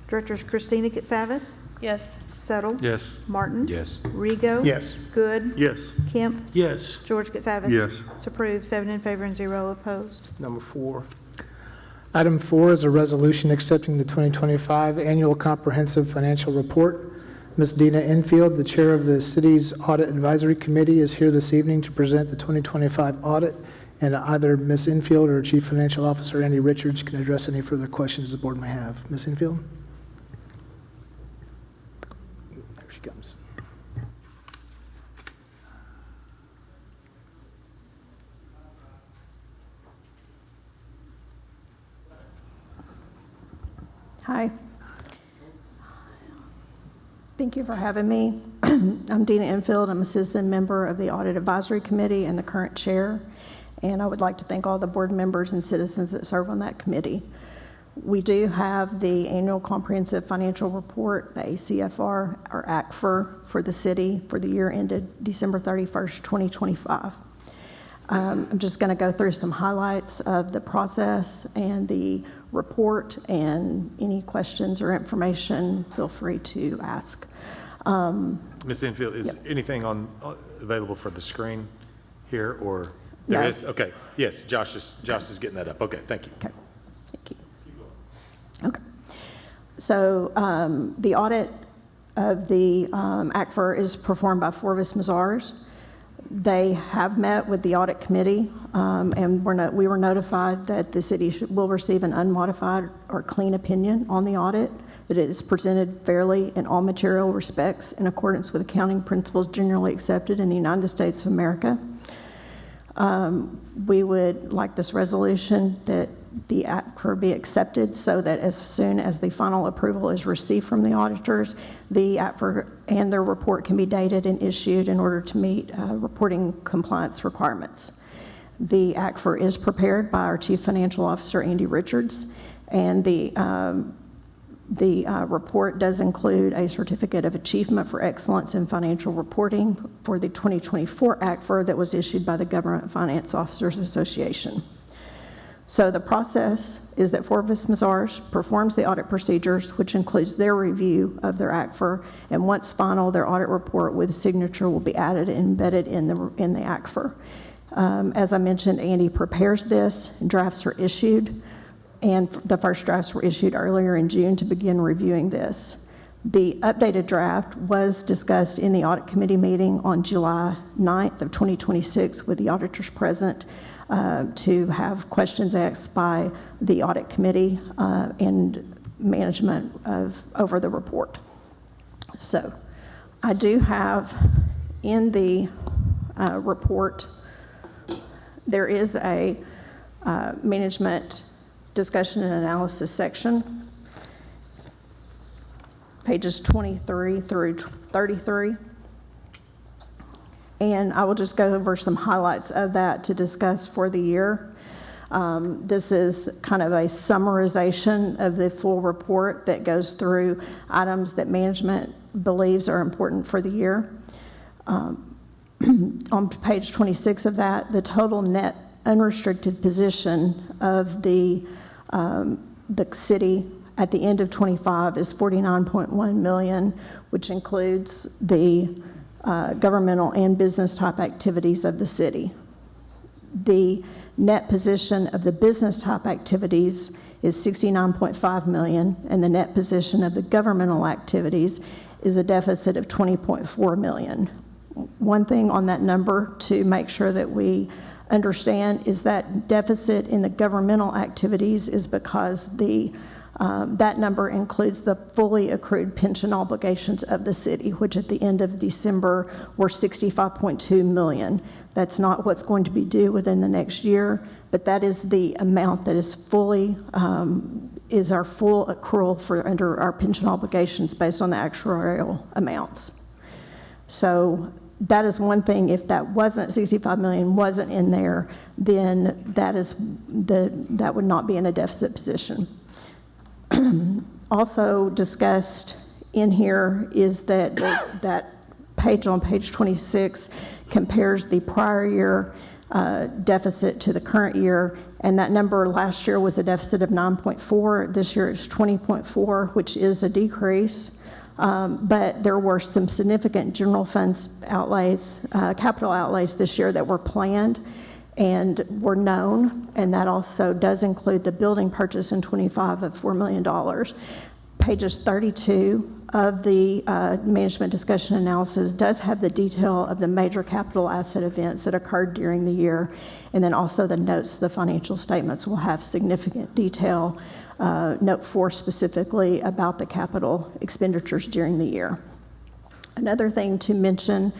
Directors Christina Catsavis? Yes. Settle? Yes. Martin? Yes. Rigo? Yes. Good? Yes. Kemp? Yes. George Catsavis? Yes. It's approved, 7 in favor and 0 opposed. Number 4. Item 4 is a resolution accepting the 2025 Annual Comprehensive Financial Report. Ms. Dina Enfield, the Chair of the City's Audit Advisory Committee, is here this evening to present the 2025 audit, and either Ms. Enfield or Chief Financial Officer Andy Richards can address any further questions the board may have. Ms. Enfield? There she comes. Hi. Thank you for having me. I'm Dina Enfield. I'm a citizen member of the Audit Advisory Committee and the current chair, and I would like to thank all the board members and citizens that serve on that committee. We do have the Annual Comprehensive Financial Report, the ACFR, or ACFR, for the city for the year ended December 31st, 2025. I'm just going to go through some highlights of the process and the report, and any questions or information, feel free to ask. Ms. Enfield, is anything available for the screen here, or No. there is? Okay. Yes, Josh is getting that up. Okay, thank you. Okay, thank you. Okay. So the audit of the ACFR is performed by Forvis Mazars. They have met with the audit committee, and we were notified that the city will receive an unmodified or clean opinion on the audit, that it is presented fairly in all material respects in accordance with accounting principles generally accepted in the United States of America. We would like this resolution that the ACFR be accepted so that as soon as the final approval is received from the auditors, the ACFR and their report can be dated and issued in order to meet reporting compliance requirements. The ACFR is prepared by our Chief Financial Officer, Andy Richards, and the report does include a Certificate of Achievement for Excellence in Financial Reporting for the 2024 ACFR that was issued by the Government Finance Officers Association. So the process is that Forvis Mazars performs the audit procedures, which includes their review of their ACFR, and once final, their audit report with signature will be added and embedded in the ACFR. As I mentioned, Andy prepares this, drafts are issued, and the first drafts were issued earlier in June to begin reviewing this. The updated draft was discussed in the audit committee meeting on July 9th of 2026 with the auditors present to have questions asked by the audit committee and management over the report. So I do have in the report, there is a management discussion and analysis section, pages 23 through 33. And I will just go over some highlights of that to discuss for the year. This is kind of a summarization of the full report that goes through items that management believes are important for the year. On page 26 of that, the total net unrestricted position of the city at the end of 25 is $49.1 million, which includes the governmental and business type activities of the city. The net position of the business type activities is $69.5 million, and the net position of the governmental activities is a deficit of $20.4 million. One thing on that number to make sure that we understand is that deficit in the governmental activities is because that number includes the fully accrued pension obligations of the city, which at the end of December were $65.2 million. That's not what's going to be due within the next year, but that is the amount that is fully, is our full accrual for under our pension obligations based on the actuarial amounts. So that is one thing. If that wasn't, 65 million wasn't in there, then that would not be in a deficit position. Also discussed in here is that that page on page 26 compares the prior year deficit to the current year, and that number last year was a deficit of 9.4. This year it's 20.4, which is a decrease. But there were some significant general funds outlays, capital outlays this year that were planned and were known, and that also does include the building purchase in 25 of $4 million. Pages 32 of the management discussion analysis does have the detail of the major capital asset events that occurred during the year, and then also the notes to the financial statements will have significant detail, note 4 specifically about the capital expenditures during the year. Another thing to mention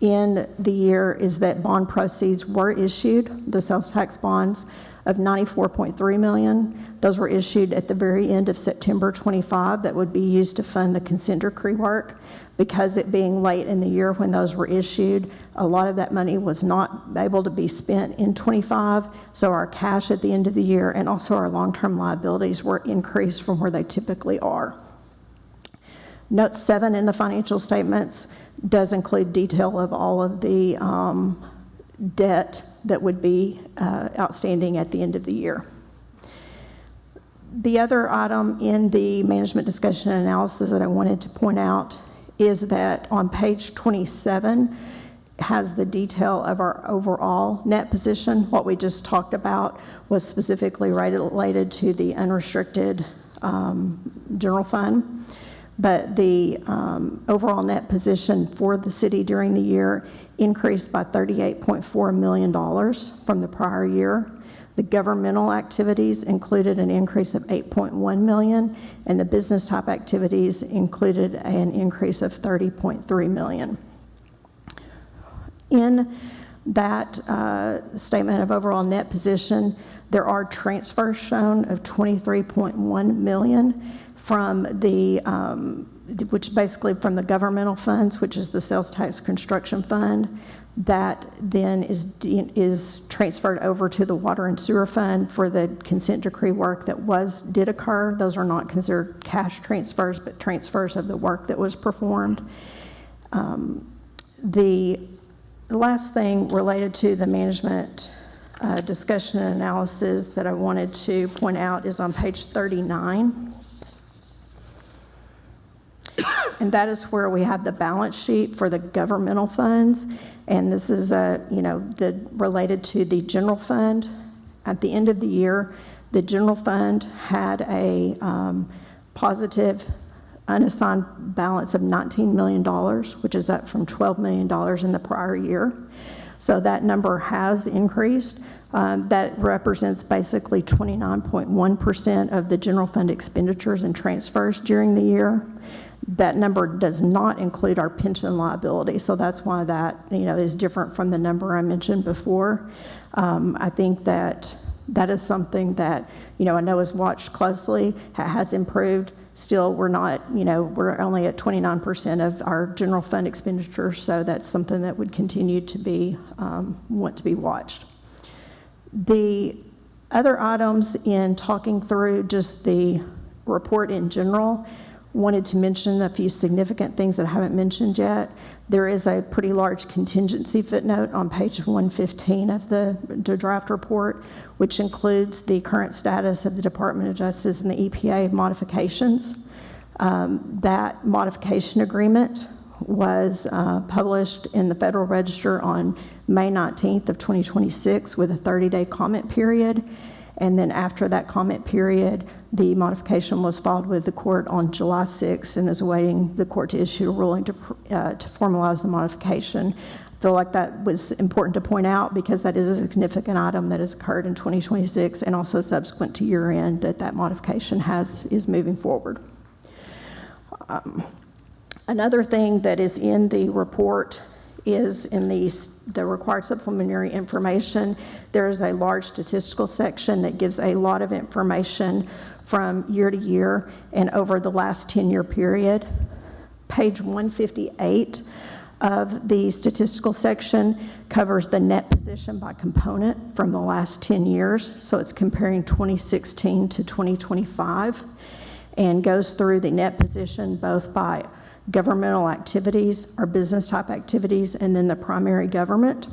in the year is that bond proceeds were issued, the sales tax bonds of $94.3 million. Those were issued at the very end of September 25. That would be used to fund the consent decree work. Because it being late in the year when those were issued, a lot of that money was not able to be spent in 25. So our cash at the end of the year and also our long-term liabilities were increased from where they typically are. Note 7 in the financial statements does include detail of all of the debt that would be outstanding at the end of the year. The other item in the management discussion and analysis that I wanted to point out is that on page 27 has the detail of our overall net position. What we just talked about was specifically related to the unrestricted general fund. But the overall net position for the city during the year increased by $38.4 million from the prior year. The governmental activities included an increase of $8.1 million, and the business type activities included an increase of $30.3 million. In that statement of overall net position, there are transfers shown of $23.1 million from the, which basically from the governmental funds, which is the sales tax construction fund, that then is transferred over to the water and sewer fund for the consent decree work that did occur. Those are not considered cash transfers, but transfers of the work that was performed. The last thing related to the management discussion and analysis that I wanted to point out is on page 39. And that is where we have the balance sheet for the governmental funds. And this is, related to the general fund. At the end of the year, the general fund had a positive unassigned balance of $19 million, which is up from $12 million in the prior year. So that number has increased. That represents basically 29.1% of the general fund expenditures and transfers during the year. That number does not include our pension liability, so that's why that is different from the number I mentioned before. I think that is something that I know is watched closely, has improved. Still, we're not, we're only at 29% of our general fund expenditures, so that's something that would continue to be want to be watched. The other items in talking through just the report in general, wanted to mention a few significant things that I haven't mentioned yet. There is a pretty large contingency footnote on page 115 of the draft report, which includes the current status of the Department of Justice and the EPA modifications. That modification agreement was published in the Federal Register on May 19th of 2026 with a 30-day comment period. And then after that comment period, the modification was filed with the court on July 6th and is awaiting the court to issue a ruling to formalize the modification. I feel like that was important to point out because that is a significant item that has occurred in 2026 and also subsequent to year end that modification is moving forward. Another thing that is in the report is in the required supplementary information. There is a large statistical section that gives a lot of information from year to year and over the last 10-year period. Page 158 of the statistical section covers the net position by component from the last 10 years. So it's comparing 2016 to 2025 and goes through the net position both by governmental activities or business type activities and then the primary government.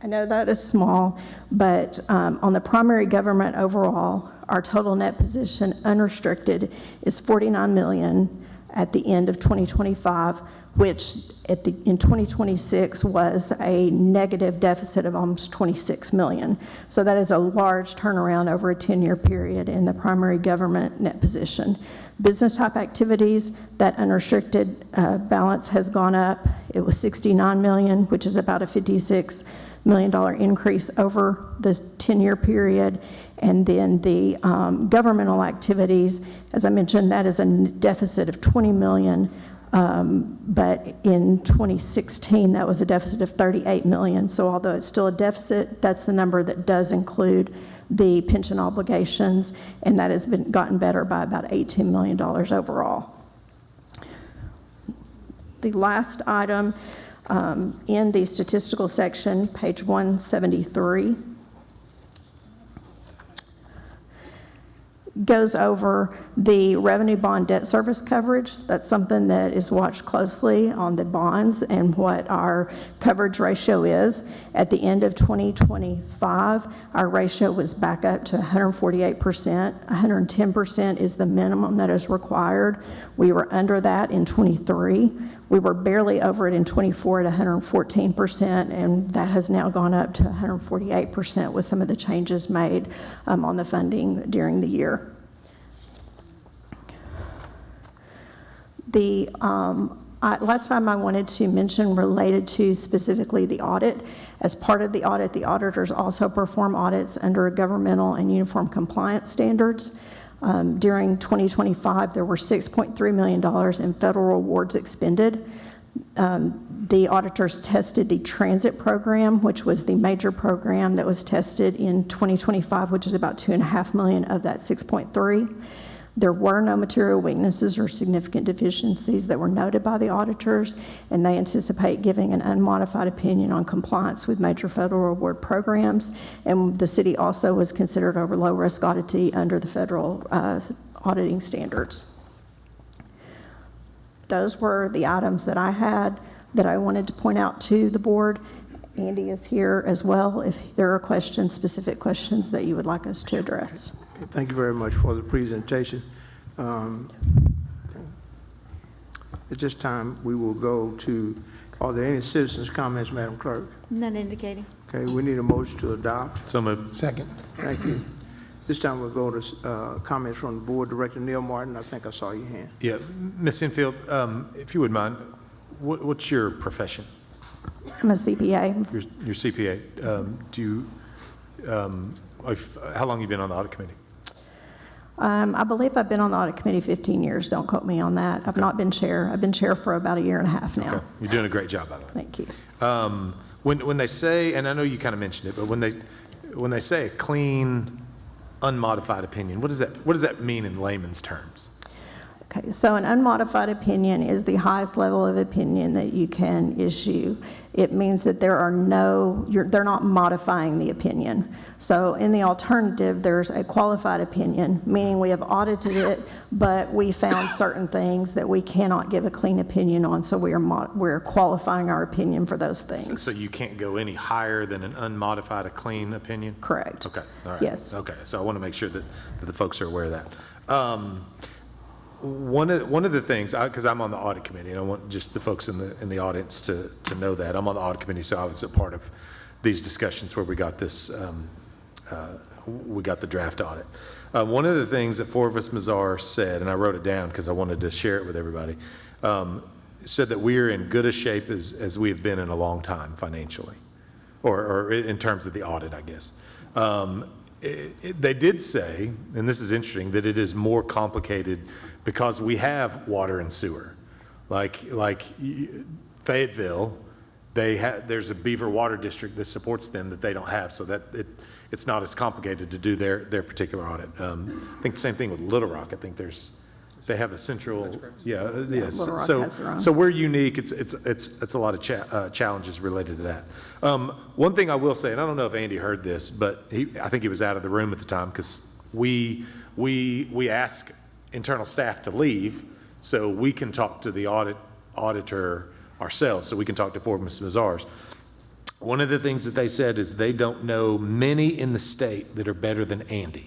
I know that is small, but on the primary government overall, our total net position unrestricted is $49 million at the end of 2025, which in 2026 was a negative deficit of almost $26 million. So that is a large turnaround over a 10-year period in the primary government net position. Business type activities, that unrestricted balance has gone up. It was $69 million, which is about a $56 million increase over the 10-year period. And then the governmental activities, as I mentioned, that is a deficit of $20 million. But in 2016, that was a deficit of $38 million. So although it's still a deficit, that's the number that does include the pension obligations, and that has gotten better by about $18 million overall. The last item in the statistical section, page 173, goes over the revenue bond debt service coverage. That's something that is watched closely on the bonds and what our coverage ratio is. At the end of 2025, our ratio was back up to 148%. 110% is the minimum that is required. We were under that in 23. We were barely over it in 24 at 114%, and that has now gone up to 148% with some of the changes made on the funding during the year. The last time I wanted to mention related to specifically the audit. As part of the audit, the auditors also perform audits under governmental and uniform compliance standards. During 2025, there were $6.3 million in federal awards expended. The auditors tested the transit program, which was the major program that was tested in 2025, which is about $2.5 million of that 6.3. There were no material weaknesses or significant deficiencies that were noted by the auditors, and they anticipate giving an unmodified opinion on compliance with major federal award programs. And the city also was considered over low-risk auditee under the federal auditing standards. Those were the items that I had that I wanted to point out to the board. Andy is here as well if there are questions, specific questions that you would like us to address. Thank you very much for the presentation. At this time, we will go to, are there any citizens' comments, Madam Clerk? None indicating. Okay, we need a motion to adopt. So moved. Second. Thank you. This time we'll go to comments from the board. Director Neil Martin, I think I saw your hand. Yeah, Ms. Infield, if you would mind, what's your profession? I'm a CPA. Your CPA. Do you, how long have you been on the audit committee? I believe I've been on the audit committee 15 years. Don't quote me on that. I've not been chair. I've been chair for about a year and a half now. Okay. You're doing a great job, by the way. Thank you. When they say, and I know you kind of mentioned it, but when they say a clean, unmodified opinion, what does that mean in layman's terms? Okay, so an unmodified opinion is the highest level of opinion that you can issue. It means that there are they're not modifying the opinion. So in the alternative, there's a qualified opinion, meaning we have audited it, but we found certain things that we cannot give a clean opinion on, so we're qualifying our opinion for those things. So you can't go any higher than an unmodified, a clean opinion? Correct. Okay, all right. Yes. Okay, so I want to make sure that the folks are aware of that. One of the things, because I'm on the audit committee, and I want just the folks in the audience to know that I'm on the audit committee, so I was a part of these discussions where we got this, we got the draft audit. One of the things that Forvis Mazar said, and I wrote it down because I wanted to share it with everybody, said that we are in good a shape as we have been in a long time financially, or in terms of the audit, I guess. They did say, and this is interesting, that it is more complicated because we have water and sewer. Like Fayetteville, there's a Beaver Water District that supports them that they don't have, so that it's not as complicated to do their particular audit. I think the same thing with Little Rock. I think there's They have a central, yeah, yes. Little Rock So, has their own. so we're unique. It's a lot of challenges related to that. One thing I will say, and I don't know if Andy heard this, but I think he was out of the room at the time because we ask internal staff to leave so we can talk to the auditor ourselves, so we can talk to Fort Smith Municipal. One of the things that they said is they don't know many in the state that are better than Andy.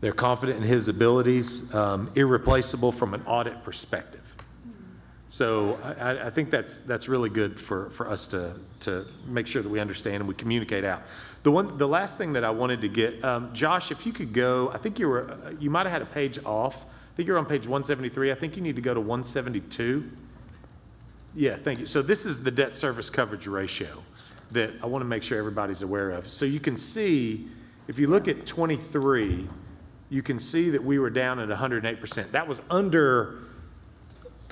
They're confident in his abilities, irreplaceable from an audit perspective. So I think that's really good for us to make sure that we understand and we communicate out. The last thing that I wanted to get, Josh, if you could go, I think you might have had a page off. I think you're on page 173. I think you need to go to 172. Yeah, thank you. So this is the debt service coverage ratio that I want to make sure everybody's aware of. So you can see, if you look at 23, you can see that we were down at 108%. That was under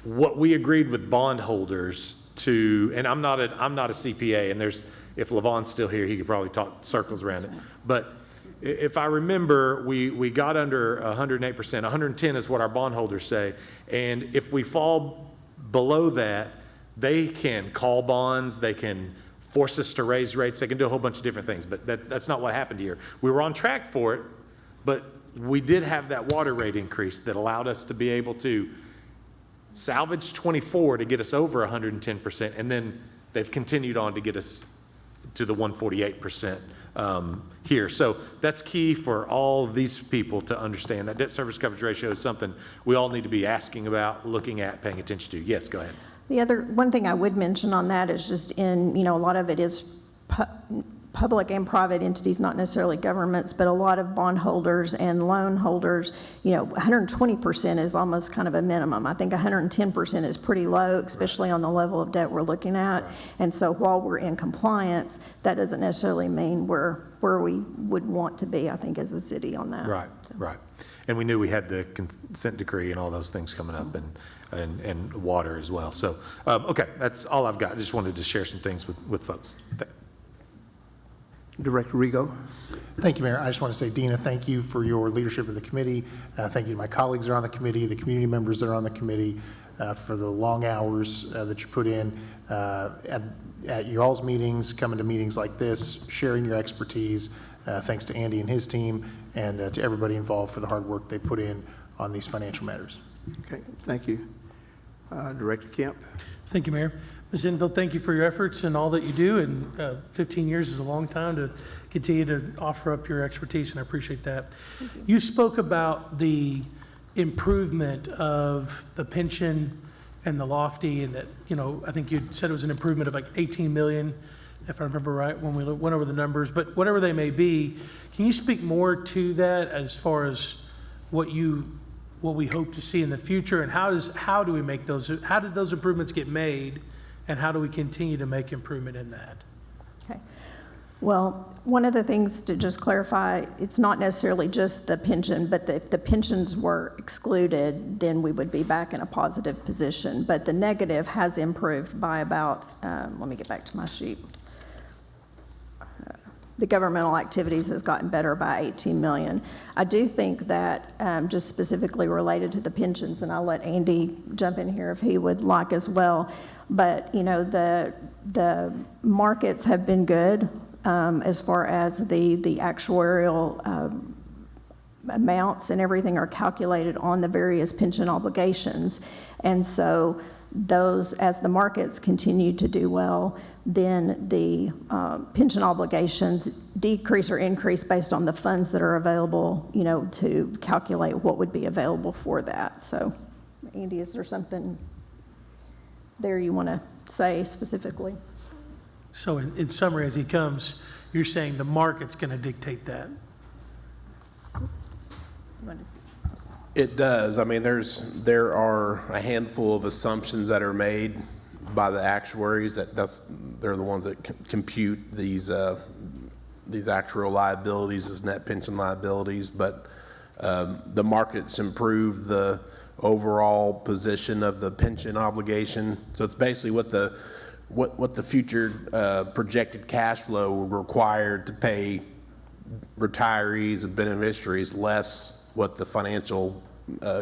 what we agreed with bondholders to, and I'm not a CPA, and if Levon's still here, he could probably talk circles around it. But if I remember, we got under 108%. 110 is what our bondholders say. And if we fall below that, they can call bonds, they can force us to raise rates, they can do a whole bunch of different things. But that's not what happened here. We were on track for it, but we did have that water rate increase that allowed us to be able to salvage 24 to get us over 110%, and then they've continued on to get us to the 148% here. So that's key for all of these people to understand. That debt service coverage ratio is something we all need to be asking about, looking at, paying attention to. Yes, go ahead. The other, one thing I would mention on that is just in, a lot of it is public and private entities, not necessarily governments, but a lot of bondholders and loan holders, 120% is almost kind of a minimum. I think 110% is pretty low, especially on the level of debt we're looking at. Right. And so while we're in compliance, that doesn't necessarily mean we're where we would want to be, I think, as a city on that. Right, so. Right. And we knew we had the consent decree and all those things coming up, and water as well. So, okay, that's all I've got. I just wanted to share some things with folks. Director Rigo. Thank you, Mayor. I just want to say, Dina, thank you for your leadership of the committee. Thank you to my colleagues that are on the committee, the community members that are on the committee, for the long hours that you put in at y'all's meetings, coming to meetings like this, sharing your expertise. Thanks to Andy and his team, and to everybody involved for the hard work they put in on these financial matters. Okay, thank you. Director Kemp. Thank you, Mayor. Ms. Enfield, thank you for your efforts and all that you do, and 15 years is a long time to continue to offer up your expertise, and I appreciate that. You spoke about the improvement of the pension and the lofty, and that, I think you said it was an improvement of like 18 million, if I remember right, when we went over the numbers, but whatever they may be, can you speak more to that as far as what we hope to see in the future, and how did those improvements get made, and how do we continue to make improvement in that? Okay. Well, one of the things to just clarify, it's not necessarily just the pension, but if the pensions were excluded, then we would be back in a positive position. But the negative has improved by about, let me get back to my sheet. The governmental activities has gotten better by 18 million. I do think that just specifically related to the pensions, and I'll let Andy jump in here if he would like as well, but the markets have been good as far as the actuarial amounts and everything are calculated on the various pension obligations. And so those, as the markets continue to do well, then the pension obligations decrease or increase based on the funds that are available, to calculate what would be available for that. So, Andy, is there something there you want to say specifically? So in summary, as he comes, you're saying the market's going to dictate that? It does. I mean, there are a handful of assumptions that are made by the actuaries they're the ones that compute these actual liabilities as net pension liabilities, but the markets improve the overall position of the pension obligation. So it's basically what the future projected cash flow required to pay retirees and beneficiaries less what the financial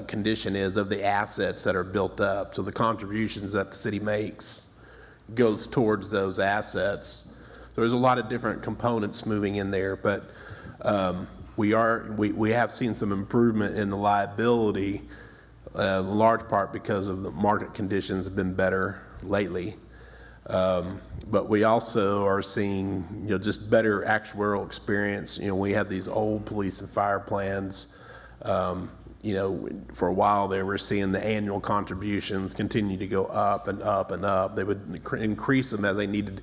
condition is of the assets that are built up. So the contributions that the city makes goes towards those assets. So there's a lot of different components moving in there, but we have seen some improvement in the liability, in large part because of the market conditions have been better lately. But we also are seeing, just better actuarial experience. We have these old police and fire plans. For a while they were seeing the annual contributions continue to go up and up and up. They would increase them as they needed.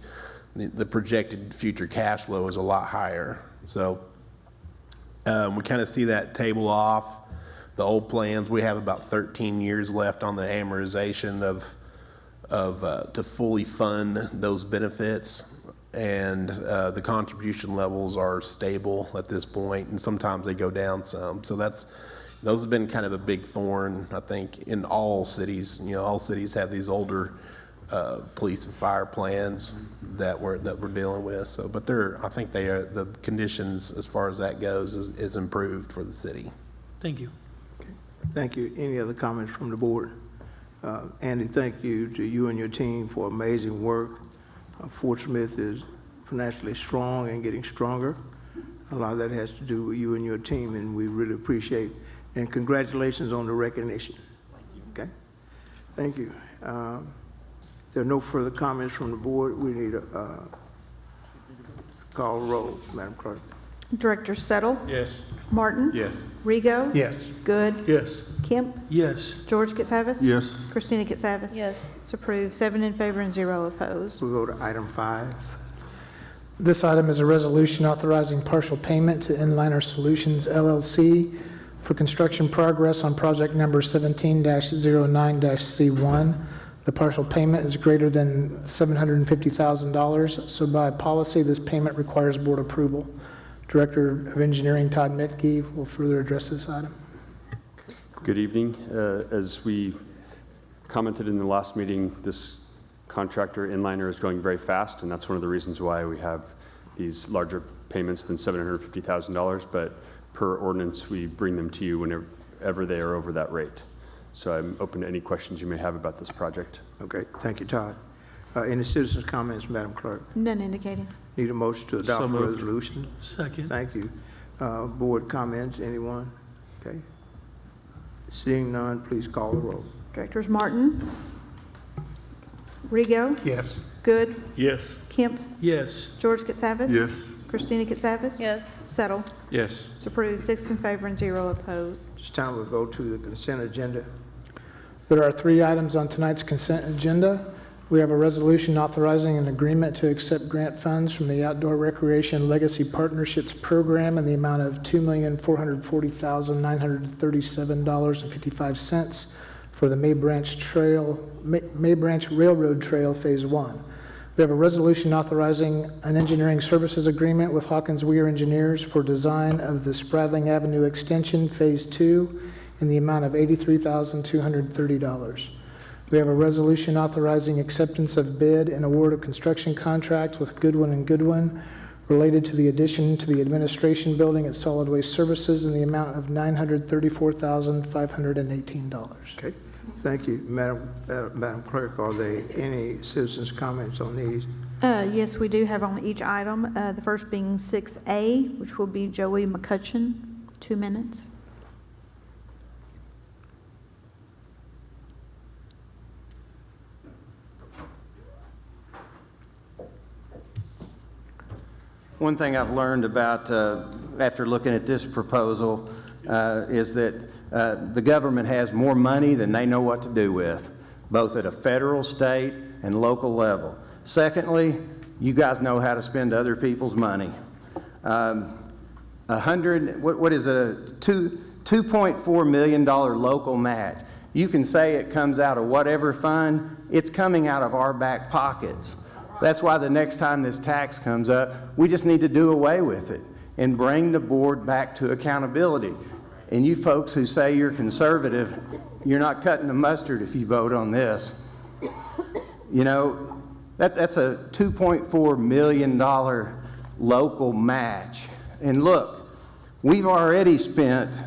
The projected future cash flow is a lot higher. So we kind of see that table off. The old plans, we have about 13 years left on the amortization to fully fund those benefits, and the contribution levels are stable at this point, and sometimes they go down some. So those have been kind of a big thorn, I think, in all cities. All cities have these older police and fire plans that we're dealing with. So, but I think the conditions as far as that goes is improved for the city. Thank you. Okay. Thank you. Any other comments from the board? Andy, thank you to you and your team for amazing work. Fort Smith is financially strong and getting stronger. A lot of that has to do with you and your team, and we really appreciate. And congratulations on the recognition. Thank you. Okay. Thank you. There are no further comments from the board. We need a call roll, Madam Clerk. Director Settle? Yes. Martin? Yes. Rigo? Yes. Good? Yes. Kemp? Yes. George Catsavis? Yes. Christina Catsavis? Yes. It's approved, 7 in favor and 0 opposed. We'll go to item 5. This item is a resolution authorizing partial payment to InLiner Solutions, LLC for construction progress on project number 17-09-C1. The partial payment is greater than $750,000, so by policy, this payment requires board approval. Director of Engineering Todd Metke will further address this item. Good evening. As we commented in the last meeting, this contractor InLiner is going very fast, and that's one of the reasons why we have these larger payments than $750,000, but per ordinance, we bring them to you whenever they are over that rate. So I'm open to any questions you may have about this project. Okay, thank you, Todd. Any citizens' comments, Madam Clerk? None indicated. Need a motion to adopt So the moved. resolution? Second. Thank you. Board comments, anyone? Okay. Seeing none, please call the roll. Directors Martin? Rigo? Yes. Good? Yes. Kemp? Yes. George Catsavis? Yes. Christina Catsavis? Yes. Settle? Yes. It's approved, 6 in favor and 0 opposed. This time we'll go to the consent agenda. There are 3 items on tonight's consent agenda. We have a resolution authorizing an agreement to accept grant funds from the Outdoor Recreation Legacy Partnerships Program in the amount of $2,440,937.55 for the May Branch Railroad Trail Phase 1. We have a resolution authorizing an engineering services agreement with Hawkins Weir Engineers for design of the Spradling Avenue Extension Phase 2 in the amount of $83,230. We have a resolution authorizing acceptance of bid and award of construction contract with Goodwin Goodwin related to the addition to the administration building at Solid Waste Services in the amount of $934,518. Okay, thank you. Madam Clerk, are there any citizens' comments on these? Yes, we do have on each item, the first being 6A, which will be Joey McCutcheon, 2 minutes. One thing I've learned about after looking at this proposal is that the government has more money than they know what to do with, both at a federal, state, and local level. Secondly, you guys know how to spend other people's money. $2.4 million local match. You can say it comes out of whatever fund, it's coming out of our back pockets. That's why the next time this tax comes up, we just need to do away with it and bring the board back to accountability. And you folks who say you're conservative, you're not cutting the mustard if you vote on this. You know, that's a $2.4 million local match. And look, we've already spent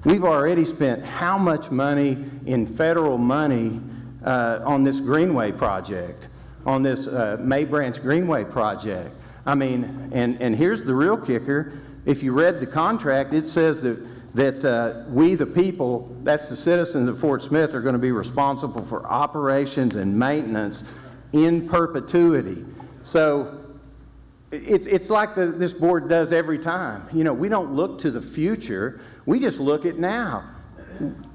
We've already spent how much money in federal money on this Greenway project, on this May Branch Greenway project? I mean, and here's the real kicker. If you read the contract, it says that we, the people, that's the citizens of Fort Smith, are going to be responsible for operations and maintenance in perpetuity. So it's like this board does every time. You know, we don't look to the future. We just look at now.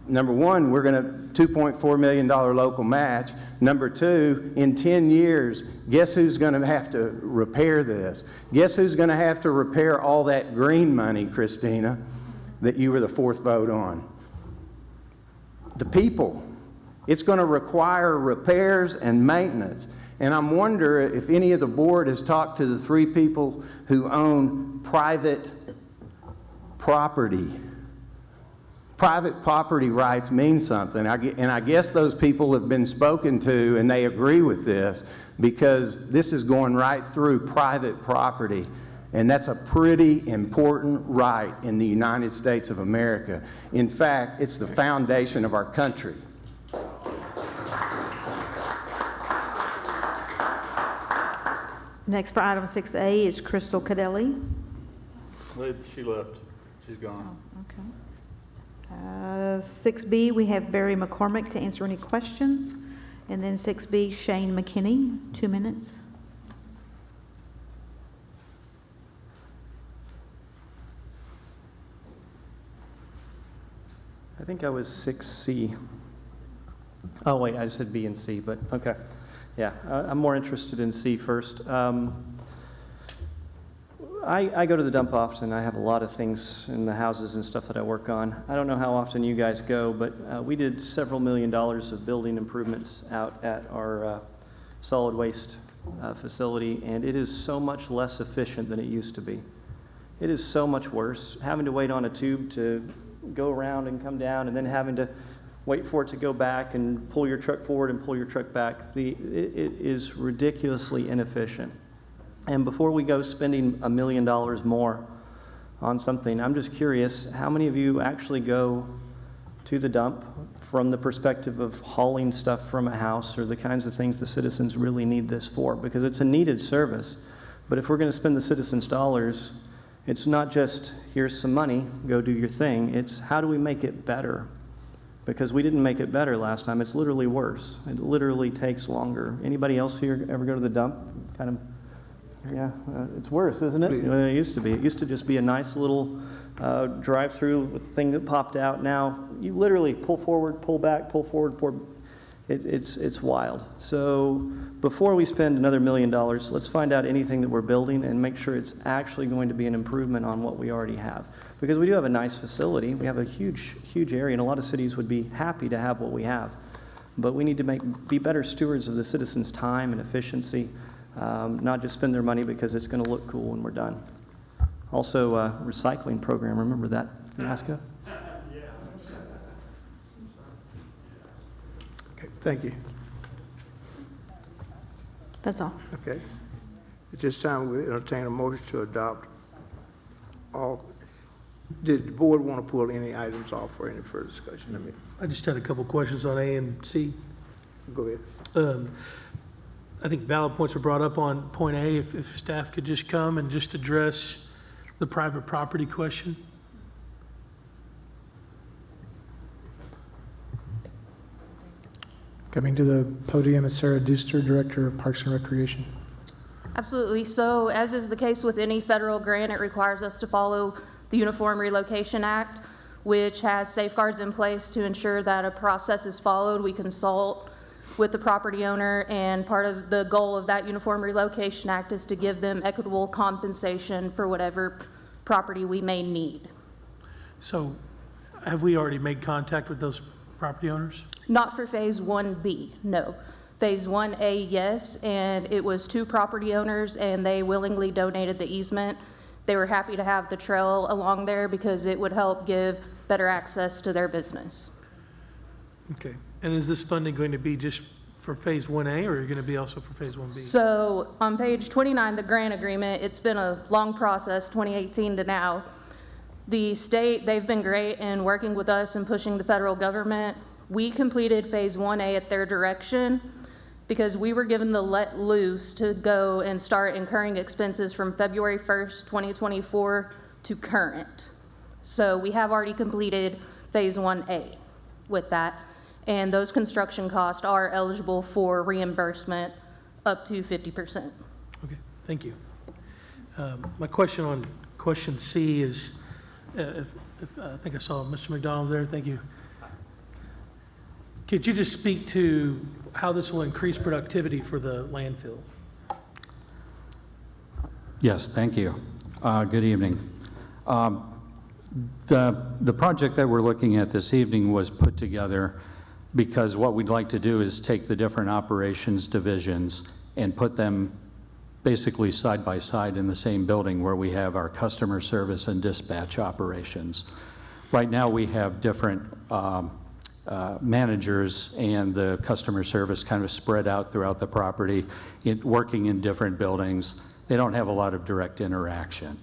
Number one, we're going to $2.4 million local match. Number two, in 10 years, guess who's going to have to repair this? Guess who's going to have to repair all that green money, Christina, that you were the fourth vote on? The people. It's going to require repairs and maintenance. And I'm wondering if any of the board has talked to the three people who own private property. Private property rights mean something, and I guess those people have been spoken to and they agree with this, because this is going right through private property, and that's a pretty important right in the United States of America. In fact, it's the foundation of our country. Next for item 6A is Crystal Cadelli. She left. She's gone. Okay. 6B, we have Barry McCormick to answer any questions. And then 6B, Shane McKinney, 2 minutes. I think I was 6C. Oh, wait, I said B and C, but okay. Yeah, I'm more interested in C first. I go to the dump often. I have a lot of things in the houses and stuff that I work on. I don't know how often you guys go, but we did several $1 million of building improvements out at our solid waste facility, and it is so much less efficient than it used to be. It is so much worse, having to wait on a tube to go around and come down, and then having to wait for it to go back and pull your truck forward and pull your truck back. It is ridiculously inefficient. And before we go spending $1 million more on something, I'm just curious, how many of you actually go to the dump from the perspective of hauling stuff from a house or the kinds of things the citizens really need this for? Because it's a needed service. But if we're going to spend the citizens' dollars, it's not just, here's some money, go do your thing. It's how do we make it better? Because we didn't make it better last time. It's literally worse. It literally takes longer. Anybody else here ever go to the dump? Kind of. Yeah, it's worse, isn't it? It used to be. It used to just be a nice little drive-through thing that popped out. Now you literally pull forward, pull back, pull forward, pull. It's wild. So before we spend another $1 million, let's find out anything that we're building and make sure it's actually going to be an improvement on what we already have. Because we do have a nice facility. We have a huge area, and a lot of cities would be happy to have what we have. But we need to be better stewards of the citizens' time and efficiency. Not just spend their money because it's going to look cool when we're done. Also, recycling program, remember that fiasco? Okay, thank you. That's all. Okay. At this time, we entertain a motion to adopt all. Did the board want to pull any items off for any further discussion? I just had a couple questions on A and C. Go ahead. I think valid points were brought up on point A. If staff could just come and just address the private property question. Coming to the podium is Sarah Duster, Director of Parks and Recreation. Absolutely. So as is the case with any federal grant, it requires us to follow the Uniform Relocation Act, which has safeguards in place to ensure that a process is followed. We consult with the property owner, and part of the goal of that Uniform Relocation Act is to give them equitable compensation for whatever property we may need. So have we already made contact with those property owners? Not for Phase 1B, no. Phase 1A, yes, and it was 2 property owners, and they willingly donated the easement. They were happy to have the trail along there because it would help give better access to their business. Okay. And is this funding going to be just for Phase 1A, or are you going to be also for Phase 1B? So on page 29, the grant agreement, it's been a long process, 2018 to now. The state, they've been great in working with us and pushing the federal government. We completed Phase 1A at their direction because we were given the let loose to go and start incurring expenses from February 1st, 2024 to current. So we have already completed Phase 1A with that, and those construction costs are eligible for reimbursement up to 50%. Okay, thank you. My question on question C is, I think I saw Mr. McDonald there, thank you. Could you just speak to how this will increase productivity for the landfill? Yes, thank you. Good evening. The project that we're looking at this evening was put together because what we'd like to do is take the different operations divisions and put them basically side by side in the same building where we have our customer service and dispatch operations. Right now we have different managers and the customer service kind of spread out throughout the property, working in different buildings. They don't have a lot of direct interaction.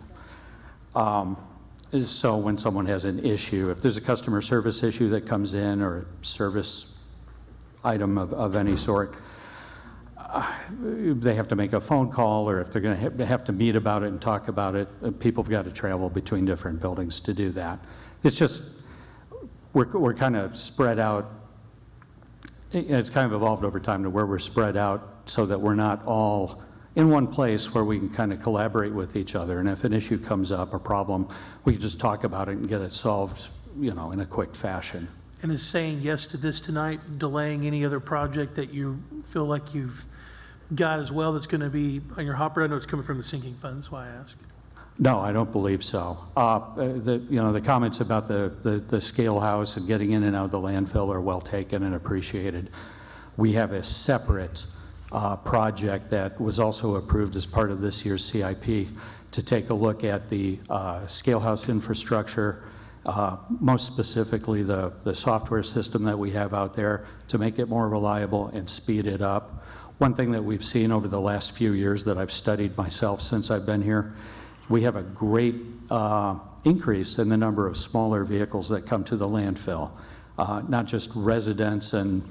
So when someone has an issue, if there's a customer service issue that comes in or a service item of any sort, they have to make a phone call, or if they're going to have to meet about it and talk about it, people have got to travel between different buildings to do that. It's just, we're kind of spread out. It's kind of evolved over time to where we're spread out so that we're not all in one place where we can kind of collaborate with each other. And if an issue comes up, a problem, we can just talk about it and get it solved, you know, in a quick fashion. And is saying yes to this tonight delaying any other project that you feel like you've got as well that's going to be on your hopper? I know it's coming from the sinking fund, that's why I ask. No, I don't believe so. The comments about the scale house and getting in and out of the landfill are well taken and appreciated. We have a separate project that was also approved as part of this year's CIP to take a look at the scale house infrastructure, most specifically the software system that we have out there to make it more reliable and speed it up. One thing that we've seen over the last few years that I've studied myself since I've been here, we have a great increase in the number of smaller vehicles that come to the landfill, not just residents and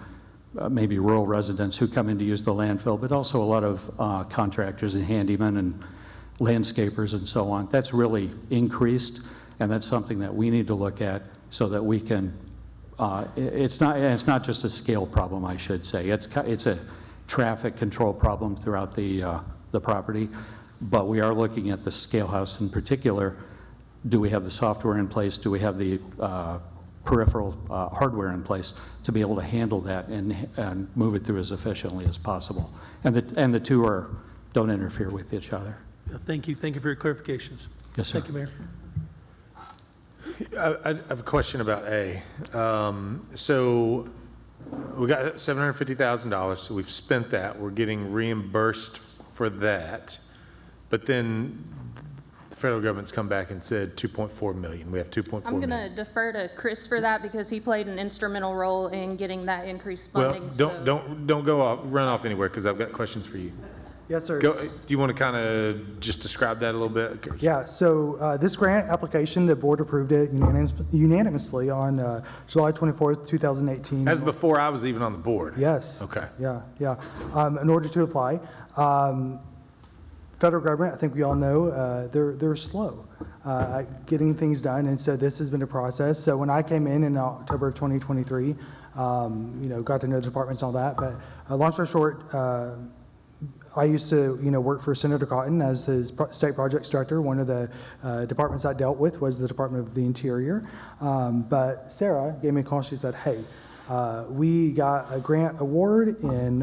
maybe rural residents who come in to use the landfill, but also a lot of contractors and handymen and landscapers and so on. That's really increased, and that's something that we need to look at so that we can, it's not just a scale problem, I should say. It's a traffic control problem throughout the property, but we are looking at the scale house in particular. Do we have the software in place? Do we have the peripheral hardware in place to be able to handle that and move it through as efficiently as possible? And the two don't interfere with each other. Thank you for your clarifications. Yes, sir. Thank you, Mayor. I have a question about A. So we got $750,000, so we've spent that. We're getting reimbursed for that. But then the federal government's come back and said 2.4 million. We have 2.4 million. I'm going to defer to Chris for that because he played an instrumental role in getting that increased funding. Well, don't go off, run off anywhere, because I've got questions for you. Yes, sir. Do you want to kind of just describe that a little bit? Yeah, so this grant application, the board approved it unanimously on July 24th, 2018. As before I was even on the board? Yes. Okay. Yeah. In order to apply, federal government, I think we all know, they're slow at getting things done, and so this has been a process. So when I came in October of 2023, got to know the departments and all that, but long story short, I used to, work for Senator Cotton as his state projects director. One of the departments I dealt with was the Department of the Interior. But Sarah gave me a call. She said, hey, we got a grant award in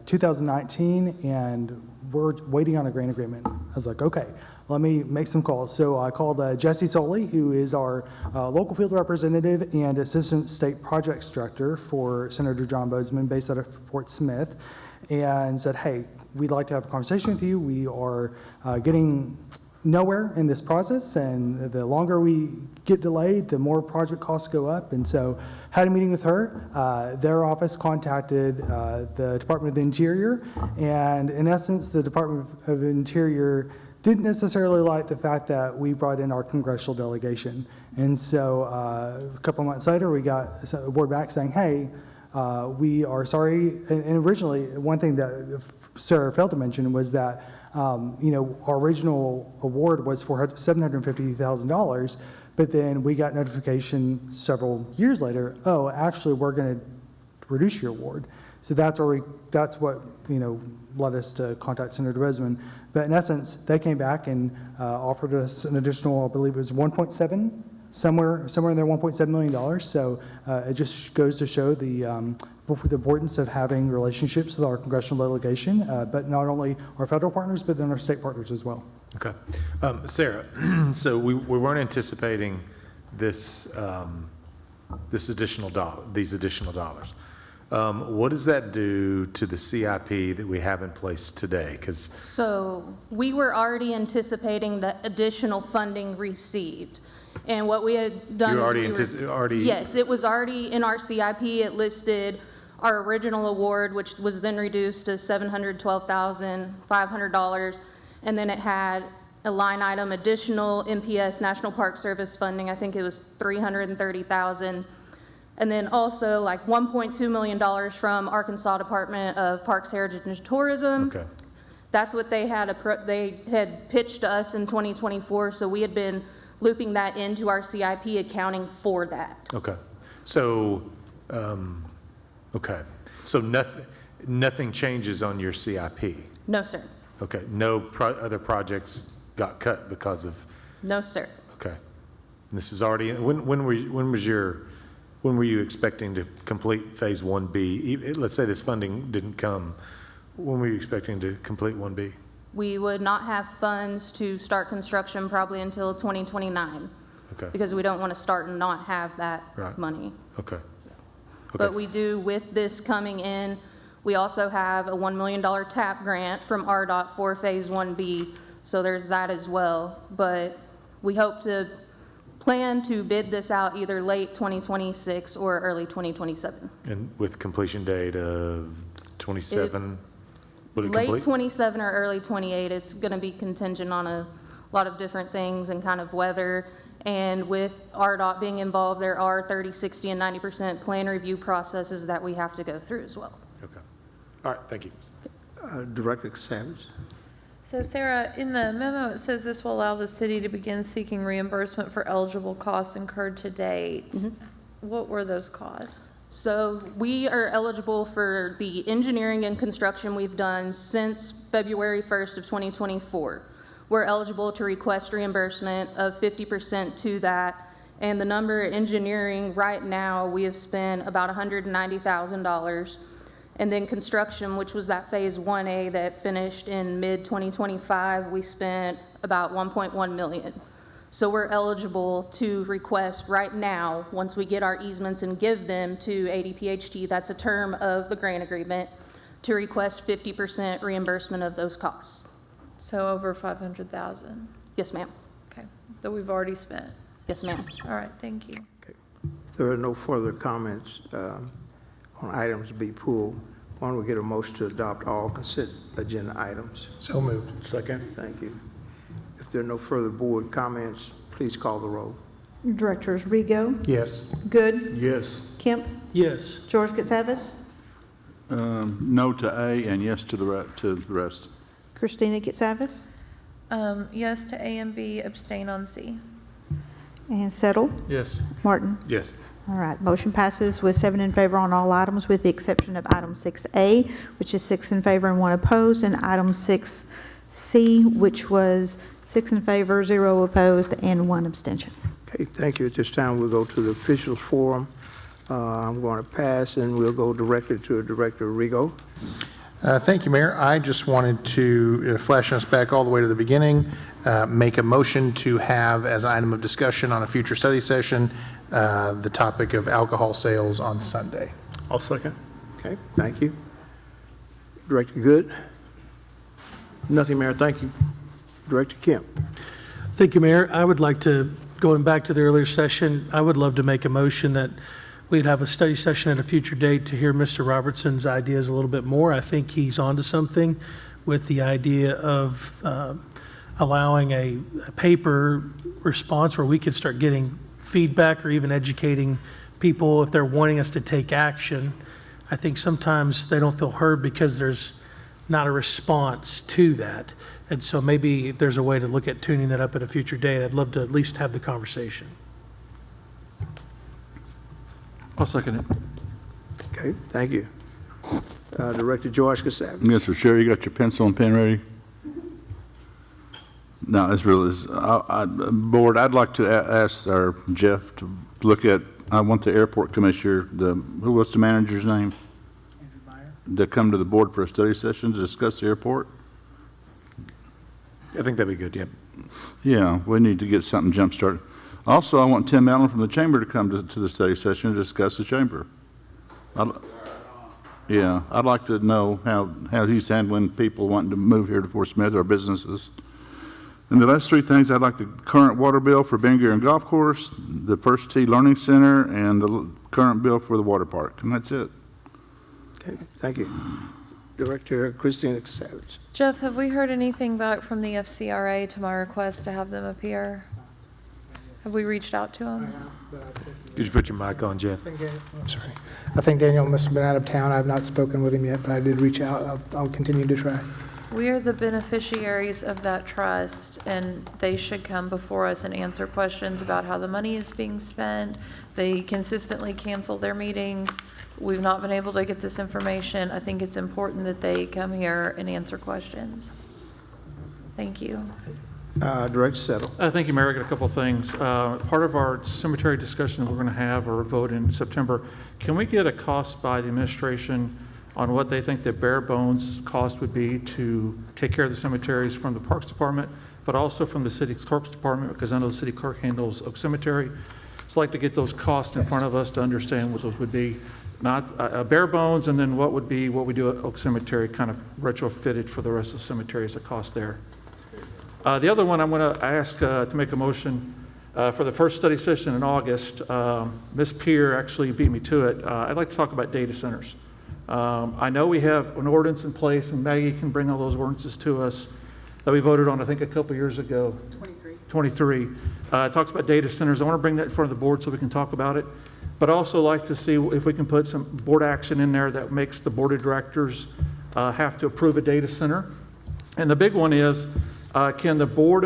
2019, and we're waiting on a grant agreement. I was like, okay, let me make some calls. So I called Jesse Soley, who is our local field representative and assistant state projects director for Senator John Bozeman, based out of Fort Smith, and said, hey, we'd like to have a conversation with you. We are getting nowhere in this process, and the longer we get delayed, the more project costs go up. And so had a meeting with her. Their office contacted the Department of the Interior, and in essence, the Department of the Interior didn't necessarily like the fact that we brought in our congressional delegation. And so a couple months later, we got a board back saying, hey, we are sorry. And originally, one thing that Sarah failed to mention was that, our original award was for $750,000, but then we got notification several years later, oh, actually, we're going to reduce your award. So that's what, led us to contact Senator Bozeman. But in essence, they came back and offered us an additional, I believe it was 1.7, somewhere in there, $1.7 million. So it just goes to show the importance of having relationships with our congressional delegation, but not only our federal partners, but then our state partners as well. Okay. Sarah, so we weren't anticipating these additional dollars. What does that do to the CIP that we have in place today? So we were already anticipating the additional funding received. And what we had done yes, it was already in our CIP. It listed our original award, which was then reduced to $712,500. And then it had a line item, additional NPS National Park Service funding. I think it was $330,000. And then also like $1.2 million from Arkansas Department of Parks, Heritage, and Tourism. Okay. That's what they had pitched to us in 2024. So we had been looping that into our CIP, accounting for that. Okay. So, So nothing changes on your CIP? No, sir. Okay. No other projects got cut because of? No, sir. Okay. And this is already, when were you expecting to complete phase 1B? Let's say this funding didn't come. When were you expecting to complete 1B? We would not have funds to start construction probably until 2029. Okay. Because we don't want to start and not have that money. Okay. But we do, with this coming in, we also have a $1 million TAP grant from RDOT for phase 1B. So there's that as well. But we hope to plan to bid this out either late 2026 or early 2027. And with completion date of 27? Late 27 or early 28. It's going to be contingent on a lot of different things and kind of weather. And with RDOT being involved, there are 30, 60, and 90% plan review processes that we have to go through as well. Okay. All right. Thank you. Director Catsavis. So Sarah, in the memo, it says this will allow the city to begin seeking reimbursement for eligible costs incurred to date. Mm-hmm. What were those costs? So we are eligible for the engineering and construction we've done since February 1st of 2024. We're eligible to request reimbursement of 50% to that. And the number of engineering right now, we have spent about $190,000. And then construction, which was that phase 1A that finished in mid-2025, we spent about $1.1 million. So we're eligible to request right now, once we get our easements and give them to ADPHT, that's a term of the grant agreement, to request 50% reimbursement of those costs. So over 500,000? Yes, ma'am. Okay, that we've already spent? Yes, ma'am. All right, thank you. Okay. If there are no further comments on items to be pulled, why don't we get a motion to adopt all consent agenda items? So moved. Second. Thank you. If there are no further board comments, please call the roll. Directors Rigo, Yes. Good, Yes. Kemp, Yes. George Catsavis, No to A and yes to the rest. Christina Catsavis, Yes to A and B, abstain on C. and Settle. Yes. Martin. Yes. All right, motion passes with 7 in favor on all items with the exception of item 6A, which is 6 in favor and 1 opposed, and item 6C, which was 6 in favor, 0 opposed, and 1 abstention. Okay, thank you. At this time, we'll go to the officials forum. I'm going to pass, and we'll go directly to Director Rigo. Thank you, Mayor. I just wanted to, flashing us back all the way to the beginning, make a motion to have as an item of discussion on a future study session the topic of alcohol sales on Sunday. I'll second. Okay, thank you. Director Good. Nothing, Mayor. Thank you. Director Kemp. Thank you, Mayor. I would like to, going back to the earlier session, I would love to make a motion that we'd have a study session at a future date to hear Mr. Robertson's ideas a little bit more. I think he's onto something with the idea of allowing a paper response where we could start getting feedback or even educating people if they're wanting us to take action. I think sometimes they don't feel heard because there's not a response to that. And so maybe if there's a way to look at tuning that up at a future date, I'd love to at least have the conversation. I'll second it. Okay, thank you. Director George Catsavis. Yes, sir. Sherry, you got your pencil and pen ready? No, it's really, Board, I'd like to ask our Jeff to look at, I want the airport commissioner, what's the manager's name? Andrew Meyer. To come to the board for a study session to discuss the airport? I think that'd be good, yeah. Yeah, we need to get something jump-started. Also, I want Tim Allen from the chamber to come to the study session to discuss the chamber. Yeah, I'd like to know how he's handling people wanting to move here to Fort Smith or businesses. And the last three things, I'd like the current water bill for Bengay and Golf Course, the First Tee Learning Center, and the current bill for the water park, and that's it. Okay, thank you. Director Christina Catsavis. Jeff, have we heard anything back from the FCRA to my request to have them appear? Have we reached out to them? Could you put your mic on, Jeff? I'm sorry. I think Daniel must have been out of town. I've not spoken with him yet, but I did reach out. I'll continue to try. We are the beneficiaries of that trust, and they should come before us and answer questions about how the money is being spent. They consistently cancel their meetings. We've not been able to get this information. I think it's important that they come here and answer questions. Thank you. Director Settle. Thank you, Mayor. I got a couple of things. Part of our cemetery discussion we're going to have or vote in September, can we get a cost by the administration on what they think the bare bones cost would be to take care of the cemeteries from the Parks Department, but also from the City Clerk's Department, because I know the City Clerk handles Oak Cemetery. So I'd like to get those costs in front of us to understand what those would be. Not bare bones, and then what would be what we do at Oak Cemetery, kind of retrofitted for the rest of the cemeteries, the cost there. The other one I'm going to ask to make a motion for the first study session in August. Ms. Peer actually beat me to it. I'd like to talk about data centers. I know we have an ordinance in place, and Maggie can bring all those ordinances to us that we voted on, I think, a couple years ago. 23. It talks about data centers. I want to bring that in front of the board so we can talk about it. But I also like to see if we can put some board action in there that makes the board of directors have to approve a data center. And the big one is, can the board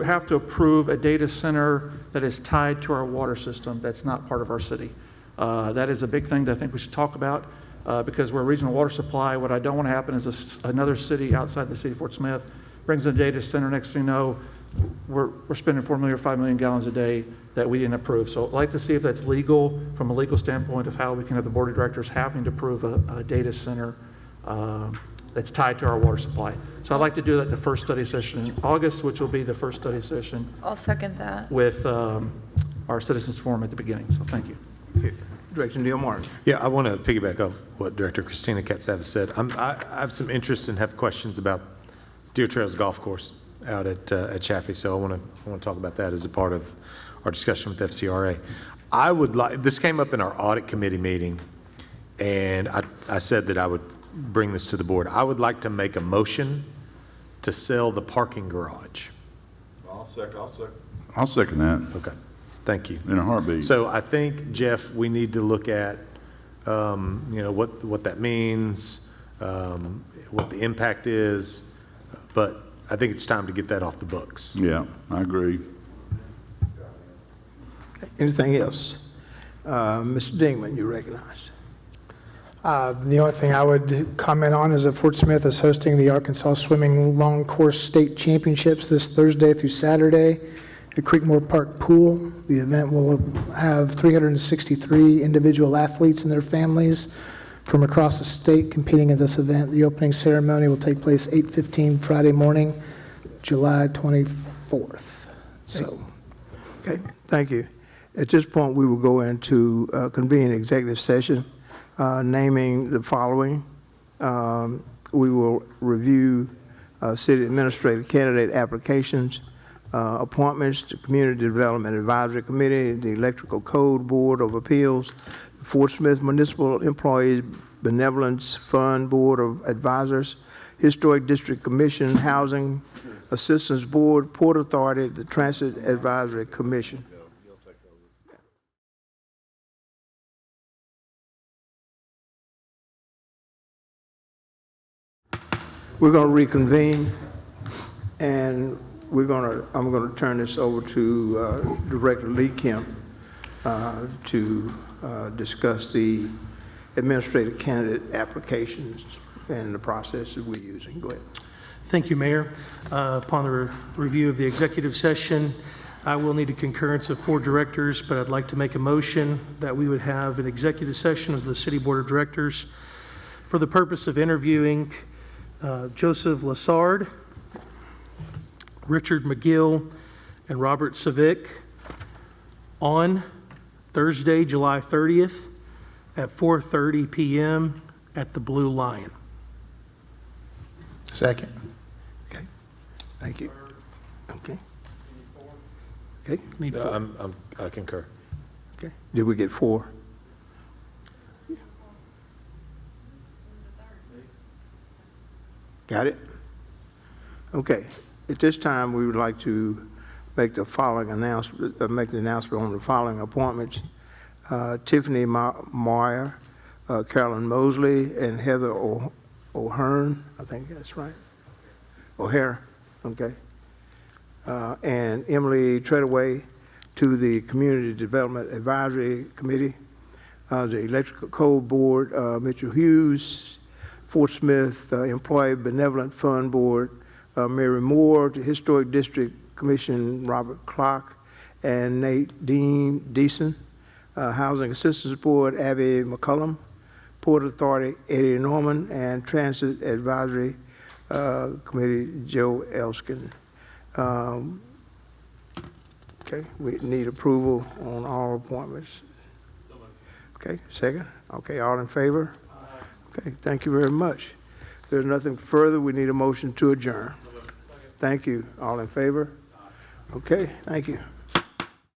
have to approve a data center that is tied to our water system that's not part of our city? That is a big thing that I think we should talk about because we're a regional water supply. What I don't want to happen is another city outside the city of Fort Smith brings in a data center. Next thing you know, we're spending 4 million or 5 million gallons a day that we didn't approve. So I'd like to see if that's legal from a legal standpoint of how we can have the board of directors having to approve a data center that's tied to our water supply. So I'd like to do that the first study session in August, which will be the first study session I'll second that. with our citizens forum at the beginning. So thank you. Director Neil Martin. Yeah, I want to piggyback off what Director Christina Catsavis said. I have some interest and have questions about Deer Trails Golf Course out at Chaffee, so I want to talk about that as a part of our discussion with FCRA. I would like, this came up in our audit committee meeting, and I said that I would bring this to the board. I would like to make a motion to sell the parking garage. I'll second that. Okay, thank you. In a heartbeat. So I think, Jeff, we need to look at, what that means, what the impact is, but I think it's time to get that off the books. Yeah, I agree. Anything else? Mr. Dingman, you're recognized. The only thing I would comment on is that Fort Smith is hosting the Arkansas Swimming Long Course State Championships this Thursday through Saturday at Creekmore Park Pool. The event will have 363 individual athletes and their families from across the state competing at this event. The opening ceremony will take place 8:15 Friday morning, July 24th. So, okay, thank you. At this point, we will go into convene executive session, naming the following. We will review city administrative candidate applications, appointments to Community Development Advisory Committee, the Electrical Code Board of Appeals, Fort Smith Municipal Employees Benevolence Fund Board of Advisors, Historic District Commission, Housing Assistance Board, Port Authority, the Transit Advisory Commission. We're going to reconvene, and I'm going to turn this over to Director Lee Kemp to discuss the administrative candidate applications and the processes we're using. Go ahead. Thank you, Mayor. Upon the review of the executive session, I will need a concurrence of 4 directors, but I'd like to make a motion that we would have an executive session as the City Board of Directors for the purpose of interviewing Joseph Lassard, Richard McGill, and Robert Savick on Thursday, July 30th at 4:30 p.m. at the Blue Lion. Second. Okay. Thank you. Okay. Okay. Need 4. I concur. Okay. Did we get 4? Got it? Okay. At this time, we would like to make the following announcement, make the announcement on the following appointments. Tiffany Meyer, Carolyn Mosley, and Heather O'Hearn, I think that's right. O'Hare, okay. And Emily Treadaway to the Community Development Advisory Committee, the Electrical Code Board, Mitchell Hughes, Fort Smith Employee Benevolent Fund Board, Mary Moore, to Historic District Commission, Robert Clark, and Nate Deason, Housing Assistance Board, Abby McCullum, Port Authority, Eddie Norman, and Transit Advisory Committee, Joe Elskin. Okay, we need approval on all appointments. Okay, second? Okay, all in favor? Okay, thank you very much. If there's nothing further, we need a motion to adjourn. Thank you. All in favor? Okay, thank you.